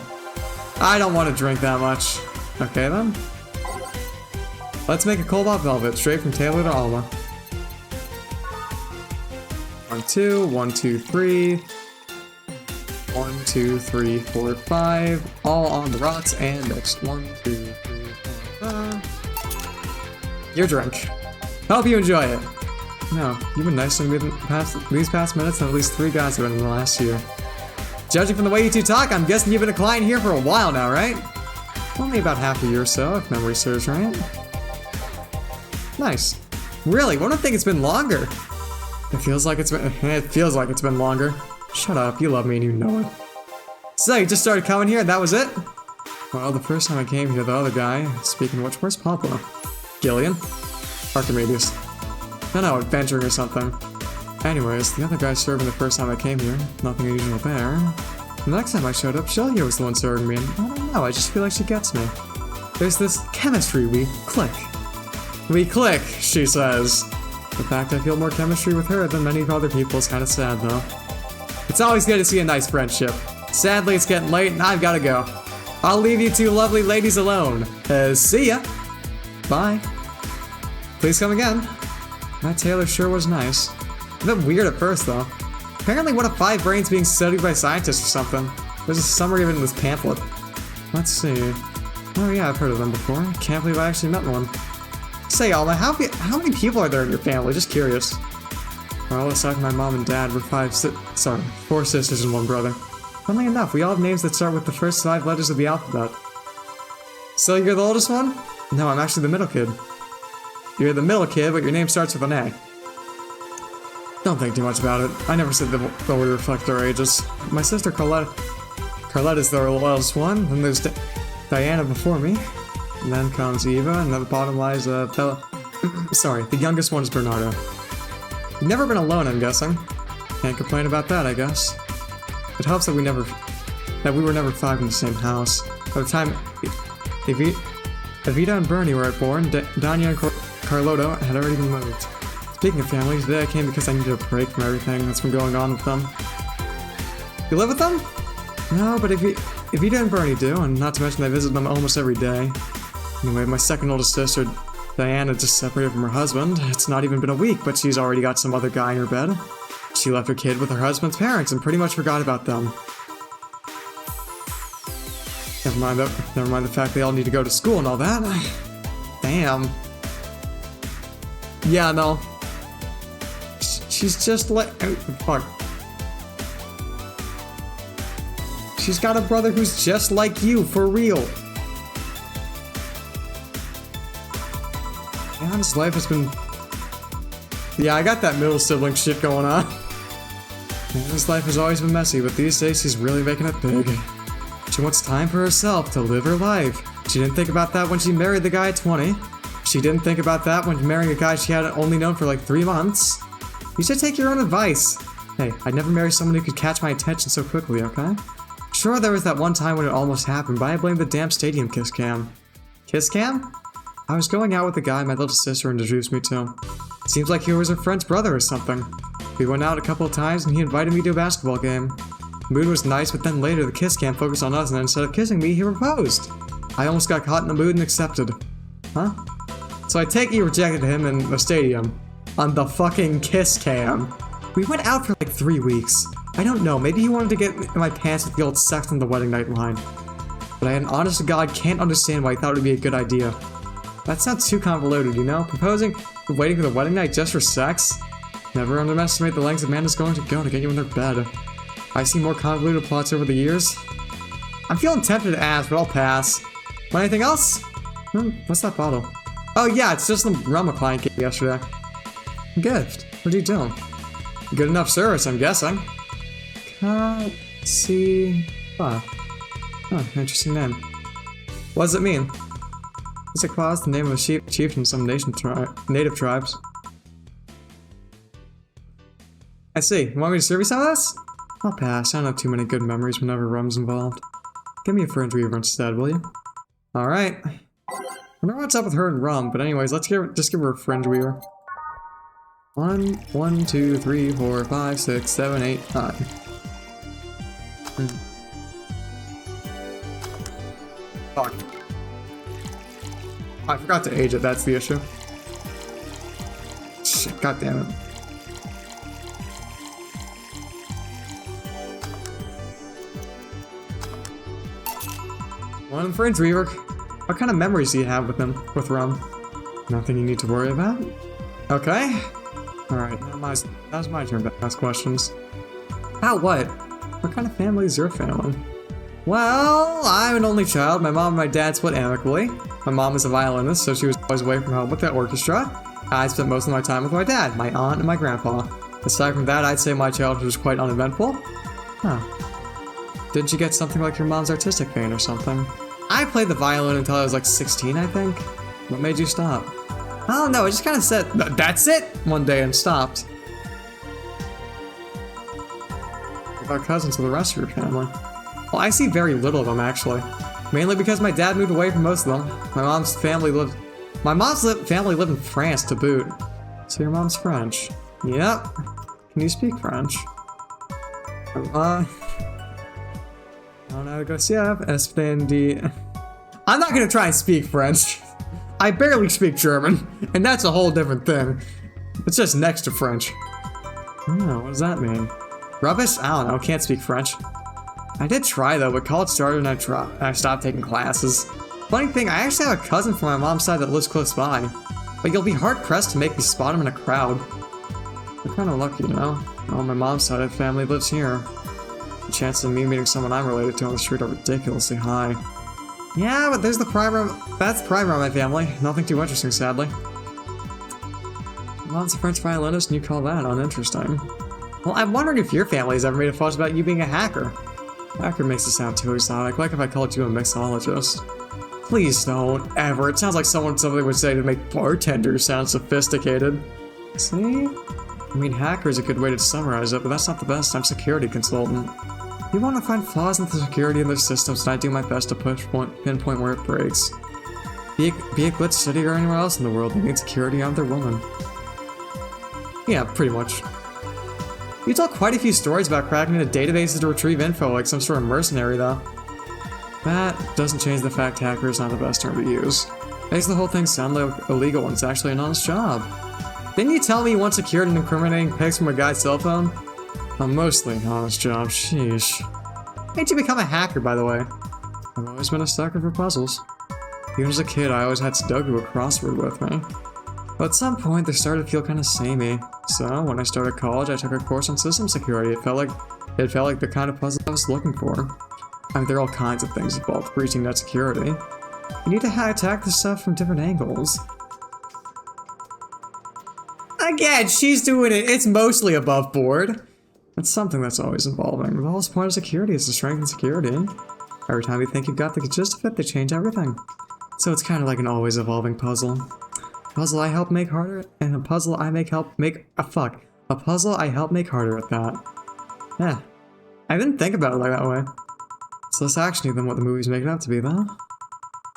I don't want to drink that much. Okay then. Let's make a cold hot velvet, straight from Taylor to Alma. 1, 2, 1, 2, 3. 1, 2, 3, 4, 5. All on the rocks and next. 1, 2, 3, 4, 5. Your drink. Hope you enjoy it. No, you've been nice to me these past minutes, and at least 3 guys have been in the last year. Judging from the way you two talk, I'm guessing you've been a client here for a while now, right? Only about half a year or so, if memory serves right. Nice. Really? One would think it's been longer. It feels like it's been longer. Shut up, you love me and you know it. So, you just started coming here and that was it? Well, the first time I came here, the other guy, speaking of which, where's Papa? Gillian? Archimedes. No, adventuring or something. Anyways, the other guy serving the first time I came here, nothing unusual there. The next time I showed up, Shelia was the one serving me, and I don't know, I just feel like she gets me. There's this chemistry, we click. We click, she says. The fact I feel more chemistry with her than many other people is kind of sad, though. It's always good to see a nice friendship. Sadly, it's getting late and I've gotta go. I'll leave you two lovely ladies alone. See ya. Bye. Please come again. That Taylor sure was nice. A bit weird at first, though. Apparently one of 5 brains being studied by scientists or something. There's a summary of it in this pamphlet. Let's see. Oh yeah, I've heard of them before. Can't believe I actually met one. Say, Alma, how many people are there in your family? Just curious. Well, aside from my mom and dad, we're 4 sisters and 1 brother. Funnily enough, we all have names that start with the first 5 letters of the alphabet. So you're the oldest one? No, I'm actually the middle kid. You're the middle kid, but your name starts with an A. Don't think too much about it. I never said the order reflect our ages. My sister Carletta's the oldest one, then there's Diana before me. And then comes Eva, and at the bottom lies Bella. Sorry, the youngest one is Bernardo. You've never been alone, I'm guessing. Can't complain about that, I guess. It helps that we were never 5 in the same house. By the time Evita and Bernie were born, Danya and Carlotto had already been moved. Speaking of family, today I came because I needed a break from everything that's been going on with them. You live with them? No, but Evita and Bernie do, and not to mention I visit them almost every day. Anyway, my second oldest sister, Diana, just separated from her husband. It's not even been a week, but she's already got some other guy in her bed. She left her kid with her husband's parents and pretty much forgot about them. Never mind the fact they all need to go to school and all that. Damn. Yeah, no. She's just like... fuck. She's got a brother who's just like you, for real. Man, his life has been... Yeah, I got that middle sibling shit going on. Man, his life has always been messy, but these days he's really making it big. She wants time for herself to live her life. She didn't think about that when she married the guy at 20. She didn't think about that when marrying a guy she had only known for like 3 months. You should take your own advice. Hey, I'd never marry someone who could catch my attention so quickly, okay? Sure, there was that one time when it almost happened, but I blame the damn stadium kiss cam. Kiss cam? I was going out with a guy my little sister introduced me to. Seems like he was her friend's brother or something. We went out a couple of times and he invited me to a basketball game. The mood was nice, but then later the kiss cam focused on us and instead of kissing me, he proposed. I almost got caught in the mood and accepted. Huh? So I take it you rejected him in the stadium. On the fucking kiss cam. We went out for like 3 weeks. I don't know, maybe he wanted to get in my pants with the old sex on the wedding night line. But I had an honest to God can't understand why I thought it would be a good idea. That sounds too convoluted, you know? Proposing and waiting for the wedding night just for sex? Never underestimate the lengths a man is going to go to get you in their bed. I've seen more convoluted plots over the years. I'm feeling tempted to ask, but I'll pass. Want anything else? What's that bottle? Oh yeah, it's just the rum a client gave me yesterday. Gift. What are you doing? Good enough service, I'm guessing. See. Oh, interesting name. What does it mean? Is it Claus, the name of a chief in some native tribes? I see. You want me to serve you some of this? I'll pass. I don't have too many good memories whenever rum's involved. Give me a fringe weaver instead, will you? Alright. I wonder what's up with her and rum, but anyways, let's just give her a fringe weaver. 1, 2, 3, 4, 5, 6, 7, 8, 9. Fuck. I forgot to age it, that's the issue. Shit, god damn it. One fringe weaver. What kind of memories do you have with him, with rum? Nothing you need to worry about? Okay. Alright, now's my turn to ask questions. What? What kind of family is your family? Well, I'm an only child. My mom and my dad split amicably. My mom is a violinist, so she was always away from home with the orchestra. I spent most of my time with my dad, my aunt, and my grandpa. Aside from that, I'd say my childhood was quite uneventful. Huh. Didn't you get something like your mom's artistic vein or something? I played the violin until I was like 16, I think. What made you stop? I don't know, I just kind of said, that's it, one day and stopped. What about cousins of the rest of your family? Well, I see very little of them, actually. Mainly because my dad moved away from most of them. My mom's family lived in France to boot. So your mom's French? Yep. Can you speak French? I don't know how to go see Espandi. I'm not gonna try and speak French. I barely speak German, and that's a whole different thing. It's just next to French. Oh, what does that mean? Rubbish? I don't know, can't speak French. I did try though, but college started and I stopped taking classes. Funny thing, I actually have a cousin from my mom's side that lives close by. But you'll be hard pressed to make me spot him in a crowd. I'm kinda lucky, you know? Oh, my mom's side of the family lives here. The chances of me meeting someone I'm related to on the street are ridiculously high. Yeah, but there's the primer. That's the primer of my family. Nothing too interesting, sadly. Mom's a French violinist, and you call that uninteresting. Well, I'm wondering if your family has ever made a fuss about you being a hacker. Hacker makes it sound too exotic, like if I called you a mixologist. Please don't, ever. It sounds like somebody would say to make bartenders sound sophisticated. See? I mean, hacker is a good way to summarize it, but that's not the best. I'm security consultant. You want to find flaws in the security in their systems, and I do my best to pinpoint where it breaks. Be it Glitch City or anywhere else in the world, they need security on their woman. Yeah, pretty much. You tell quite a few stories about cracking into databases to retrieve info like some sort of mercenary, though. That doesn't change the fact hacker is not the best term to use. Makes the whole thing sound like illegal when it's actually an honest job. Didn't you tell me you once secured an incriminating pics from a guy's cell phone? A mostly honest job, sheesh. How'd you become a hacker, by the way? I've always been a sucker for puzzles. Even as a kid, I always had Sudoku do a crossword with me. But at some point, they started to feel kind of samey. So, when I started college, I took a course on system security. It felt like the kind of puzzle I was looking for. I mean, there are all kinds of things involved breaching net security. You need to attack this stuff from different angles. Again, she's doing it. It's mostly above board. It's something that's always evolving. The whole point of security is to strengthen security. Every time you think you've got the gist of it, they change everything. So it's kind of like an always evolving puzzle. A puzzle I help make harder, and a puzzle I help make harder at that. Yeah. I didn't think about it like that way. It's less actiony than what the movie's making out to be, though.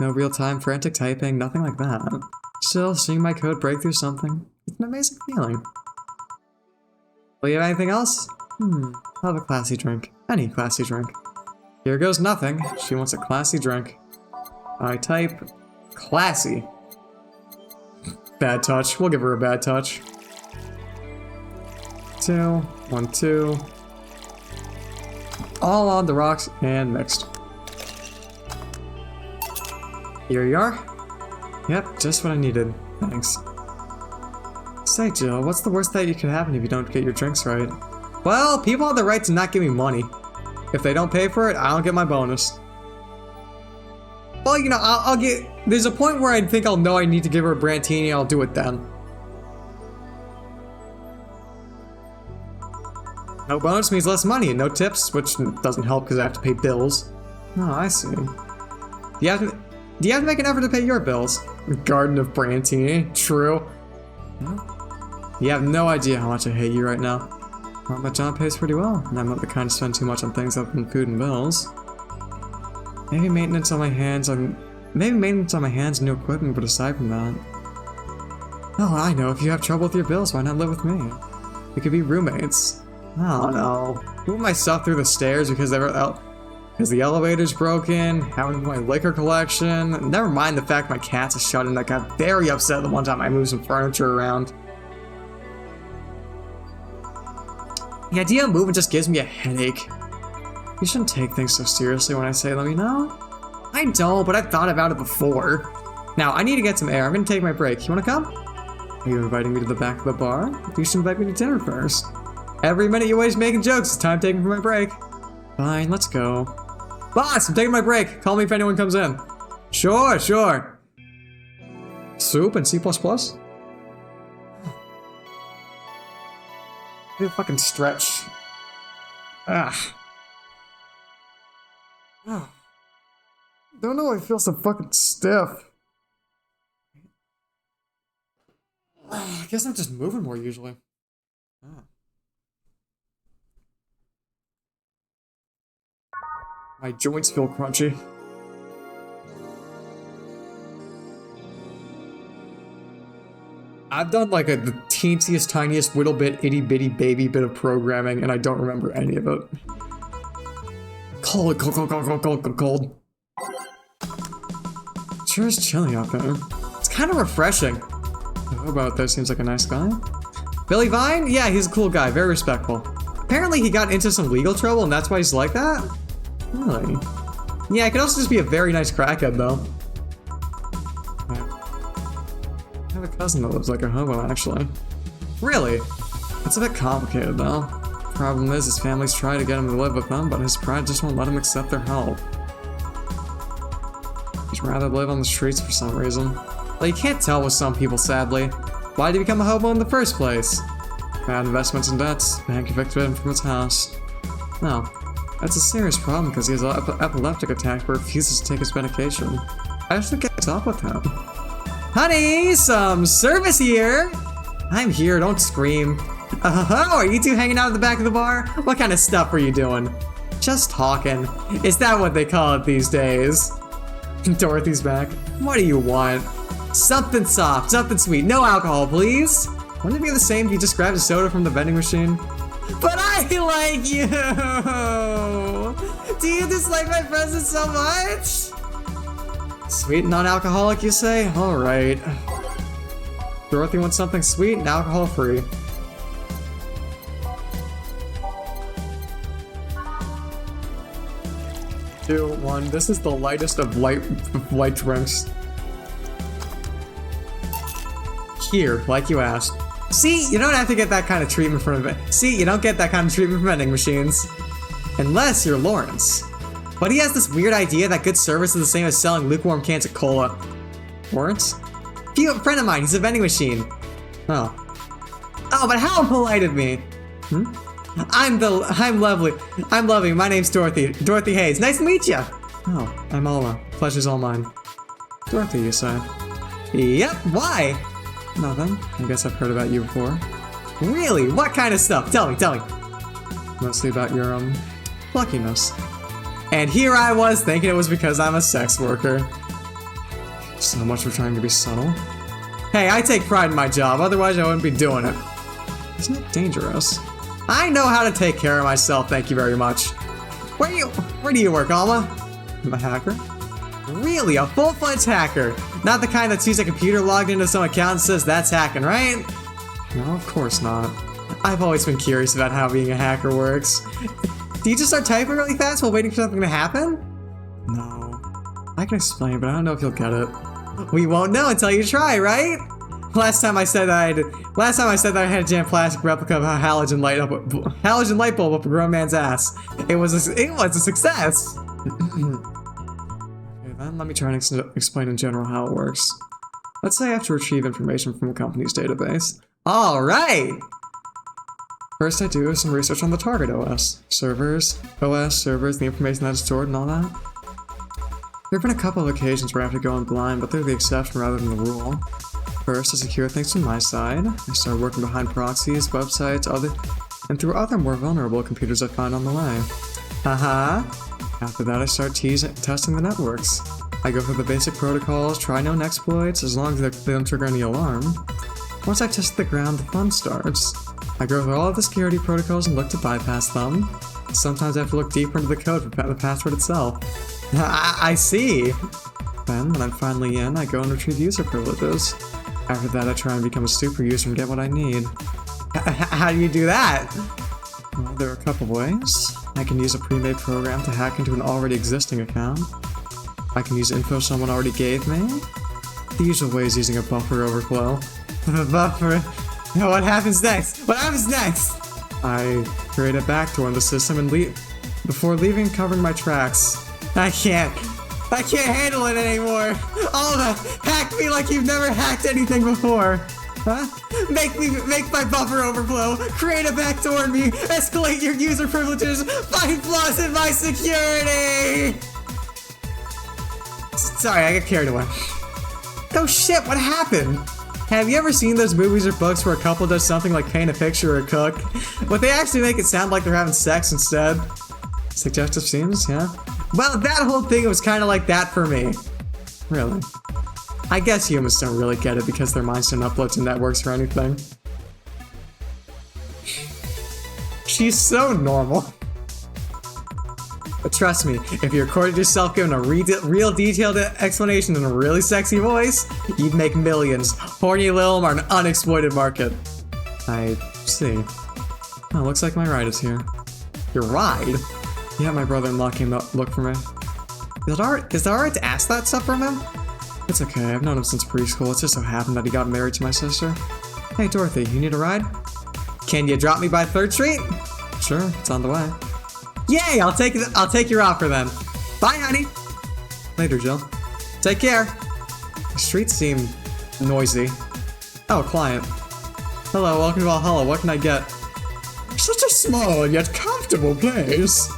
No real-time frantic typing, nothing like that. Still, seeing my code break through something, it's an amazing feeling. Will you have anything else? I'll have a classy drink. Any classy drink. Here goes nothing. She wants a classy drink. I type classy. Bad touch. We'll give her a bad touch. 2, 1, 2. All on the rocks and mixed. Here you are. Yep, just what I needed. Thanks. Say, Jill, what's the worst that could happen if you don't get your drinks right? Well, people have the right to not give me money. If they don't pay for it, I don't get my bonus. Well, you know, I'll get... There's a point where I think I'll know I need to give her a Brantini, I'll do it then. No bonus means less money and no tips, which doesn't help because I have to pay bills. Oh, I see. Do you have to make an effort to pay your bills? Garden of Brantini, true. You have no idea how much I hate you right now. Well, my job pays pretty well, and I'm not the kind to spend too much on things other than food and bills. Maybe maintenance on my hands and new equipment, but aside from that... Oh, I know, if you have trouble with your bills, why not live with me? We could be roommates. Oh no. Move my stuff through the stairs because the elevator's broken, having my liquor collection, never mind the fact my cat's a shut-in that got very upset the one time I moved some furniture around. The idea of moving just gives me a headache. You shouldn't take things so seriously when I say them, you know? I don't, but I've thought about it before. Now, I need to get some air. I'm gonna take my break. You wanna come? Are you inviting me to the back of the bar? You should invite me to dinner first. Every minute you waste making jokes, it's time taking for my break. Fine, let's go. Boss, I'm taking my break. Call me if anyone comes in. Sure, sure. Soup and C++? Need a fucking stretch. Ah. Oh. Don't know why I feel so fucking stiff. I guess I'm just moving more usually. Ah. My joints feel crunchy. I've done like the teensiest, tiniest, little bit, itty bitty baby bit of programming, and I don't remember any of it. Cold, cold, cold, cold, cold, cold, cold, cold. Sure is chilly out there. It's kind of refreshing. How about this? Seems like a nice guy. Billy Vine? Yeah, he's a cool guy, very respectful. Apparently he got into some legal trouble and that's why he's like that? Really? Yeah, it could also just be a very nice crackhead though. I have a cousin that lives like a hobo actually. Really? It's a bit complicated though. Problem is his family's trying to get him to live with them, but his pride just won't let him accept their help. He'd rather live on the streets for some reason. Well, you can't tell with some people, sadly. Why did he become a hobo in the first place? Bad investments and debts. Bank evicted him from his house. No. That's a serious problem because he has an epileptic attack but refuses to take his medication. I should get to talk with him. Honey, some service here! I'm here, don't scream. Oh, are you two hanging out at the back of the bar? What kind of stuff are you doing? Just talking. Is that what they call it these days? Dorothy's back. What do you want? Something soft, something sweet, no alcohol, please. Wouldn't it be the same if you just grabbed a soda from the vending machine? But I like you! Do you dislike my presence so much? Sweet and non-alcoholic, you say? Alright. Dorothy wants something sweet and alcohol-free. 2, 1. This is the lightest of light drinks. Here, like you asked. See, you don't have to get that kind of treatment from See, you don't get that kind of treatment from vending machines. Unless you're Lawrence. But he has this weird idea that good service is the same as selling lukewarm cans of cola. Lawrence? A friend of mine, he's a vending machine. Oh. Oh, but how polite of me. I'm lovely. My name's Dorothy. Dorothy Hayes. Nice to meet you. Oh, I'm Alma. Pleasure's all mine. Dorothy, you say? Yep, why? Nothing. I guess I've heard about you before. Really? What kind of stuff? Tell me. Mostly about your, luckiness. And here I was thinking it was because I'm a sex worker. So much for trying to be subtle. Hey, I take pride in my job, otherwise I wouldn't be doing it. It's not dangerous. I know how to take care of myself, thank you very much. Where do you work, Alma? I'm a hacker. Really? A full-fledged hacker? Not the kind that sees a computer logged into some account and says that's hacking, right? No, of course not. I've always been curious about how being a hacker works. Do you just start typing really fast while waiting for something to happen? No. I can explain, but I don't know if you'll get it. We won't know until you try, right? Last time I said that I had a jammed plastic replica of a halogen light bulb up a grown man's ass. It was a success. Okay, then let me try and explain in general how it works. Let's say I have to retrieve information from a company's database. All right. First, I do some research on the target OS, servers, the information that is stored, and all that. There have been a couple of occasions where I have to go in blind, but they're the exception rather than the rule. First, I secure things from my side. I start working behind proxies, websites, and through other more vulnerable computers I find on the way. After that, I start testing the networks. I go through the basic protocols, try known exploits, as long as they don't trigger any alarm. Once I've tested the ground, the fun starts. I go through all of the security protocols and look to bypass them. Sometimes I have to look deeper into the code for the password itself. I see! Then, when I'm finally in, I go and retrieve user privileges. After that, I try and become a super user and get what I need. How do you do that? Well, there are a couple ways. I can use a pre-made program to hack into an already existing account. I can use info someone already gave me. The usual way is using a buffer overflow. Buffer? What happens next? What happens next? I create a backdoor in the system and before leaving, covering my tracks. I can't handle it anymore. Alma, hack me like you've never hacked anything before. Huh? Make my buffer overflow. Create a backdoor in me. Escalate your user privileges. Find flaws in my security. Sorry, I got carried away. Oh shit, what happened? Have you ever seen those movies or books where a couple does something like paint a picture or cook, but they actually make it sound like they're having sex instead? Suggestive scenes, yeah? Well, that whole thing was kind of like that for me. Really. I guess humans don't really get it because their minds don't upload to networks or anything. She's so normal. But trust me, if you recorded yourself giving a real detailed explanation in a really sexy voice, you'd make millions. Horny Lilm are an unexploited market. I see. Oh, looks like my ride is here. Your ride? Yeah, my brother-in-law came to look for me. Is it alright to ask that stuff from him? It's okay, I've known him since preschool. It just so happened that he got married to my sister. Hey Dorothy, you need a ride? Can you drop me by 3rd Street? Sure, it's on the way. Yay! I'll take your offer then. Bye, honey. Later, Jill. Take care. The streets seem noisy. Oh, client. Hello, welcome to Valhalla. What can I get? Such a small and yet comfortable place.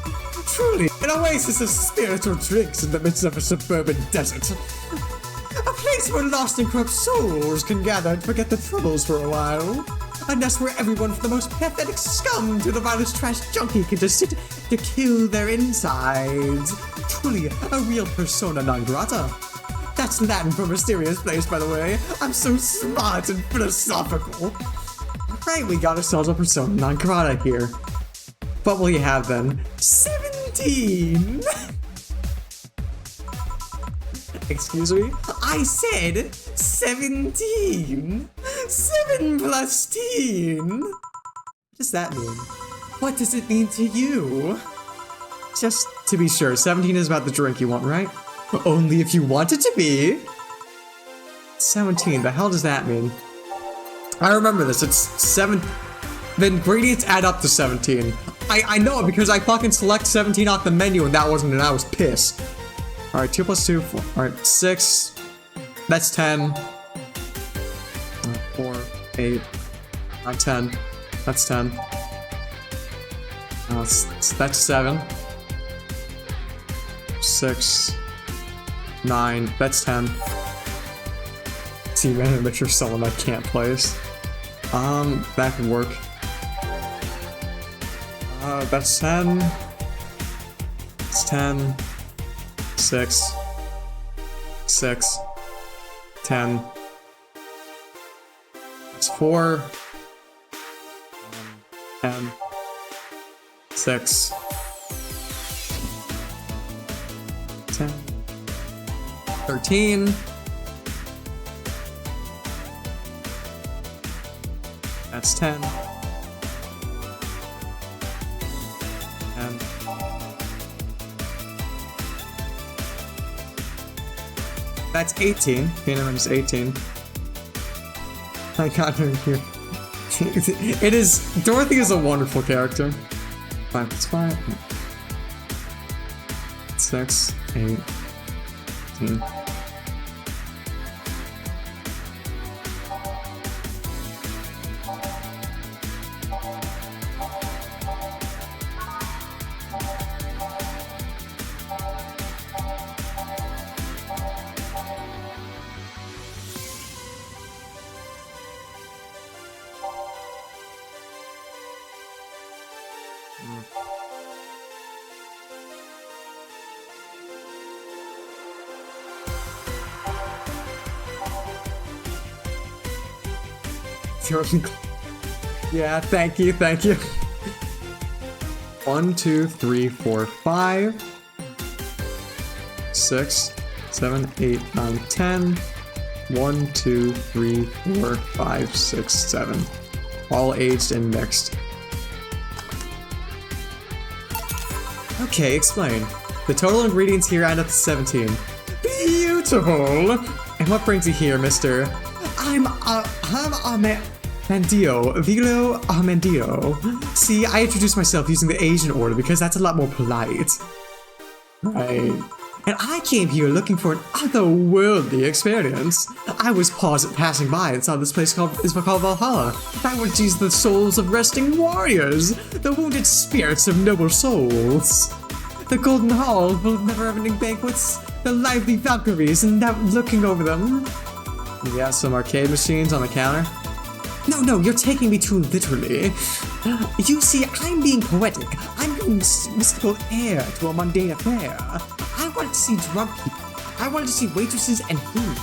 Truly, an oasis of spiritual drinks in the midst of a suburban desert. A place where lost and corrupt souls can gather and forget their troubles for a while. A nest where everyone from the most pathetic scum to the vilest trash junkie can just sit to kill their insides. Truly, a real persona non grata. That's Latin for mysterious place, by the way. I'm so smart and philosophical. Right, we got ourselves a persona non grata here. What will you have then? 17! Excuse me? I said 17! 7 plus teen! What does that mean? What does it mean to you? Just to be sure, 17 is about the drink you want, right? Only if you want it to be. 17, the hell does that mean? I remember this, it's 7. The ingredients add up to 17. I know it because I fucking select 17 off the menu and that wasn't, and I was pissed. Alright, 2 plus 2, 4. Alright, 6. That's 10. 4, 8. 9, 10. That's 10. That's 7. 6. 9. That's 10. See, man, make sure someone I can't place. That could work. That's 10. It's 10. 6. 6. 10. It's 4. 10. 6. 10. 13. That's 10. 10. That's 18. Minimum is 18. I got her here. It is. Dorothy is a wonderful character. 5, that's 5. 6, 8, 18. Yeah, thank you, thank you. 1, 2, 3, 4, 5, 6, 7, 8, 9, 10. 1, 2, 3, 4, 5, 6, 7. All aged and mixed. Okay, explain. The total ingredients here add up to 17. Beautiful! And what brings you here, mister? I'm Armandio, Vilo Armandio. See, I introduced myself using the Asian order because that's a lot more polite. Right. And I came here looking for an otherworldly experience. I was passing by and saw this place called Valhalla. I wanted to use the souls of resting warriors, the wounded spirits of noble souls. The golden hall full of never-ending banquets, the lively Valkyries, and now looking over them. You got some arcade machines on the counter? No, you're taking me too literally. You see, I'm being poetic. I'm giving mystical air to a mundane affair. I wanted to see drunk people. I wanted to see waitresses and food.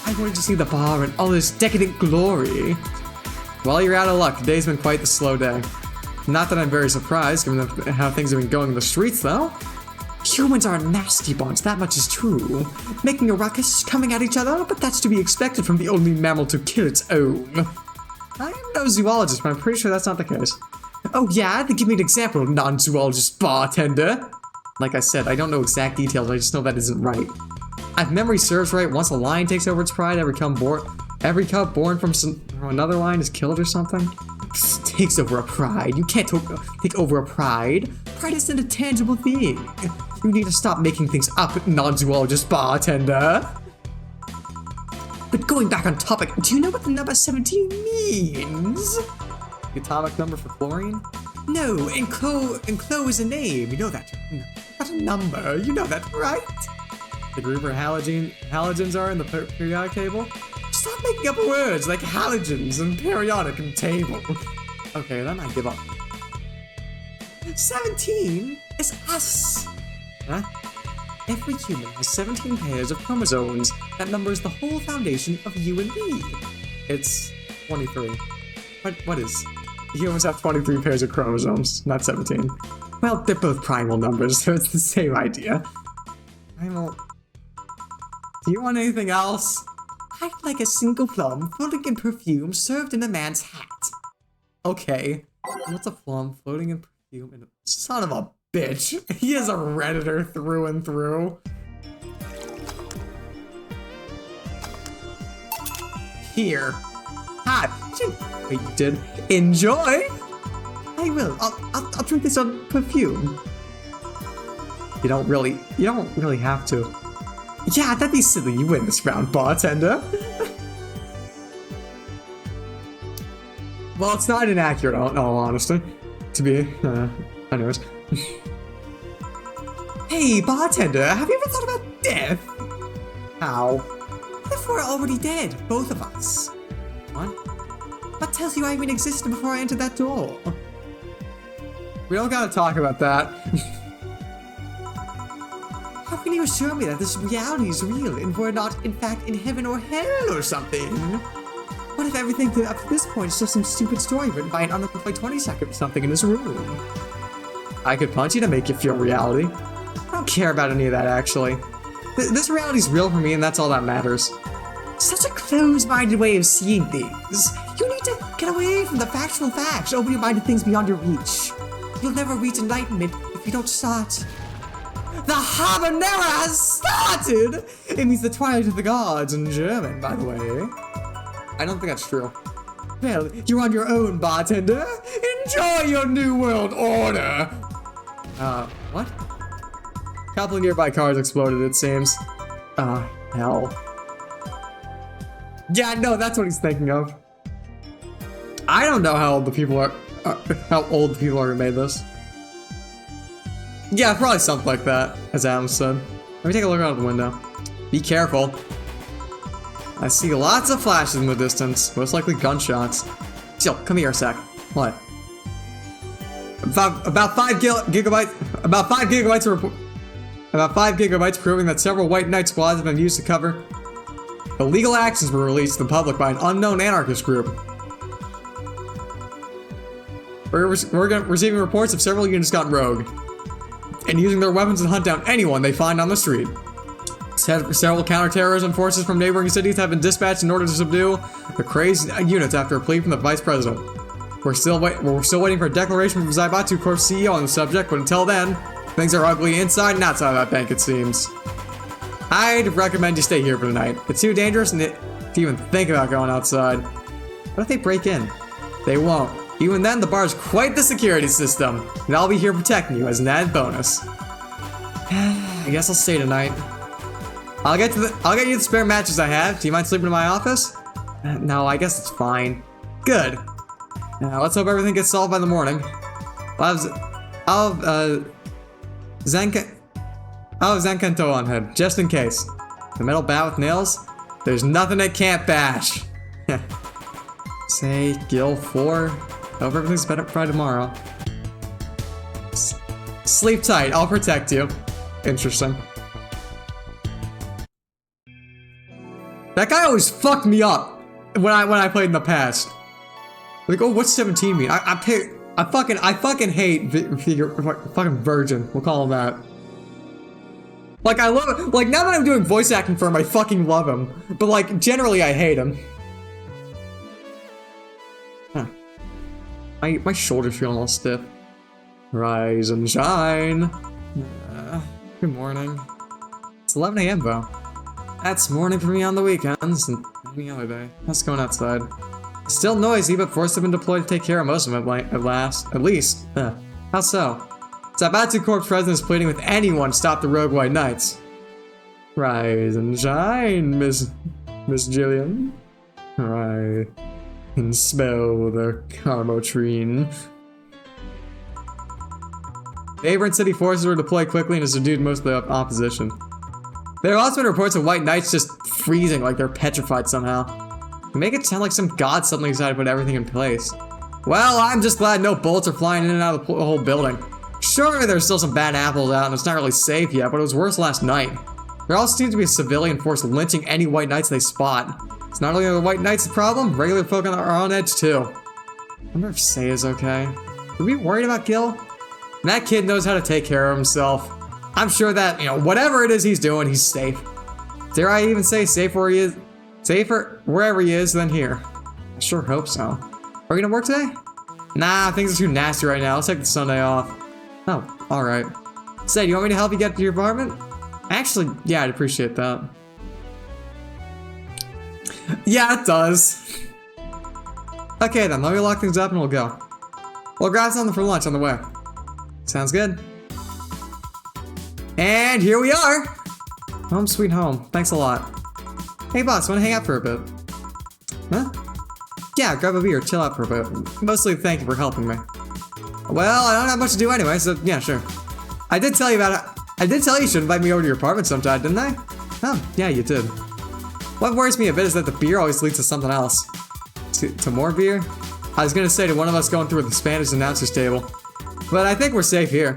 I wanted to see the bar and all its decadent glory. Well, you're out of luck. Today's been quite the slow day. Not that I'm very surprised, given how things have been going in the streets, though. Humans are a nasty bunch, that much is true. Making a ruckus, coming at each other, but that's to be expected from the only mammal to kill its own. I am no zoologist, but I'm pretty sure that's not the case. Oh yeah? Then give me an example, non-zoologist bartender. Like I said, I don't know exact details, I just know that isn't right. If memory serves right, once a lion takes over its pride, every cub born from another lion is killed or something? Takes over a pride. You can't take over a pride. Pride isn't a tangible thing. You need to stop making things up, non-zoologist bartender. But going back on topic, do you know what the number 17 means? The atomic number for chlorine? No, and Clo is a name. You know that. Not a number. You know that, right? The group where halogens are in the periodic table? Stop making up words like halogens and periodic and table. Okay, then I give up. 17 is us. Huh? Every human has 17 pairs of chromosomes. That number is the whole foundation of you and me. It's 23. What is? Humans have 23 pairs of chromosomes, not 17. Well, they're both primal numbers, so it's the same idea. Primal. Do you want anything else? I'd like a single plum floating in perfume served in a man's hat. Okay. What's a plum floating in perfume? Son of a bitch. He is a Redditor through and through. Here. Ah, wait, you did. Enjoy. I will. I'll drink this on perfume. You don't really have to. Yeah, that'd be silly. You win this round, bartender. Well, it's not inaccurate, in all honesty. To be, anyways. Hey, bartender, have you ever thought about death? How? What if we're already dead, both of us? What? What tells you I even existed before I entered that door? We don't gotta talk about that. How can you assure me that this reality is real and we're not, in fact, in heaven or hell or something? What if everything up to this point is just some stupid story written by an unemployed 20-second or something in this room? I could punch you to make you feel reality. I don't care about any of that, actually. This reality's real for me, and that's all that matters. Such a closed-minded way of seeing things. You need to get away from the factual facts. Open your mind to things beyond your reach. You'll never reach enlightenment if you don't start. The Habanera has started! It means the Twilight of the Gods in German, by the way. I don't think that's true. Well, you're on your own, bartender. Enjoy your new world order! What? A couple of nearby cars exploded, it seems. Hell. Yeah, no, that's what he's thinking of. I don't know how old the people are, who made this. Yeah, probably something like that, as Adam said. Let me take a look out the window. Be careful. I see lots of flashes in the distance, most likely gunshots. Jill, come here a sec. What? About 5 gigabytes proving that several White Knight squads have been used to cover. Illegal actions were released to the public by an unknown anarchist group. We're receiving reports of several units gone rogue and using their weapons to hunt down anyone they find on the street. Several counterterrorism forces from neighboring cities have been dispatched in order to subdue the crazed units after a plea from the vice president. We're still waiting for a declaration from Zaibatsu Corp's CEO on the subject, but until then, things are ugly inside and outside of that bank, it seems. I'd recommend you stay here for tonight. It's too dangerous to even think about going outside. What if they break in? They won't. Even then, the bar's quite the security system, and I'll be here protecting you as an added bonus. I guess I'll stay tonight. I'll get you the spare mattress I have. Do you mind sleeping in my office? No, I guess it's fine. Good. Let's hope everything gets solved by the morning. I'll have Zenkento on head, just in case. The metal bat with nails? There's nothing it can't bash. Say, Gil 4. Hope everything's better by tomorrow. Sleep tight, I'll protect you. Interesting. That guy always fucked me up when I played in the past. Like, oh, what's 17 mean? I fucking hate fucking virgin. We'll call him that. Like, I love it. Like, now that I'm doing voice acting for him, I fucking love him. But like, generally, I hate him. Huh. My shoulder's feeling a little stiff. Rise and shine. Good morning. It's 11 a.m. though. That's morning for me on the weekends and any other day. How's it going outside? Still noisy, but forces have been deployed to take care of most of it at least. How so? Zaibatsu Corp's president is pleading with anyone to stop the rogue White Knights. Rise and shine, Miss Jillian. Rise and smell the Carmotrine. Neighboring city forces were deployed quickly and have subdued most of the opposition. There have also been reports of White Knights just freezing like they're petrified somehow. They make it sound like some god suddenly decided to put everything in place. Well, I'm just glad no bullets are flying in and out of the whole building. Sure, there's still some bad apples out and it's not really safe yet, but it was worse last night. There also seems to be a civilian force lynching any White Knights they spot. It's not only the White Knights the problem, regular folk are on edge too. I wonder if Say is okay. Are we worried about Gil? That kid knows how to take care of himself. I'm sure that, whatever it is he's doing, he's safe. Dare I even say safe where he is? Safer wherever he is than here. I sure hope so. Are we gonna work today? Nah, things are too nasty right now. Let's take the Sunday off. Oh, alright. Say, do you want me to help you get to your apartment? Actually, yeah, I'd appreciate that. Yeah, it does. Okay then, let me lock things up and we'll go. We'll grab something for lunch on the way. Sounds good. And here we are! Home sweet home. Thanks a lot. Hey boss, wanna hang out for a bit? Huh? Yeah, grab a beer, chill out for a bit. Mostly thank you for helping me. Well, I don't have much to do anyway, so yeah, sure. I did tell you about it. I did tell you should invite me over to your apartment sometime, didn't I? Oh, yeah, you did. What worries me a bit is that the beer always leads to something else. To more beer? I was gonna say to one of us going through the Spanish announcer's table. But I think we're safe here.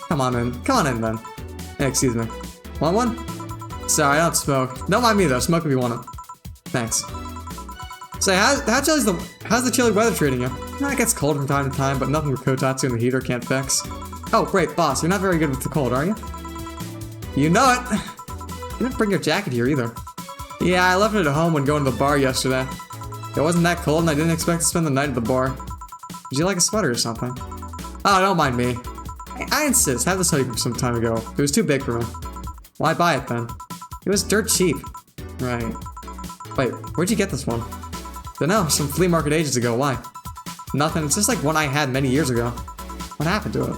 Come on in. Come on in then. Hey, excuse me. Want one? Sorry, I don't smoke. Don't mind me though, smoke if you want it. Thanks. Say, how's the chilly weather treating you? It gets cold from time to time, but nothing Kotatsu and the heater can't fix. Oh, great, boss, you're not very good with the cold, are you? You know it! You didn't bring your jacket here either. Yeah, I left it at home when going to the bar yesterday. It wasn't that cold and I didn't expect to spend the night at the bar. Would you like a sweater or something? Oh, don't mind me. I insist, I had this hoodie from some time ago. It was too big for me. Why buy it then? It was dirt cheap. Right. Wait, where'd you get this one? Dunno, some flea market ages ago, why? Nothing, it's just like one I had many years ago. What happened to it?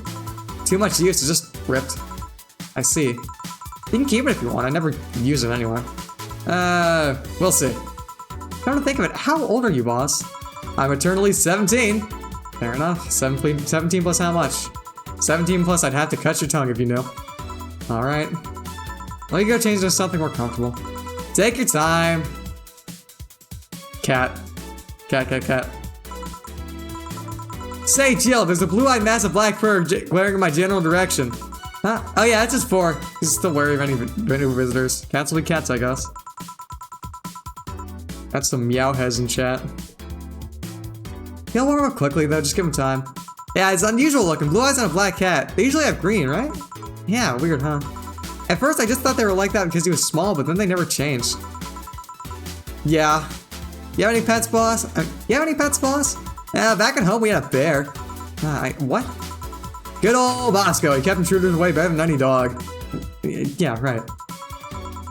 Too much use, it just ripped. I see. You can keep it if you want, I never use it anyway. We'll see. Come to think of it, how old are you, boss? I'm eternally 17. Fair enough, 17 plus how much? 17 plus I'd have to cut your tongue if you knew. Alright. Let me go change into something more comfortable. Take your time. Cat. Cat. Say, Jill, there's a blue-eyed mass of black fur glaring in my general direction. Huh? Oh yeah, that's just for. He's still wary of any new visitors. Cats will be cats, I guess. That's some meow heads in chat. He'll warm up quickly though, just give him time. Yeah, it's unusual looking. Blue eyes on a black cat. They usually have green, right? Yeah, weird, huh? At first I just thought they were like that because he was small, but then they never changed. Yeah. You have any pets, boss? Back at home we had a bear. What? Good old Bosco. He kept intruders away better than any dog. Yeah, right.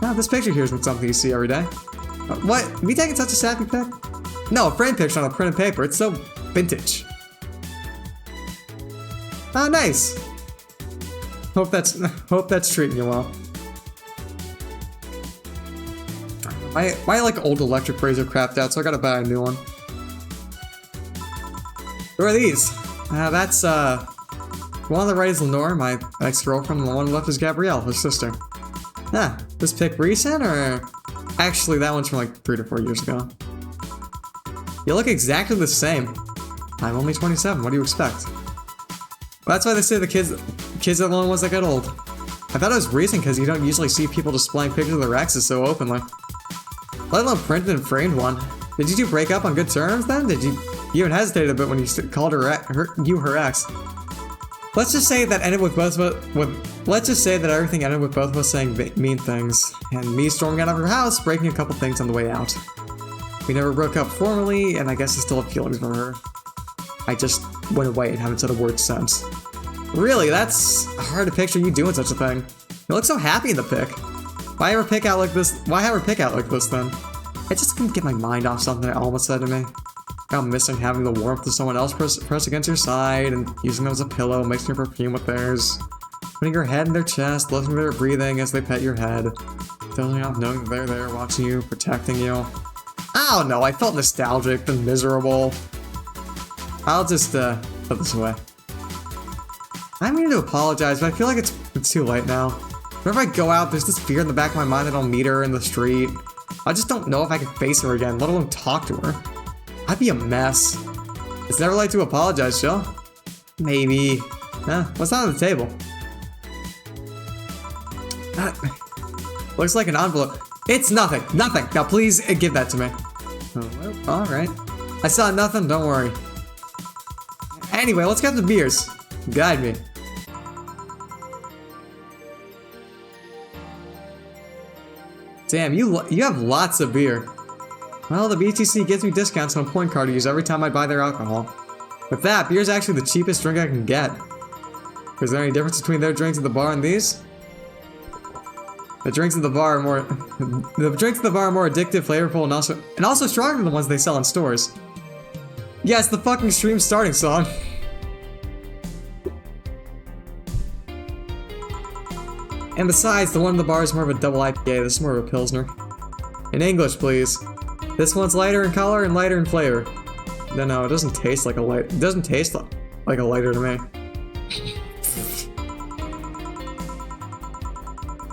Now this picture here isn't something you see every day. What? We taking such a sappy pic? No, a frame picture on a printed paper. It's so vintage. Ah, nice. Hope that's treating you well. My like old electric razor crapped out, so I gotta buy a new one. Who are these? That's one on the right is Lenore, my ex-girlfriend, and the one on the left is Gabrielle, her sister. This pic recent, or actually that one's from like 3 to 4 years ago. You look exactly the same. I'm only 27. What do you expect? Well, that's why they say the kids are the only ones that get old. I thought it was recent because you don't usually see people displaying pictures of their exes so openly. Let alone printed and framed one. Did you two break up on good terms then? Did you even hesitated a bit when you called her ex? Let's just say that let's just say that everything ended with both of us saying mean things, and me storming out of her house, breaking a couple things on the way out. We never broke up formally, and I guess I still have feelings for her. I just went away and haven't said a word since. Really, that's hard to picture you doing such a thing. You look so happy in the pic. Why have her pic out like this? Why have her pic out like this then? I just couldn't get my mind off something that Alma said to me. I'm missing having the warmth of someone else press against your side, and using them as a pillow, mixing your perfume with theirs. Putting your head in their chest, listening to their breathing as they pet your head. Filling off knowing that they're there watching you, protecting you. I don't know, I felt nostalgic and miserable. I'll just put this away. I mean to apologize, but I feel like it's too late now. Whenever I go out, there's this fear in the back of my mind that I'll meet her in the street. I just don't know if I can face her again, let alone talk to her. I'd be a mess. It's never late to apologize, Jill. Maybe. What's on the table? Looks like an envelope. It's nothing. Nothing. Now please give that to me. Oh, alright. I saw nothing, don't worry. Anyway, let's get the beers. Guide me. Damn, you have lots of beer. Well, the BTC gives me discounts on a point card to use every time I buy their alcohol. With that, beer is actually the cheapest drink I can get. Is there any difference between their drinks at the bar and these? The drinks at the bar are more addictive, flavorful, and also stronger than the ones they sell in stores. Yeah, it's the fucking stream starting song. And besides, the one in the bar is more of a double IPA. This is more of a Pilsner. In English, please. This one's lighter in color and lighter in flavor. No, it doesn't taste like a light. It doesn't taste like a lighter to me.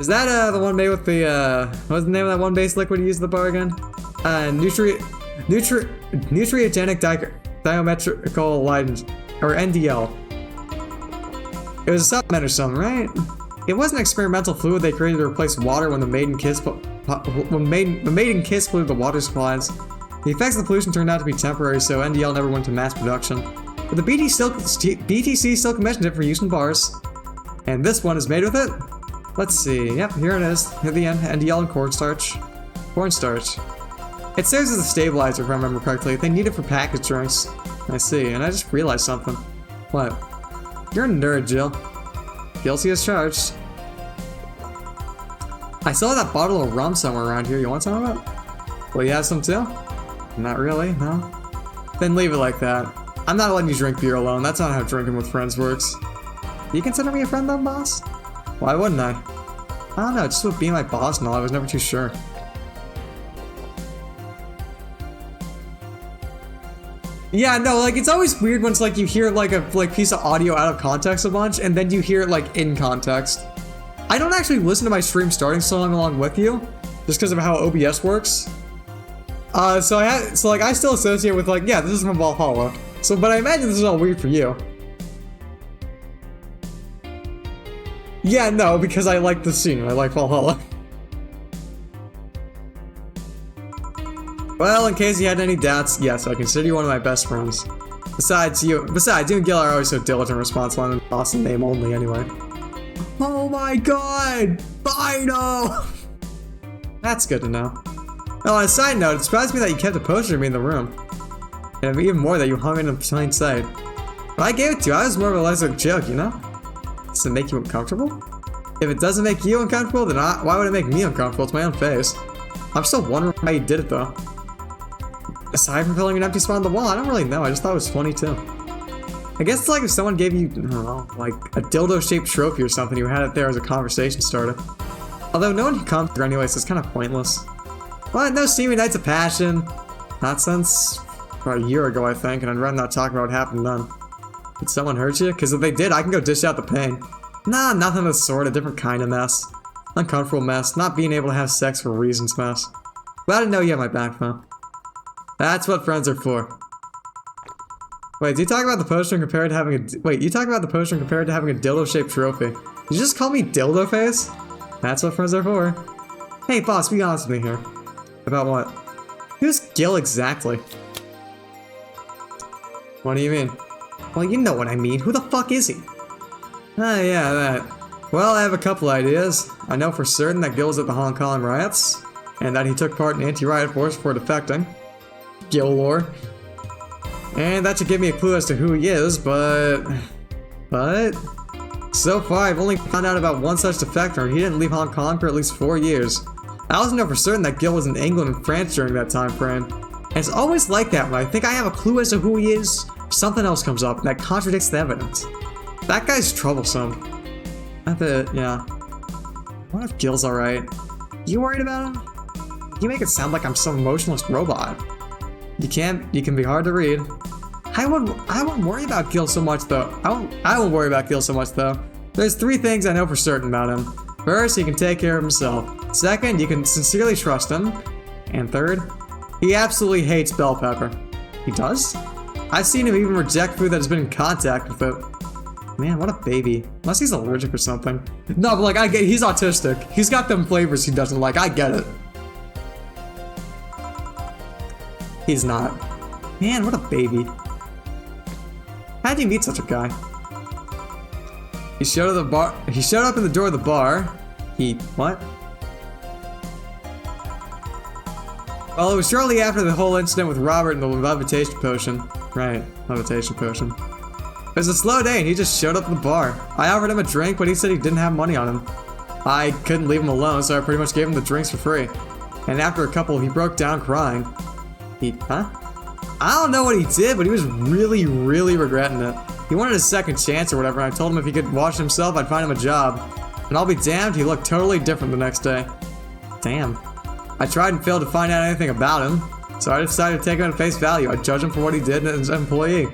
Is that the one made with the what's the name of that one base liquid you use at the bar again? Nutriogenic diametrical light, or NDL. It was a supplement or something, right? It was an experimental fluid they created to replace water when the maiden kiss polluted the water supplies. The effects of the pollution turned out to be temporary, so NDL never went to mass production. But the BTC still commissioned it for use in bars. And this one is made with it? Let's see. Yep, here it is. At the end, NDL and cornstarch. Cornstarch. It serves as a stabilizer, if I remember correctly. They need it for packaged drinks. I see, and I just realized something. What? You're a nerd, Jill. Guilty as charged. I saw that bottle of rum somewhere around here. You want some of it? Will you have some too? Not really, no? Then leave it like that. I'm not letting you drink beer alone. That's not how drinking with friends works. Do you consider me a friend though, boss? Why wouldn't I? I don't know, just with being my boss and all, I was never too sure. Yeah, no, like, it's always weird when it's like you hear like a piece of audio out of context a bunch, and then you hear it like in context. I don't actually listen to my stream starting song along with you, just because of how OBS works. So I still associate with like, yeah, this is from Valhalla. So, but I imagine this is all weird for you. Yeah, no, because I like the scene. I like Valhalla. Well, in case you had any doubts, yes, I consider you one of my best friends. Besides, you and Gil are always so diligent and responsible, and boss in name only, anyway. Oh my god! I know! That's good to know. Oh, on a side note, it surprised me that you kept a poster of me in the room. And even more that you hung it in plain sight. When I gave it to you, I was more or less a joke, you know? Does it make you uncomfortable? If it doesn't make you uncomfortable, then why would it make me uncomfortable? It's my own face. I'm still wondering how you did it, though. Aside from filling an empty spot on the wall, I don't really know. I just thought it was funny, too. I guess it's like if someone gave you, I don't know, like a dildo-shaped trophy or something, you had it there as a conversation starter. Although no one can come through anyway, so it's kind of pointless. But no steamy nights of passion. Not since about a year ago, I think, and I'd rather not talk about what happened then. Did someone hurt you? Because if they did, I can go dish out the pain. Nah, nothing of the sort. A different kind of mess. Uncomfortable mess. Not being able to have sex for reasons mess. Glad to know you have my back, though. That's what friends are for. Wait, do you talk about the poster and compared to having a... Wait, you talk about the poster and compared to having a dildo-shaped trophy. Did you just call me dildo face? That's what friends are for. Hey, boss, be honest with me here. About what? Who's Gil exactly? What do you mean? Well, you know what I mean. Who the fuck is he? Ah, yeah, that. Well, I have a couple ideas. I know for certain that Gil was at the Hong Kong riots, and that he took part in anti-riot force before defecting. Gil lore. And that should give me a clue as to who he is, but... So far, I've only found out about one such defector, and he didn't leave Hong Kong for at least 4 years. I also know for certain that Gil was in England and France during that time frame. And it's always like that when I think I have a clue as to who he is, something else comes up that contradicts the evidence. That guy's troublesome. Yeah. What if Gil's alright? You worried about him? You make it sound like I'm some emotionless robot. You can be hard to read. I won't worry about Gil so much though. I won't worry about Gil so much though. There's 3 things I know for certain about him. First, he can take care of himself. Second, you can sincerely trust him. And third, he absolutely hates bell pepper. He does? I've seen him even reject food that has been in contact with it. Man, what a baby. Unless he's allergic or something. No, but like, I get he's autistic. He's got them flavors he doesn't like. I get it. He's not. Man, what a baby. How'd you meet such a guy? He showed up in the door of the bar. What? Well, it was shortly after the whole incident with Robert and the levitation potion. Right, levitation potion. It was a slow day and he just showed up at the bar. I offered him a drink, but he said he didn't have money on him. I couldn't leave him alone, so I pretty much gave him the drinks for free. And after a couple, he broke down crying. Huh? I don't know what he did, but he was really, really regretting it. He wanted a second chance or whatever, and I told him if he could wash himself, I'd find him a job. And I'll be damned, he looked totally different the next day. Damn. I tried and failed to find out anything about him, so I decided to take him at face value. I'd judge him for what he did as an employee.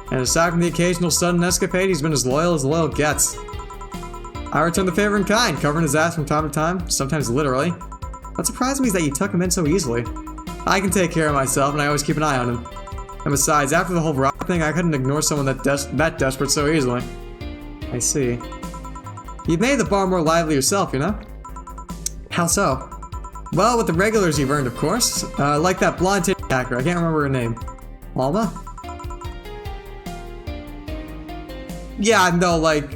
And aside from the occasional sudden escapade, he's been as loyal gets. I returned the favor in kind, covering his ass from time to time, sometimes literally. What surprised me is that you took him in so easily. I can take care of myself, and I always keep an eye on him. And besides, after the whole rock thing, I couldn't ignore someone that desperate so easily. I see. You've made the bar more lively yourself, you know? How so? Well, with the regulars you've earned, of course. Like that blonde titty hacker, I can't remember her name. Alma? Yeah, no, like...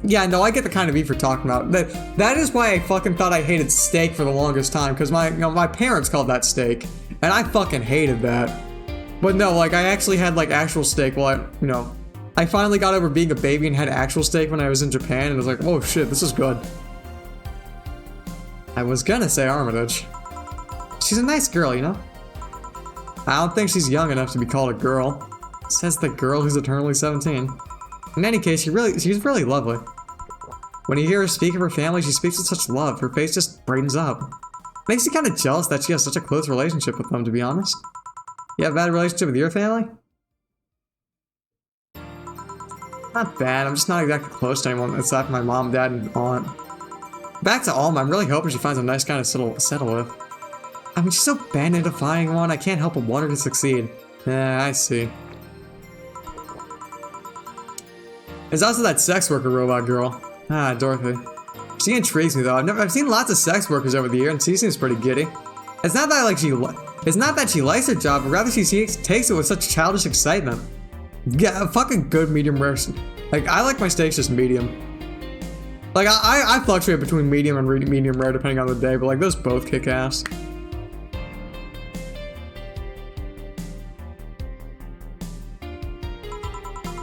Yeah, no, I get the kind of beef you're talking about. That is why I fucking thought I hated steak for the longest time, because my parents called that steak, and I fucking hated that. But no, like, I actually had, like, actual steak while I finally got over being a baby and had actual steak when I was in Japan, and I was like, oh shit, this is good. I was gonna say Armitage. She's a nice girl, you know? I don't think she's young enough to be called a girl. Says the girl who's eternally 17. In any case, she's really lovely. When you hear her speak of her family, she speaks with such love. Her face just brightens up. Makes you kind of jealous that she has such a close relationship with them, to be honest. You have a bad relationship with your family? Not bad, I'm just not exactly close to anyone aside from my mom, dad, and aunt. Back to Alma, I'm really hoping she finds a nice guy to settle with. I mean, she's so bent into finding one, I can't help but want her to succeed. Yeah, I see. There's also that sex worker robot girl. Ah, Dorothy. She intrigues me though. I've seen lots of sex workers over the year, and she seems pretty giddy. It's not that she likes her job, but rather she takes it with such childish excitement. Yeah, a fucking good medium rare. Like, I like my steaks just medium. Like, I fluctuate between medium and medium rare depending on the day, but like, those both kick ass.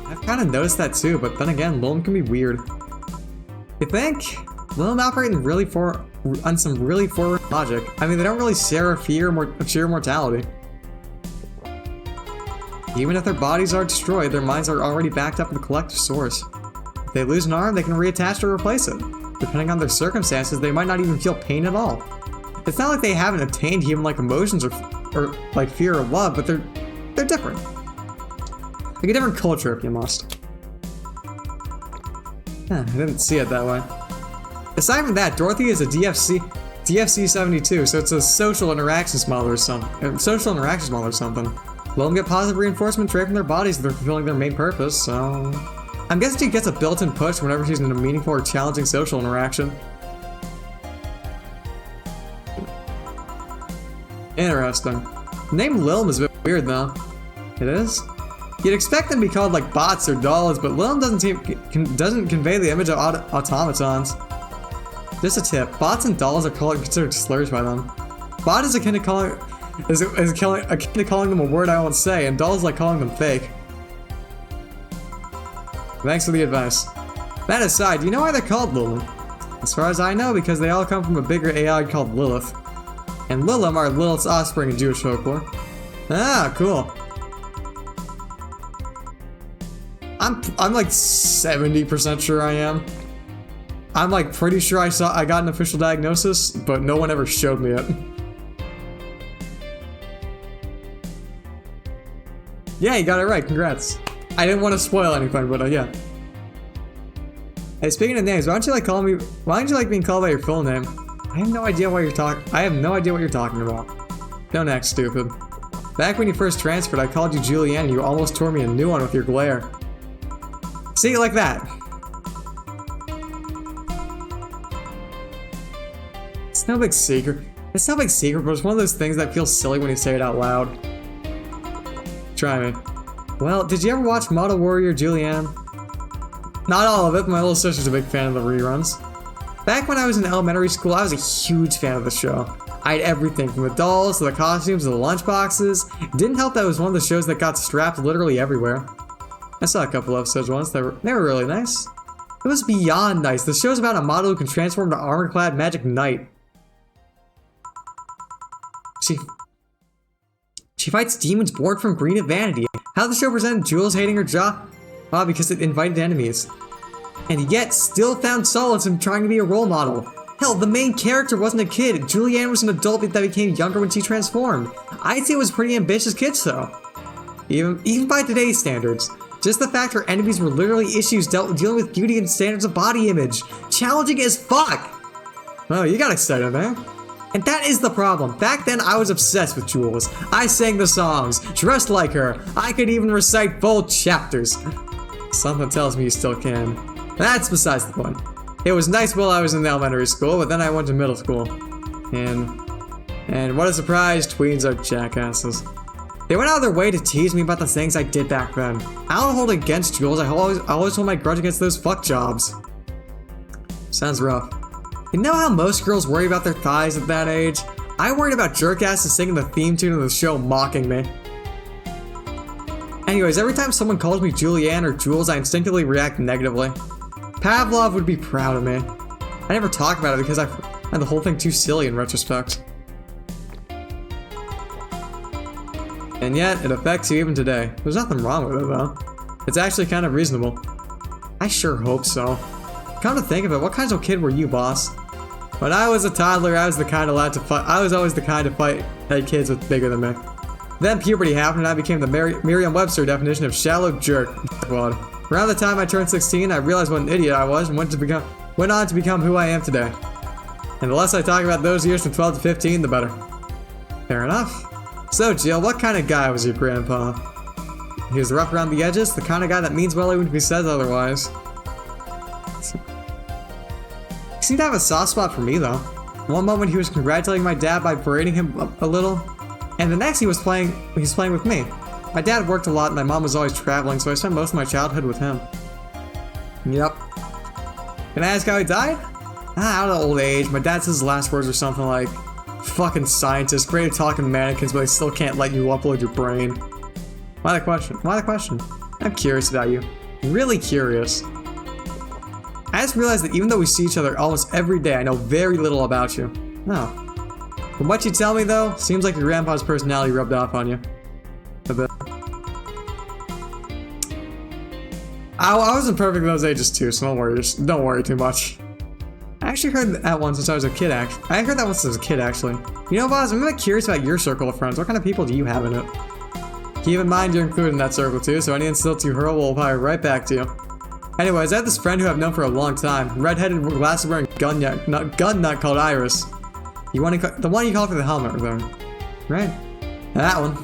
I've kind of noticed that too, but then again, Lilm can be weird. You think? Lilm operate on some really forward logic. I mean, they don't really share a fear of sheer mortality. Even if their bodies are destroyed, their minds are already backed up in the collective source. If they lose an arm, they can reattach or replace it. Depending on their circumstances, they might not even feel pain at all. It's not like they haven't attained human-like emotions or like fear or love, but they're different. Like a different culture, if you must. Huh, I didn't see it that way. Aside from that, Dorothy is a DFC 72, so it's a social interactions model or something. Let them get positive reinforcement straight from their bodies if they're fulfilling their main purpose, so... I'm guessing she gets a built-in push whenever she's in a meaningful or challenging social interaction. Interesting. The name Lilm is a bit weird, though. It is? You'd expect them to be called, like, bots or dolls, but Lilm doesn't convey the image of automatons. Just a tip, bots and dolls are considered slurs by them. Bot is akin to calling them a word I won't say, and dolls like calling them fake. Thanks for the advice. That aside, do you know why they're called Lilm? As far as I know, because they all come from a bigger AI called Lilith. And Lilm are Lilith's offspring in Jewish folklore. Ah, cool. I'm like 70% sure I am. I'm like pretty sure I got an official diagnosis, but no one ever showed me it. Yeah, you got it right, congrats. I didn't want to spoil anything, but yeah. Hey, speaking of names, why don't you like being called by your full name? I have no idea what you're talking about. Don't act stupid. Back when you first transferred, I called you Julianne and you almost tore me a new one with your glare. See, like that. It's no big secret. It's no big secret, but it's one of those things that feels silly when you say it out loud. Try me. Well, did you ever watch Model Warrior Julianne? Not all of it, but my little sister's a big fan of the reruns. Back when I was in elementary school, I was a huge fan of the show. I had everything from the dolls to the costumes to the lunchboxes. It didn't help that it was one of the shows that got strapped literally everywhere. I saw a couple episodes once. They were really nice. It was beyond nice. The show's about a model who can transform to armor-clad magic knight. She fights demons born from greed and vanity. How the show presented Jules hating her job? Well, because it invited enemies. And yet, still found solace in trying to be a role model. Hell, the main character wasn't a kid. Julianne was an adult that became younger when she transformed. I'd say it was pretty ambitious kids, though. Even by today's standards. Just the fact her enemies were literally issues dealing with beauty and standards of body image. Challenging as fuck! Oh, you got excited, man. And that is the problem. Back then, I was obsessed with Jules. I sang the songs, dressed like her. I could even recite full chapters. Something tells me you still can. That's besides the point. It was nice while I was in elementary school, but then I went to middle school. And what a surprise, tweens are jackasses. They went out of their way to tease me about the things I did back then. I don't hold it against Jules, I always hold my grudge against those fuck jobs. Sounds rough. You know how most girls worry about their thighs at that age? I worried about jerkasses singing the theme tune of the show mocking me. Anyways, every time someone calls me Julianne or Jules, I instinctively react negatively. Pavlov would be proud of me. I never talk about it because I find the whole thing too silly in retrospect. And yet, it affects you even today. There's nothing wrong with it, though. It's actually kind of reasonable. I sure hope so. Come to think of it, what kind of kid were you, boss? When I was a toddler, I was the kind allowed to fight. I was always the kind to fight at kids with bigger than me. Then puberty happened and I became the Merriam-Webster definition of shallow jerk. Around the time I turned 16, I realized what an idiot I was and went on to become who I am today. And the less I talk about those years from 12 to 15, the better. Fair enough. So, Jill, what kind of guy was your grandpa? He was rough around the edges, the kind of guy that means well even if he says otherwise. He seemed to have a soft spot for me, though. One moment he was congratulating my dad by berating him a little, and the next he was playing with me. My dad worked a lot and my mom was always traveling, so I spent most of my childhood with him. Yep. Can I ask how he died? Out of old age. My dad says his last words are something like, "Fucking scientists, great at talking mannequins, but they still can't let you upload your brain." Why the question? Why the question? I'm curious about you. Really curious. I just realized that even though we see each other almost every day, I know very little about you. No. From what you tell me, though, seems like your grandpa's personality rubbed off on you. A bit. I wasn't perfect at those ages too, so don't worry too much. I actually heard that one since I was a kid, actually. I heard that once as a kid, actually. You know, Boz, I'm really curious about your circle of friends. What kind of people do you have in it? Keep in mind you're included in that circle too, so any insults you hurl will fire right back to you. Anyways, I have this friend who I've known for a long time. Red-headed, glasses-wearing gun nut called Iris. The one you called for the helmet, then. Right? That one.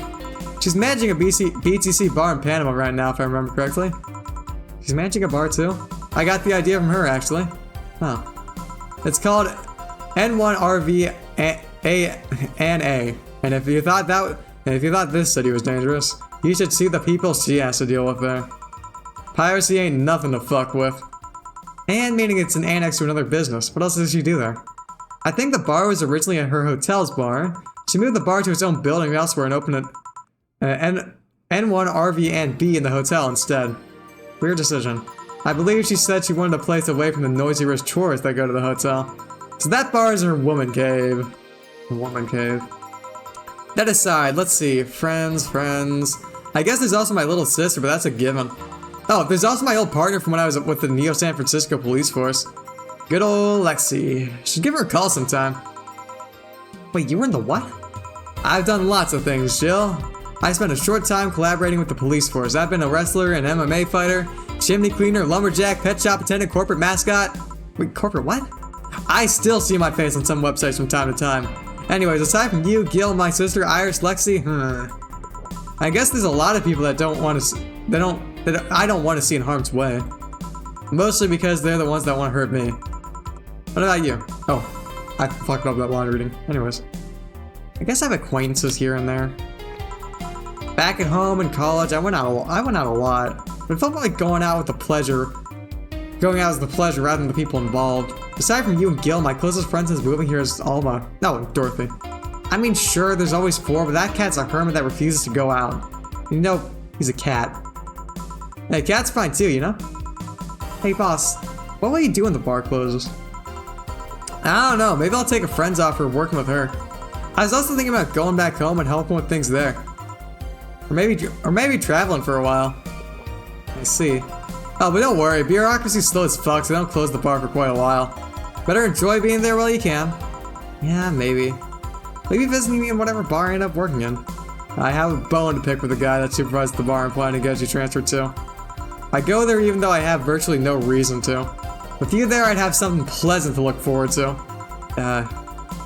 She's managing a BTC bar in Panama right now, if I remember correctly. She's managing a bar too? I got the idea from her, actually. Huh. It's called N1RVANA. And if you thought this city was dangerous, you should see the people she has to deal with there. Piracy ain't nothing to fuck with. And meaning it's an annex to another business. What else does she do there? I think the bar was originally at her hotel's bar. She moved the bar to its own building elsewhere and opened an N1RVNB in the hotel instead. Weird decision. I believe she said she wanted a place away from the noisy rich tourists that go to the hotel. So that bar is her woman cave. Woman cave. That aside, let's see. Friends. I guess there's also my little sister, but that's a given. Oh, there's also my old partner from when I was with the Neo San Francisco police force. Good old Lexi. Should give her a call sometime. Wait, you were in the what? I've done lots of things, Jill. I spent a short time collaborating with the police force. I've been a wrestler, an MMA fighter, chimney cleaner, lumberjack, pet shop attendant, corporate mascot. Wait, corporate what? I still see my face on some websites from time to time. Anyways, aside from you, Gil, my sister, Iris, Lexi, I guess there's a lot of people that I don't want to see in harm's way. Mostly because they're the ones that want to hurt me. What about you? Oh, I fucked up that line reading. Anyways, I guess I have acquaintances here and there. Back at home in college, I went out a lot. But it felt like going out as the pleasure rather than the people involved. Aside from you and Gil, my closest friend since moving here is Alma. No, Dorothy. I mean, sure, there's always 4, but that cat's a hermit that refuses to go out. You know, he's a cat. Hey, Kat's fine too, you know? Hey, boss, what will you do when the bar closes? I don't know, maybe I'll take a friend's offer working with her. I was also thinking about going back home and helping with things there. Or maybe traveling for a while. I see. Oh, but don't worry, bureaucracy's slow as fuck, so they don't close the bar for quite a while. Better enjoy being there while you can. Yeah, maybe. Maybe visiting me in whatever bar I end up working in. I have a bone to pick with the guy that supervised the bar and planning to get you transferred to. I go there even though I have virtually no reason to. With you there, I'd have something pleasant to look forward to.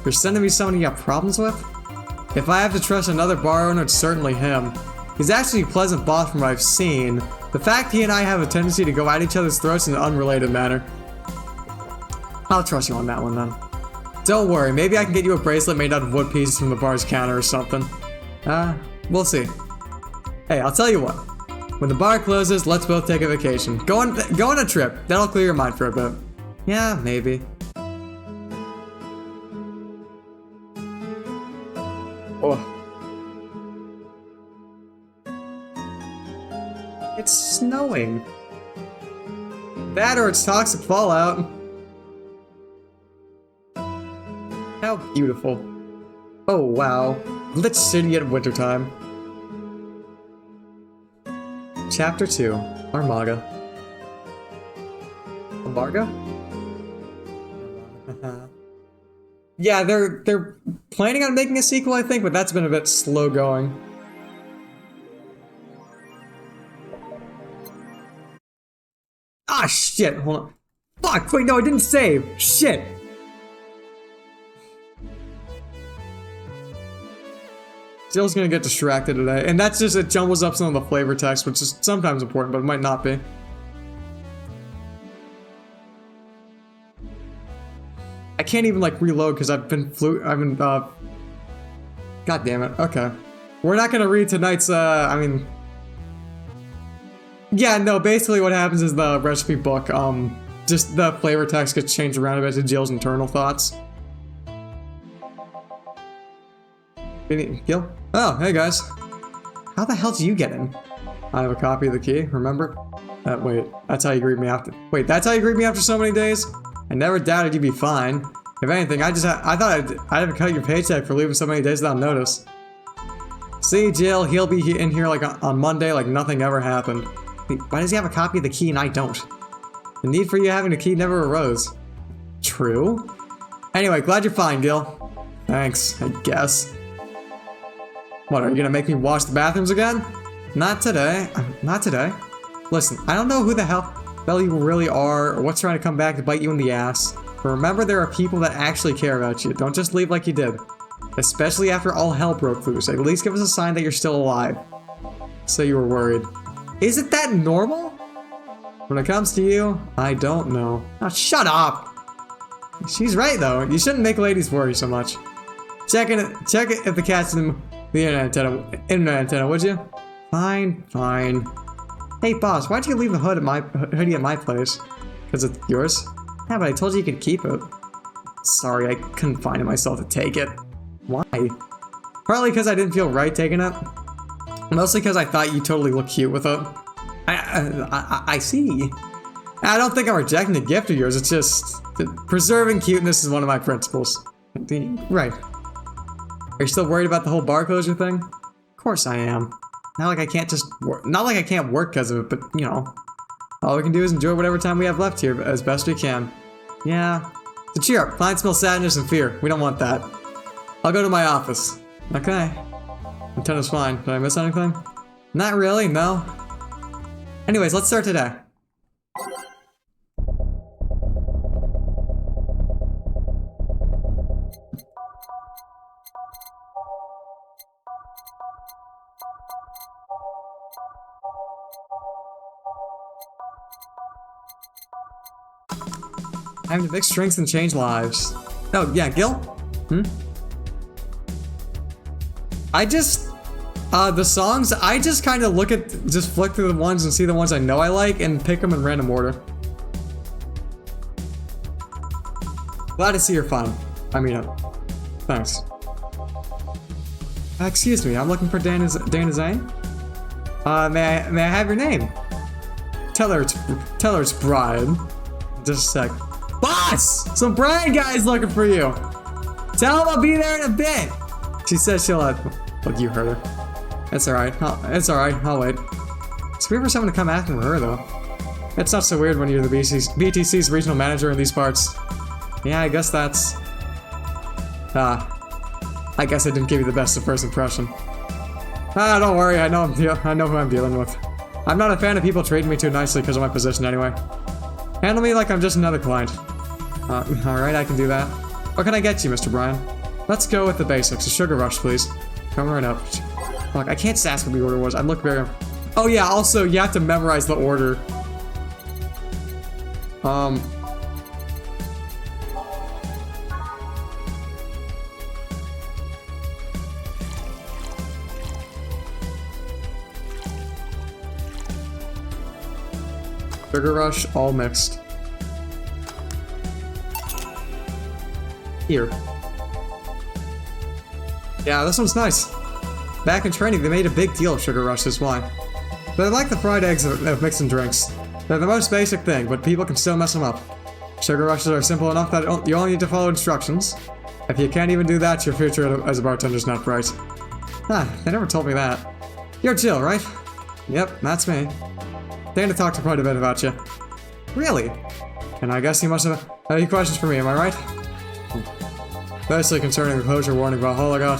You're sending me someone you have problems with? If I have to trust another bar owner, it's certainly him. He's actually a pleasant boss from what I've seen. The fact he and I have a tendency to go at each other's throats in an unrelated manner. I'll trust you on that one then. Don't worry, maybe I can get you a bracelet made out of wood pieces from the bar's counter or something. We'll see. Hey, I'll tell you what. When the bar closes, let's both take a vacation. Go on a trip. That'll clear your mind for a bit. Yeah, maybe. Oh. It's snowing. That or it's toxic fallout. How beautiful. Oh wow. Lit city at wintertime. Chapter 2. Armaga. Embargo? Yeah, they're planning on making a sequel, I think, but that's been a bit slow going. Ah, shit, hold on. Fuck, wait, no, I didn't save. Shit. Jill's gonna get distracted today, and that's just, it jumbles up some of the flavor text, which is sometimes important, but it might not be. I can't even, like, reload because God damn it, okay. We're not gonna read tonight's, yeah, no, basically what happens is the recipe book, just the flavor text gets changed around a bit to Jill's internal thoughts. Gil? Oh, hey guys. How the hell did you get in? I have a copy of the key, remember? Wait, that's how you greet me after- Wait, that's how you greet me after so many days? I never doubted you'd be fine. If anything, I thought I'd have cut your paycheck for leaving so many days without notice. See, Jill, he'll be in here like on Monday like nothing ever happened. Wait, why does he have a copy of the key and I don't? The need for you having a key never arose. True. Anyway, glad you're fine, Gil. Thanks, I guess. What, are you gonna make me wash the bathrooms again? Not today. Not today. Listen, I don't know who the hell you really are or what's trying to come back to bite you in the ass. But remember, there are people that actually care about you. Don't just leave like you did. Especially after all hell broke loose. At least give us a sign that you're still alive. So you were worried. Isn't that normal? When it comes to you, I don't know. Oh, shut up! She's right though. You shouldn't make ladies worry so much. Check it if the cat's in the internet antenna, would you? Fine, fine. Hey boss, why'd you leave the hoodie at my place? Cause it's yours? Yeah, but I told you you could keep it. Sorry, I couldn't find it myself to take it. Why? Partly because I didn't feel right taking it. Mostly because I thought you totally looked cute with it. I see. I don't think I'm rejecting the gift of yours, it's just preserving cuteness is one of my principles. Right. Are you still worried about the whole bar closure thing? Of course I am. Not like I can't work because of it, but you know. All we can do is enjoy whatever time we have left here as best we can. Yeah. So cheer up, clients smell sadness and fear. We don't want that. I'll go to my office. Okay. Antenna's fine. Did I miss anything? Not really, no. Anyways, let's start today. Time to mix drinks and change lives. Oh, yeah, Gil? The songs, I just kind of just flick through the ones and see the ones I know I like and pick them in random order. Glad to see you're fine. Thanks. Excuse me, I'm looking for Dana Zane. May I have your name? tell her it's Brian. Just a sec. Boss! Some Brian guy's looking for you. Tell him I'll be there in a bit. She says she'll look, you heard her. It's alright. It's alright. I'll wait. It's weird for someone to come after her, though. It's not so weird when you're the BTC's regional manager in these parts. Yeah, I guess that's... I guess I didn't give you the best of first impression. Don't worry, I know who I'm dealing with. I'm not a fan of people treating me too nicely because of my position anyway. Handle me like I'm just another client. Alright, I can do that. What can I get you, Mr. Brian? Let's go with the basics. A sugar rush, please. Come right up. Look, I can't just ask what the order was. I'd look very... Oh yeah, also, you have to memorize the order. Sugar rush, all mixed. Here. Yeah, this one's nice. Back in training, they made a big deal of Sugar Rush's wine. They're like the fried eggs of mixing drinks. They're the most basic thing, but people can still mess them up. Sugar Rushes are simple enough that you only need to follow instructions. If you can't even do that, your future as a bartender's not bright. They never told me that. You're Jill, right? Yep, that's me. Dana talked quite a bit about you. Really? And I guess you must have any questions for me, am I right? Mostly concerning the closure warning about Hologot.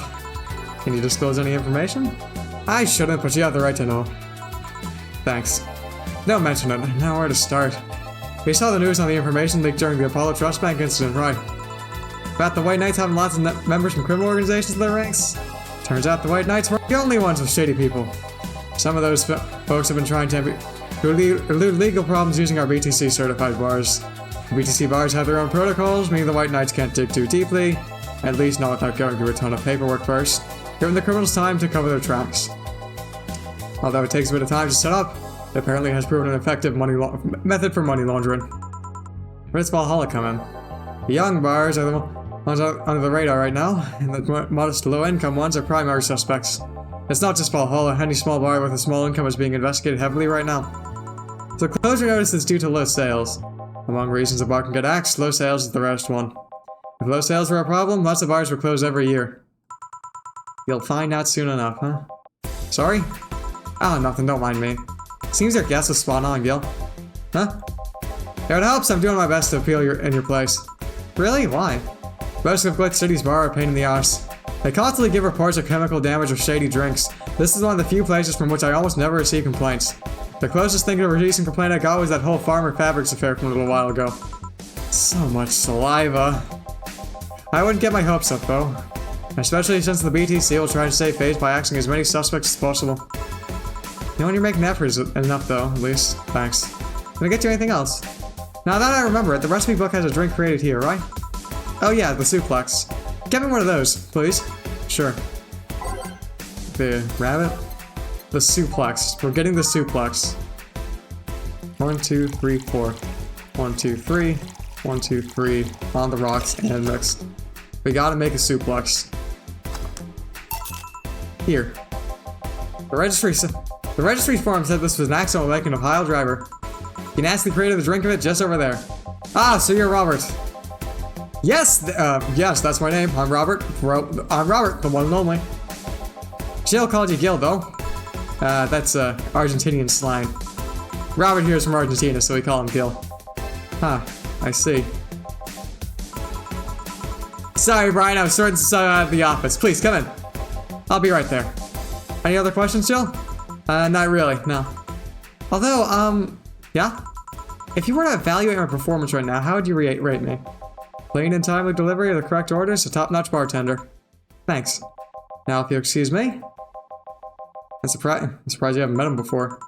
Can you disclose any information? I shouldn't, but you have the right to know. Thanks. Don't mention it. Now where to start? We saw the news on the information leaked during the Apollo Trust Bank incident, right? About the White Knights having lots of members from criminal organizations in their ranks? Turns out the White Knights weren't the only ones with shady people. Some of those folks have been trying to elude legal problems using our BTC certified bars. The BTC bars have their own protocols, meaning the White Knights can't dig too deeply, at least not without going through a ton of paperwork first, giving the criminals time to cover their tracks. Although it takes a bit of time to set up, it apparently has proven an effective method for money laundering. Where does Valhalla come in? The young bars are the ones under the radar right now, and the modest low-income ones are primary suspects. It's not just Valhalla, any small bar with a small income is being investigated heavily right now. The closure notice is due to low sales. Among reasons a bar can get axed, low sales is the rarest one. If low sales were a problem, lots of bars would close every year. You'll find out soon enough, huh? Sorry? Nothing, don't mind me. Seems your guess was spot on, Gil. Huh? If it helps, I'm doing my best to appeal in your place. Really? Why? Most of Glitch City's bar are a pain in the arse. They constantly give reports of chemical damage or shady drinks. This is one of the few places from which I almost never receive complaints. The closest thing to a recent complaint I got was that whole Farmer Fabrics affair from a little while ago. So much saliva. I wouldn't get my hopes up, though. Especially since the BTC will try to save face by axing as many suspects as possible. You know, when you're making efforts enough, though, at least. Thanks. Can I get you anything else? Now that I remember it, the recipe book has a drink created here, right? Oh yeah, the suplex. Get me one of those, please. Sure. The rabbit? The suplex. We're getting the suplex. 1, 2, 3, 4. 1, 2, 3. 1, 2, 3. On the rocks and mixed. We gotta make a suplex. Here. The registry form said this was an accident like an Ohio driver. He nasty created the drink of it just over there. So you're Robert. Yes, yes, that's my name. I'm Robert. I'm Robert, the one and only. Jill called you Gil, though. That's Argentinian slang. Robert here is from Argentina, so we call him Gil. I see. Sorry, Brian, I was sorting some out of the office. Please, come in. I'll be right there. Any other questions, Jill? Not really, no. Although, yeah? If you were to evaluate my performance right now, how would you rate me? Clean and timely delivery of the correct orders, a top-notch bartender. Thanks. Now, if you'll excuse me. I'm surprised you haven't met him before.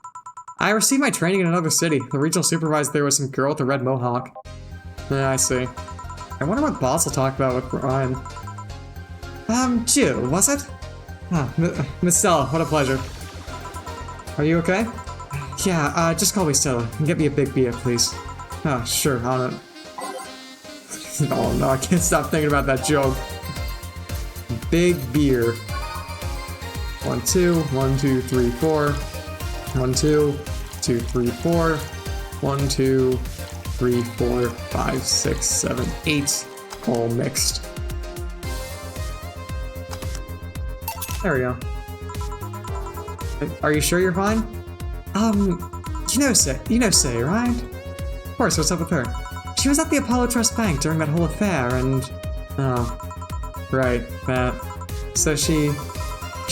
I received my training in another city. The regional supervisor there was some girl with a red mohawk. Yeah, I see. I wonder what boss will talk about with Brian. Jill, was it? Miss Stella, what a pleasure. Are you okay? Yeah, just call me Stella and get me a big beer, please. Oh, sure, on it. Oh no, I can't stop thinking about that joke. Big beer. 1, 2, 1, 2, 3, 4. 1, 2, 2, 3, 4. 1, 2, 3, 4, 5, 6, 7, 8, all mixed. There we go. Are you sure you're fine? You know Say, right? Of course, what's up with her? She was at the Apollo Trust Bank during that whole affair, and... Oh. Right, that. So she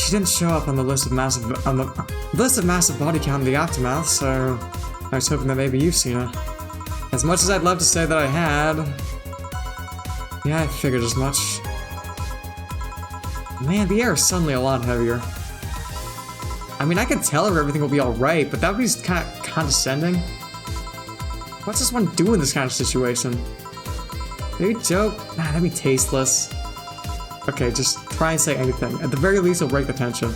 didn't show up on the list of massive body count in the aftermath, so I was hoping that maybe you've seen her. As much as I'd love to say that I had... Yeah, I figured as much. Man, the air is suddenly a lot heavier. I mean, I can tell her everything will be alright, but that would be kind of condescending. What's this one do in this kind of situation? Maybe joke? Nah, that'd be tasteless. Okay, just try and say anything. At the very least, it'll break the tension.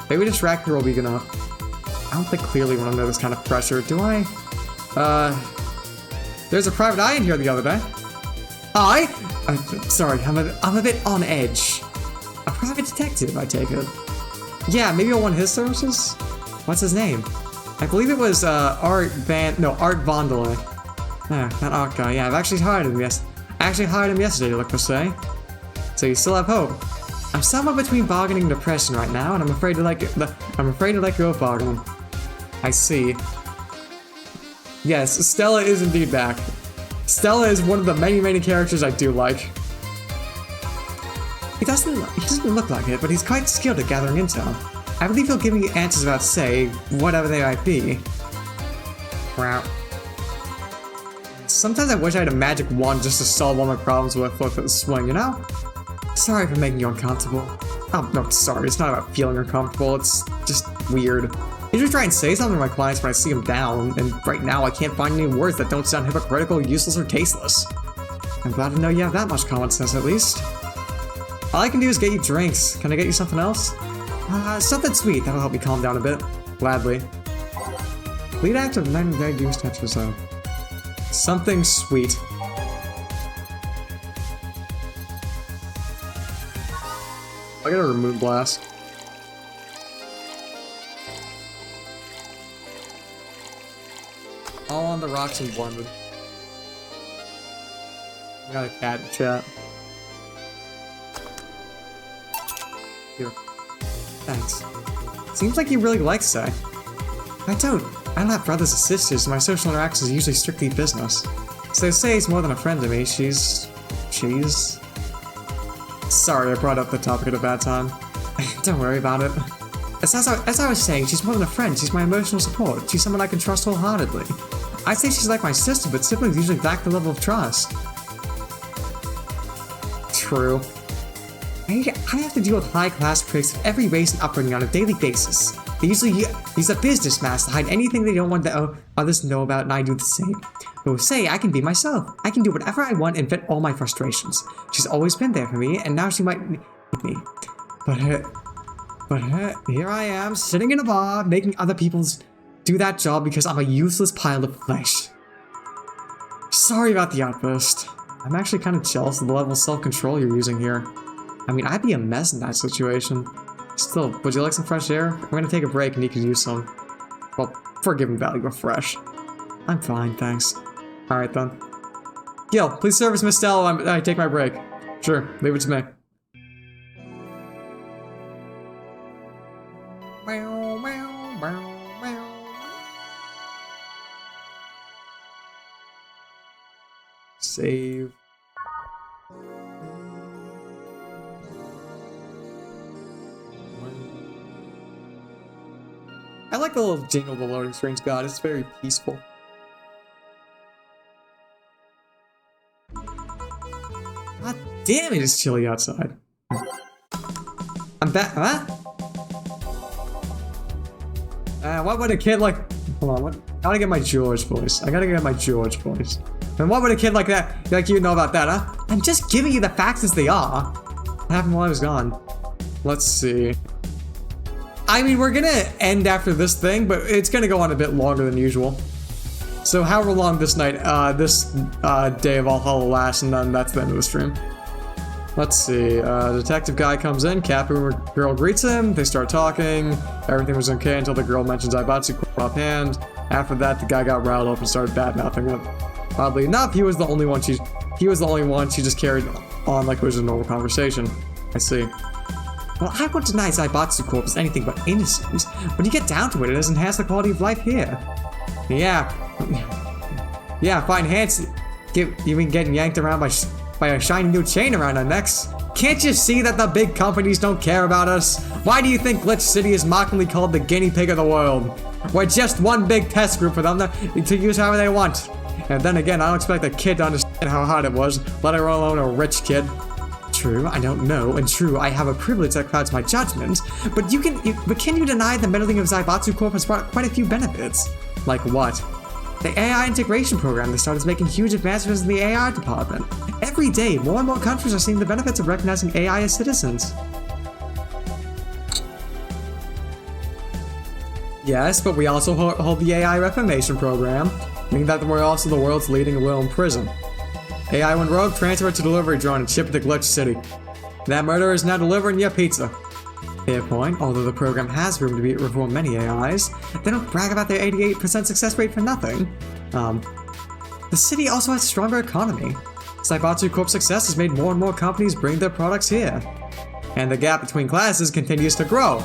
Maybe distract her will be enough. I don't think clearly when I'm under this kind of pressure, do I? There's a private eye in here the other day. Sorry, I'm a bit on edge. A private detective, I take it. Yeah, maybe I'll want his services? What's his name? I believe it was, Art Vondelay. Yeah, that art guy. Yeah, I've actually hired him, yes. I actually hired him yesterday, look per se. So you still have hope. I'm somewhere between bargaining and depression right now, and I'm afraid to let go of bargaining. I see. Yes, Stella is indeed back. Stella is one of the many characters I do like. He doesn't look like it, but he's quite skilled at gathering intel. I believe he'll give me answers about, say, whatever they might be. Wow. Sometimes I wish I had a magic wand just to solve all my problems with a swing, you know? Sorry for making you uncomfortable. Oh, no, sorry, it's not about feeling uncomfortable, it's just weird. I usually try and say something to my clients when I see them down, and right now I can't find any words that don't sound hypocritical, useless, or tasteless. I'm glad to know you have that much common sense, at least. All I can do is get you drinks. Can I get you something else? Something sweet. That'll help me calm down a bit. Gladly. Lead act of 90 Goose Touch was something sweet. I gotta remove blast. All on the rocks and blended. I got a cat in chat. Here. Thanks. Seems like he really likes Say. I don't have brothers or sisters, and my social interactions are usually strictly business. So Say's more than a friend to me, she's... Sorry, I brought up the topic at a bad time. Don't worry about it. As I was saying, she's more than a friend, she's my emotional support. She's someone I can trust wholeheartedly. I'd say she's like my sister, but siblings usually lack the level of trust. True. I have to deal with high-class pricks of every race and upbringing on a daily basis. They usually use a business mask to hide anything they don't want others to know about, and I do the same. But with Say, I can be myself. I can do whatever I want and vent all my frustrations. She's always been there for me, and now she might need me. But here I am, sitting in a bar, making other people do that job because I'm a useless pile of flesh. Sorry about the outburst. I'm actually kind of jealous of the level of self-control you're using here. I mean, I'd be a mess in that situation. Still, would you like some fresh air? I'm gonna take a break and you can use some. Well, for given value of fresh. I'm fine, thanks. Alright then. Gil, please service Miss Stella while I take my break. Sure, leave it to me. Save. I like the little jingle the loading screen's got, it's very peaceful. God damn it, it's chilly outside. I'm back, huh? What would a kid like... Hold on, what? I gotta get my George voice. I gotta get my George voice. And what would a kid like that, like you know about that, huh? I'm just giving you the facts as they are. What happened while I was gone? Let's see. I mean, we're gonna end after this thing, but it's gonna go on a bit longer than usual. So however long this night, this day of Valhalla lasts, and then that's the end of the stream. Let's see, detective guy comes in, girl greets him, they start talking, everything was okay until the girl mentions Ibatsu offhand. After that, the guy got riled up and started bad-mouthing it. Oddly enough, he was the only one she just carried on like it was a normal conversation. I see. Well, I won't deny Zaibatsu Corp is anything but innocent. When you get down to it, it has enhanced the quality of life here. Yeah. Yeah, fine enhance even getting yanked around by a shiny new chain around our necks. Can't you see that the big companies don't care about us? Why do you think Glitch City is mockingly called the guinea pig of the world? We're just one big test group for them to use however they want. And then again, I don't expect a kid to understand how hard it was, let alone a rich kid. True, I don't know, and true, I have a privilege that clouds my judgment, but can you deny the meddling of Zaibatsu Corp has brought quite a few benefits? Like what? The AI integration program they started is making huge advancements in the AI department. Every day, more and more countries are seeing the benefits of recognizing AI as citizens. Yes, but we also hold the AI reformation program, meaning that we're also the world's leading will in prison. AI went rogue, transferred to delivery drone, and shipped to Glitch City. That murderer is now delivering your pizza. Fair point, although the program has room to reform many AIs, they don't brag about their 88% success rate for nothing. The city also has a stronger economy. Zaibatsu Corp's success has made more and more companies bring their products here. And the gap between classes continues to grow.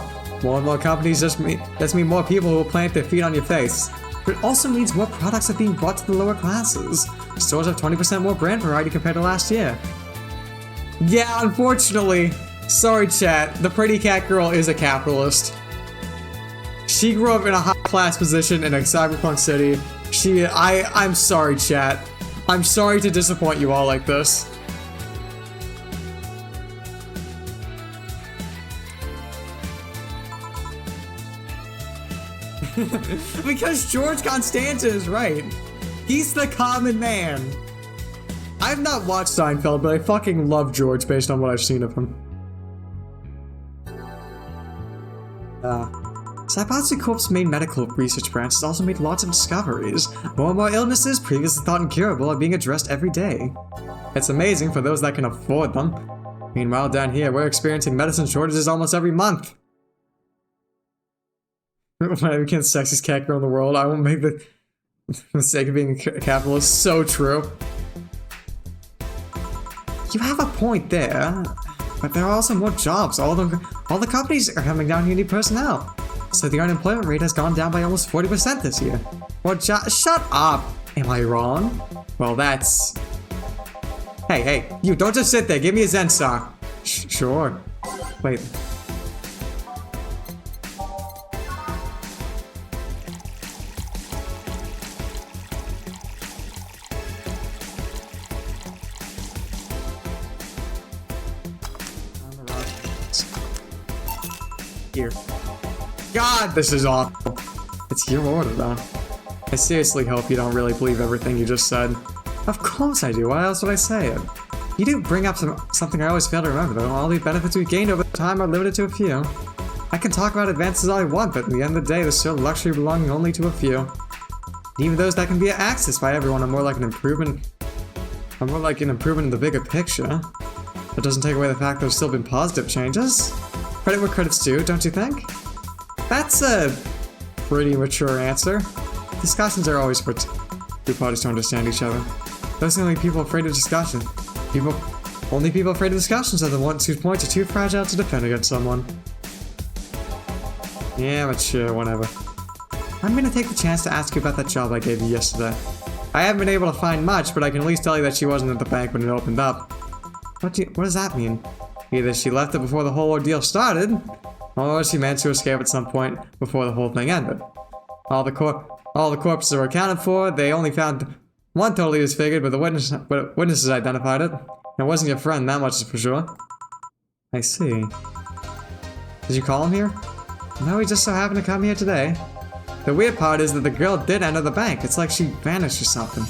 More and more companies just mean more people who will plant their feet on your face. But it also means more products are being brought to the lower classes. Stores have 20% more brand variety compared to last year. Yeah, unfortunately. Sorry, chat. The pretty cat girl is a capitalist. She grew up in a high-class position in a cyberpunk city. I'm sorry, chat. I'm sorry to disappoint you all like this. Because George Constanza is right. He's the common man. I've not watched Seinfeld, but I fucking love George based on what I've seen of him. Zaibatsu Corp's main medical research branch has also made lots of discoveries. More and more illnesses previously thought incurable are being addressed every day. It's amazing for those that can afford them. Meanwhile, down here, we're experiencing medicine shortages almost every month. When I became the sexiest cat girl in the world, I won't make the mistake of being a capitalist. So true. You have a point there, but there are also more jobs. All the companies are coming down here to need personnel. So the unemployment rate has gone down by almost 40% this year. Well, shut up! Am I wrong? Well, that's... Hey, you don't just sit there. Give me a Zen star. Sure. Wait. Here. God, this is awful. It's your order, though. I seriously hope you don't really believe everything you just said. Of course I do. Why else would I say it? You do bring up something I always fail to remember, though. All the benefits we've gained over time are limited to a few. I can talk about advances all I want, but at the end of the day, there's still luxury belonging only to a few. And even those that can be accessed by everyone are more like an improvement. in the bigger picture. That doesn't take away the fact there's still been positive changes. Credit where credit's due, don't you think? That's a pretty mature answer. Discussions are always for two parties to understand each other. Those are the only people afraid of discussion. Only people afraid of discussions are the ones whose points are too fragile to defend against someone. Yeah, but sure, whatever. I'm gonna take the chance to ask you about that job I gave you yesterday. I haven't been able to find much, but I can at least tell you that she wasn't at the bank when it opened up. What does that mean? Either she left it before the whole ordeal started, or she managed to escape at some point before the whole thing ended. All the corpses were accounted for. They only found one totally disfigured, but the witnesses identified it. It wasn't your friend, that much is for sure. I see. Did you call him here? No, he just so happened to come here today. The weird part is that the girl did enter the bank. It's like she vanished or something.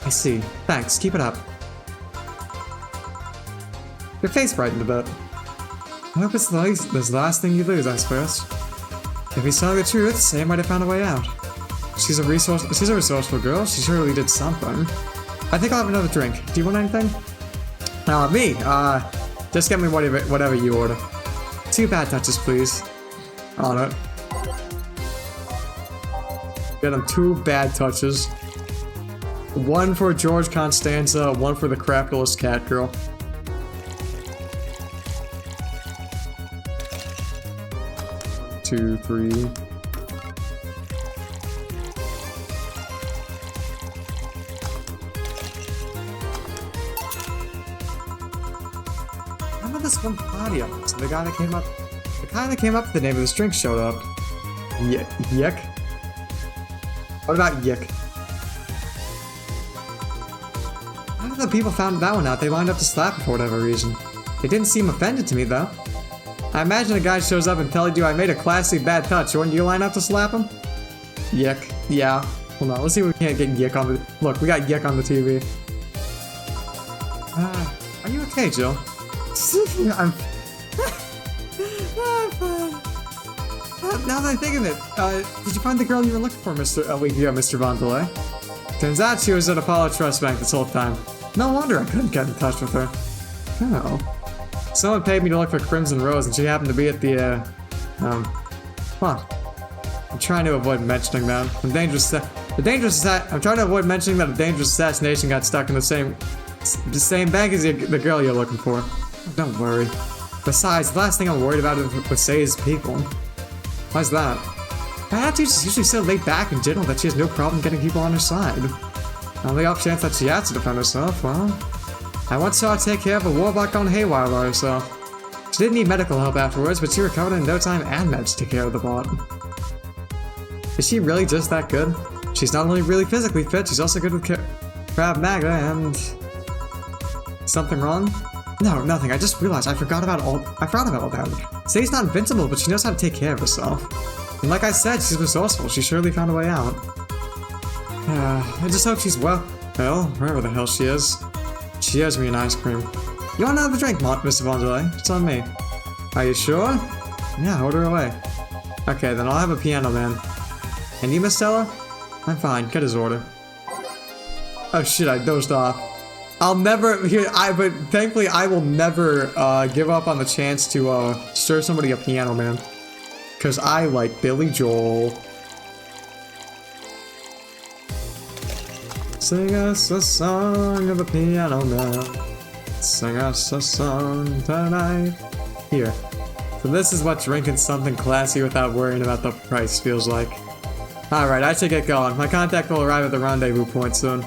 I see. Thanks. Keep it up. Your face brightened a bit. I hope it's the last thing you lose, I suppose. If he's telling the truth, Say might have found a way out. She's a resourceful girl. She surely did something. I think I'll have another drink. Do you want anything? Me? Just get me whatever you order. 2 bad touches, please. On it. Get him 2 bad touches. 1 for George Constanza, 1 for the crapulous cat girl. Two, 3. Remember this one party up? So the guy that came up with the name of this drink showed up. Yick? What about Yick? After the people found that one out, they lined up to slap him for whatever reason. They didn't seem offended to me though. I imagine a guy shows up and tells you I made a classy bad touch. Wouldn't you line up to slap him? Yick. Yeah. Hold on, let's see if we can't get Yick on the... Look, we got Yick on the TV. Are you okay, Jill? I'm... Now that I think of it, did you find the girl you were looking for, Mr. Von Delay? Turns out she was at Apollo Trust Bank this whole time. No wonder I couldn't get in touch with her. Oh. Someone paid me to look for Crimson Rose, and she happened to be at the, I'm trying to avoid mentioning that. I'm trying to avoid mentioning that a dangerous assassination got stuck in the same bank as the girl you're looking for. Oh, don't worry. Besides, the last thing I'm worried about with Say is people. Why's that? My attitude is usually so laid back and gentle that she has no problem getting people on her side. On the off chance that she has to defend herself, well... I once saw her take care of a warlock gone haywire by herself. She didn't need medical help afterwards, but she recovered in no time and managed to take care of the bot. Is she really just that good? She's not only really physically fit, she's also good with Krav Maga and... Something wrong? No, nothing. I just realized I forgot about all that. Say's not invincible, but she knows how to take care of herself. And like I said, she's resourceful. She surely found a way out. I just hope she's well, wherever the hell she is. She owes me an ice cream. You want another drink, Mr. Von Delay? It's on me. Are you sure? Yeah, order away. Okay, then I'll have a piano man. And you, Miss Stella? I'm fine. Get his order. Oh shit, I dozed off. I'll never but thankfully I will never give up on the chance to serve somebody a piano man. Cause I like Billy Joel. Sing us a song of a piano man. Sing us a song tonight. Here. So this is what drinking something classy without worrying about the price feels like. Alright, I should get going. My contact will arrive at the rendezvous point soon.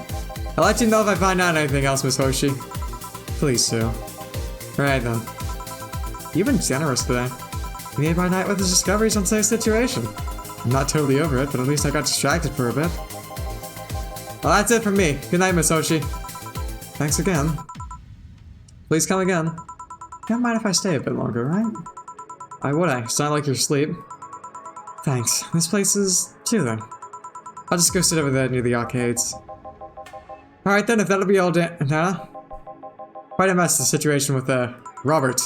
I'll let you know if I find out anything else, Miss Hoshi. Please, Sue. Alright then. You've been generous today. You made my night with his discoveries on Say's situation. I'm not totally over it, but at least I got distracted for a bit. Well, that's it from me. Good night, Miss Hoshi. Thanks again. Please come again. You don't mind if I stay a bit longer, right? Why would I? It's not like you're asleep. Thanks. This place is soothing. I'll just go sit over there near the arcades. Alright then, if that'll be all day. Quite a mess, the situation with, Robert.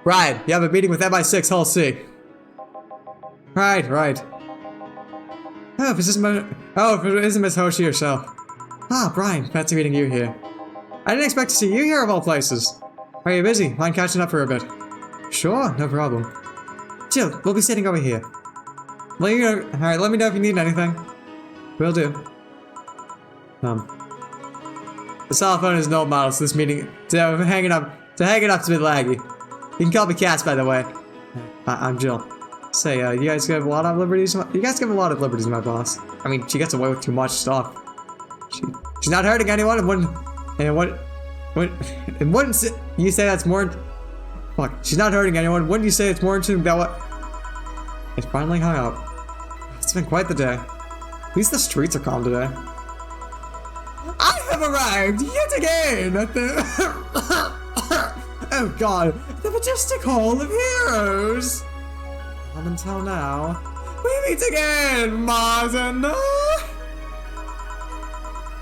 Right, you have a meeting with MI6 Hull C. Right. Oh, if it isn't Miss Hoshi herself. Ah, Brian, fancy meeting you here. I didn't expect to see you here of all places. Are you busy? Mind catching up for a bit? Sure, no problem. Jill, we'll be sitting over here. Alright, let me know if you need anything. Will do. The cell phone is an old model, so this meeting, hanging up's a bit laggy. You can call me Cass, by the way. I'm Jill. Say, you guys give a lot of liberties? You guys give a lot of liberties, my boss. I mean, she gets away with too much stuff. She's not hurting anyone, and wouldn't you say that's more? Fuck, she's not hurting anyone. Wouldn't you say it's more interesting than what? It finally hung up. It's been quite the day. At least the streets are calm today. I have arrived yet again at the oh god, the majestic hall of heroes. Not until now. We meet again, Martin.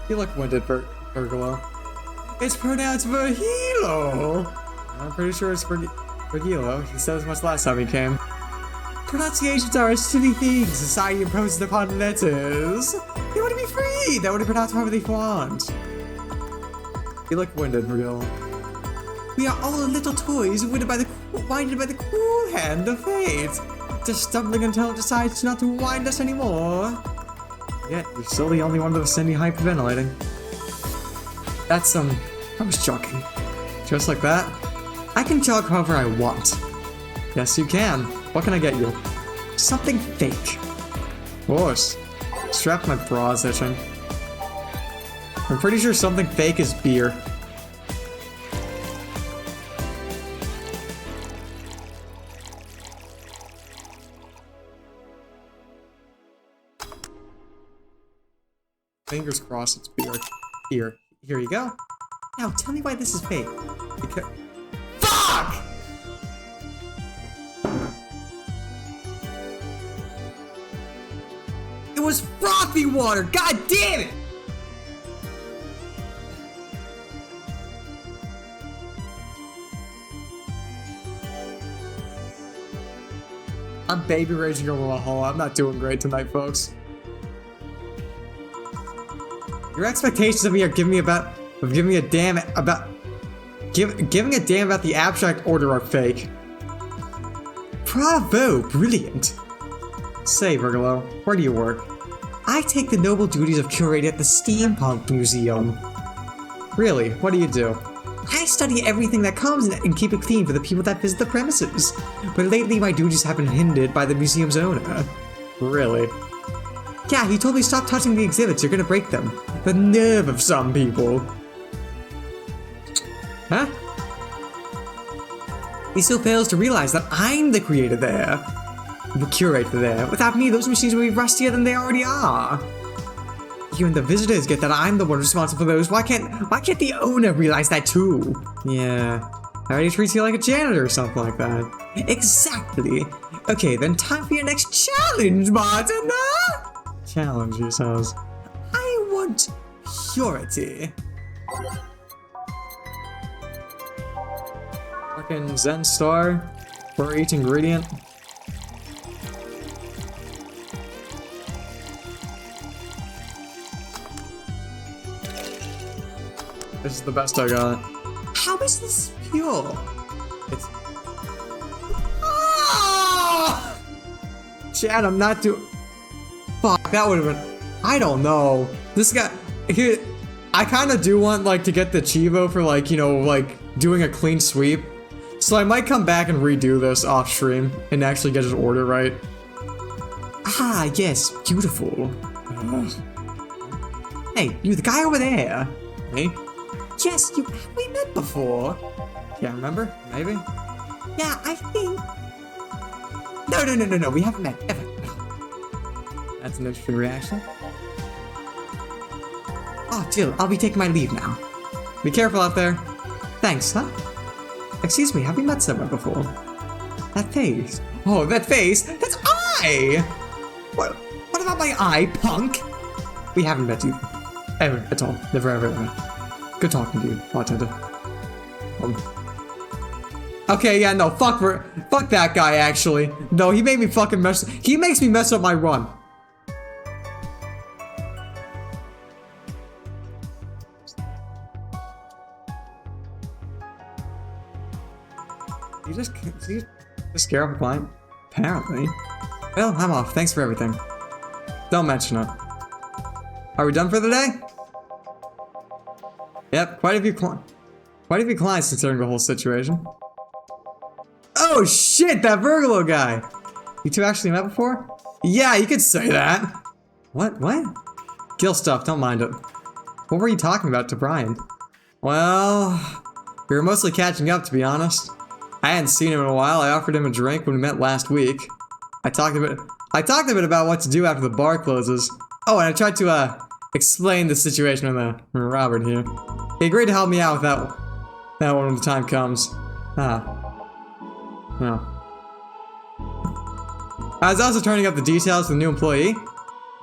You look winded, Virgilo. It's pronounced Virgilo. I'm pretty sure it's Virgilo. He said as much last time he came. Pronunciations are a silly thing society imposes upon letters. They want to be free. They want to pronounce however they want. You look winded, Virgilo. We are all little toys winded by the cruel hand of fate. just stumbling until it decides not to wind us anymore. Yet, you're still the only one with Cindy hyperventilating. That's I was joking. Just like that? I can jog however I want. Yes, you can. What can I get you? Something fake. Of course. Strap my bra's itching. I'm pretty sure something fake is beer. Fingers crossed it's beer. Here you go. Now tell me why this is fake. Because... Fuck! It was frothy water! God damn it! I'm baby raging over a hole. I'm not doing great tonight, folks. Your expectations of me are giving a damn about the abstract order are fake. Bravo, brilliant. Say, Virgilo, where do you work? I take the noble duties of curator at the Steampunk Museum. Really, what do you do? I study everything that comes and keep it clean for the people that visit the premises. But lately my duties have been hindered by the museum's owner. Really? Yeah, he told me stop touching the exhibits, you're gonna break them. The nerve of some people. Huh? He still fails to realize that I'm the creator there. The curator there. Without me, those machines would be rustier than they already are. Even the visitors get that I'm the one responsible for those. Why can't the owner realize that too? Yeah. I already treats you like a janitor or something like that. Exactly. Okay, then time for your next challenge, Martin. Challenge, he says. I want purity. Fucking Zen Star for each ingredient. This is the best I got. How is this pure? It's... Oh! Chad, I'm not doing... Fuck, that would have been... I don't know. This guy... Here, I kind of do want, like, to get the Chivo for, like, you know, like, doing a clean sweep. So I might come back and redo this off stream and actually get his order right. Ah, yes, beautiful. Hey, you the guy over there. Me? Yes, we met before. Yeah, remember? Maybe? Yeah, I think... No, we haven't met, ever. That's an interesting reaction. Oh, Jill, I'll be taking my leave now. Be careful out there. Thanks, huh? Excuse me, have we met somewhere before? That face. Oh, that face? That's I! What about my eye, punk? We haven't met you. Ever, at all. Never, ever. Good talking to you, bartender. Okay, yeah, no, fuck that guy, actually. No, he made me fucking he makes me mess up my run. Did you just scare off a client? Apparently. Well, I'm off. Thanks for everything. Don't mention it. Are we done for the day? Yep, quite a few clients considering the whole situation. Oh shit, that Virgilo guy! You two actually met before? Yeah, you could say that. What? Gil stuff, don't mind it. What were you talking about to Brian? Well, we were mostly catching up, to be honest. I hadn't seen him in a while. I offered him a drink when we met last week. I talked a bit about what to do after the bar closes. Oh, and I tried to explain the situation with Robert here. He agreed to help me out with that one when the time comes. No. I was also turning up the details for the new employee.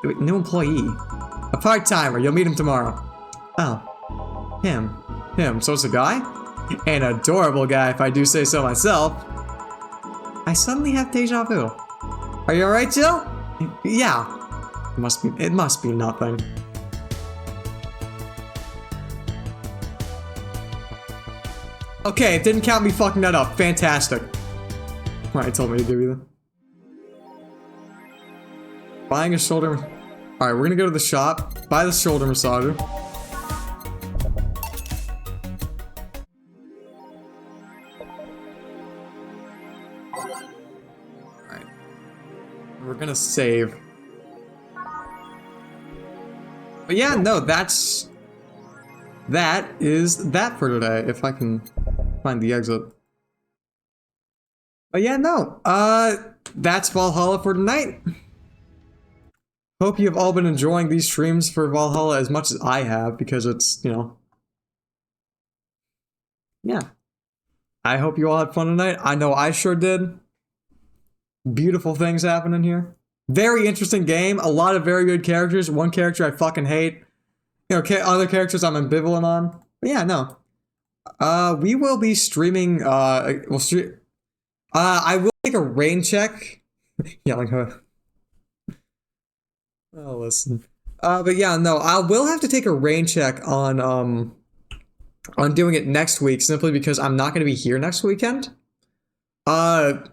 Wait, new employee? A part-timer. You'll meet him tomorrow. Oh. Him. So it's a guy? An adorable guy, if I do say so myself. I suddenly have deja vu. Are you alright, Jill? Yeah. It must be nothing. Okay, it didn't count me fucking that up. Fantastic. Alright, told me to give you that. Buying a shoulder... Alright, we're gonna go to the shop, buy the shoulder massager. Alright. We're gonna save. But yeah, no, that is that for today, if I can find the exit. But yeah, no, that's Valhalla for tonight. Hope you have all been enjoying these streams for Valhalla as much as I have, because it's, you know... Yeah. I hope you all had fun tonight. I know I sure did. Beautiful things happening here. Very interesting game. A lot of very good characters. One character I fucking hate. You know, other characters I'm ambivalent on. But yeah, no. We will be streaming, we'll stream... I will take a rain check. Yelling her. Oh, listen. But yeah, no, I will have to take a rain check on doing it next week, simply because I'm not gonna be here next weekend. I'm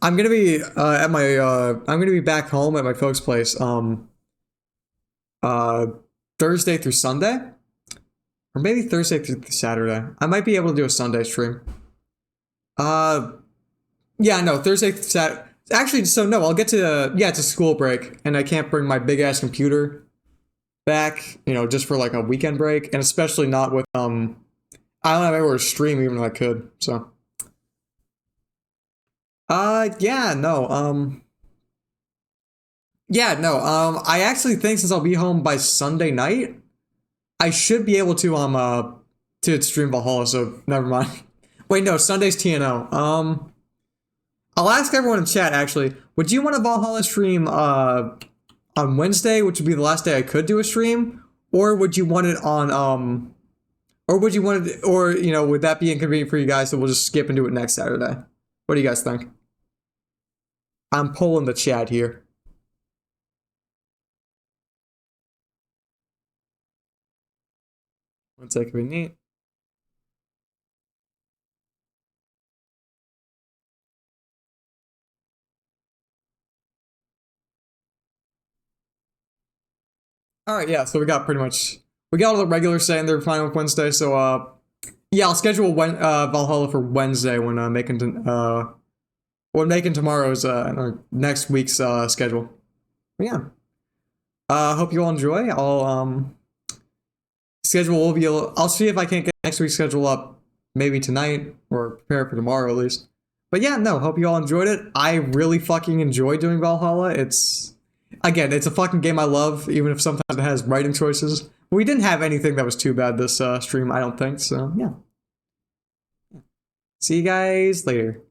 gonna be at my I'm gonna be back home at my folks' place Thursday through Sunday. Or maybe Thursday through Saturday. I might be able to do a Sunday stream. Yeah, no, Thursday through Saturday. Actually, so no, I'll get to, yeah, it's a school break, and I can't bring my big-ass computer back, you know, just for, like, a weekend break, and especially not with, I don't have anywhere to stream even if I could, so. Yeah, no, yeah, no, I actually think since I'll be home by Sunday night, I should be able to stream Valhalla, so never mind. Wait, no, Sunday's TNO, I'll ask everyone in chat, actually. Would you want a Valhalla stream on Wednesday, which would be the last day I could do a stream? Or would you want it on, or would you want it, or, you know, would that be inconvenient for you guys, so we'll just skip and do it next Saturday? What do you guys think? I'm polling the chat here. One second, we need. Alright, yeah, so we got all the regulars saying they're fine with Wednesday, so, yeah, I'll schedule Valhalla for Wednesday when making tomorrow's, or next week's, schedule. But yeah. Hope you all enjoy. I'll see if I can't get next week's schedule up maybe tonight, or prepare for tomorrow at least. But yeah, no, hope you all enjoyed it. I really fucking enjoy doing Valhalla. Again, it's a fucking game I love, even if sometimes it has writing choices. We didn't have anything that was too bad this stream, I don't think, so yeah. See you guys later.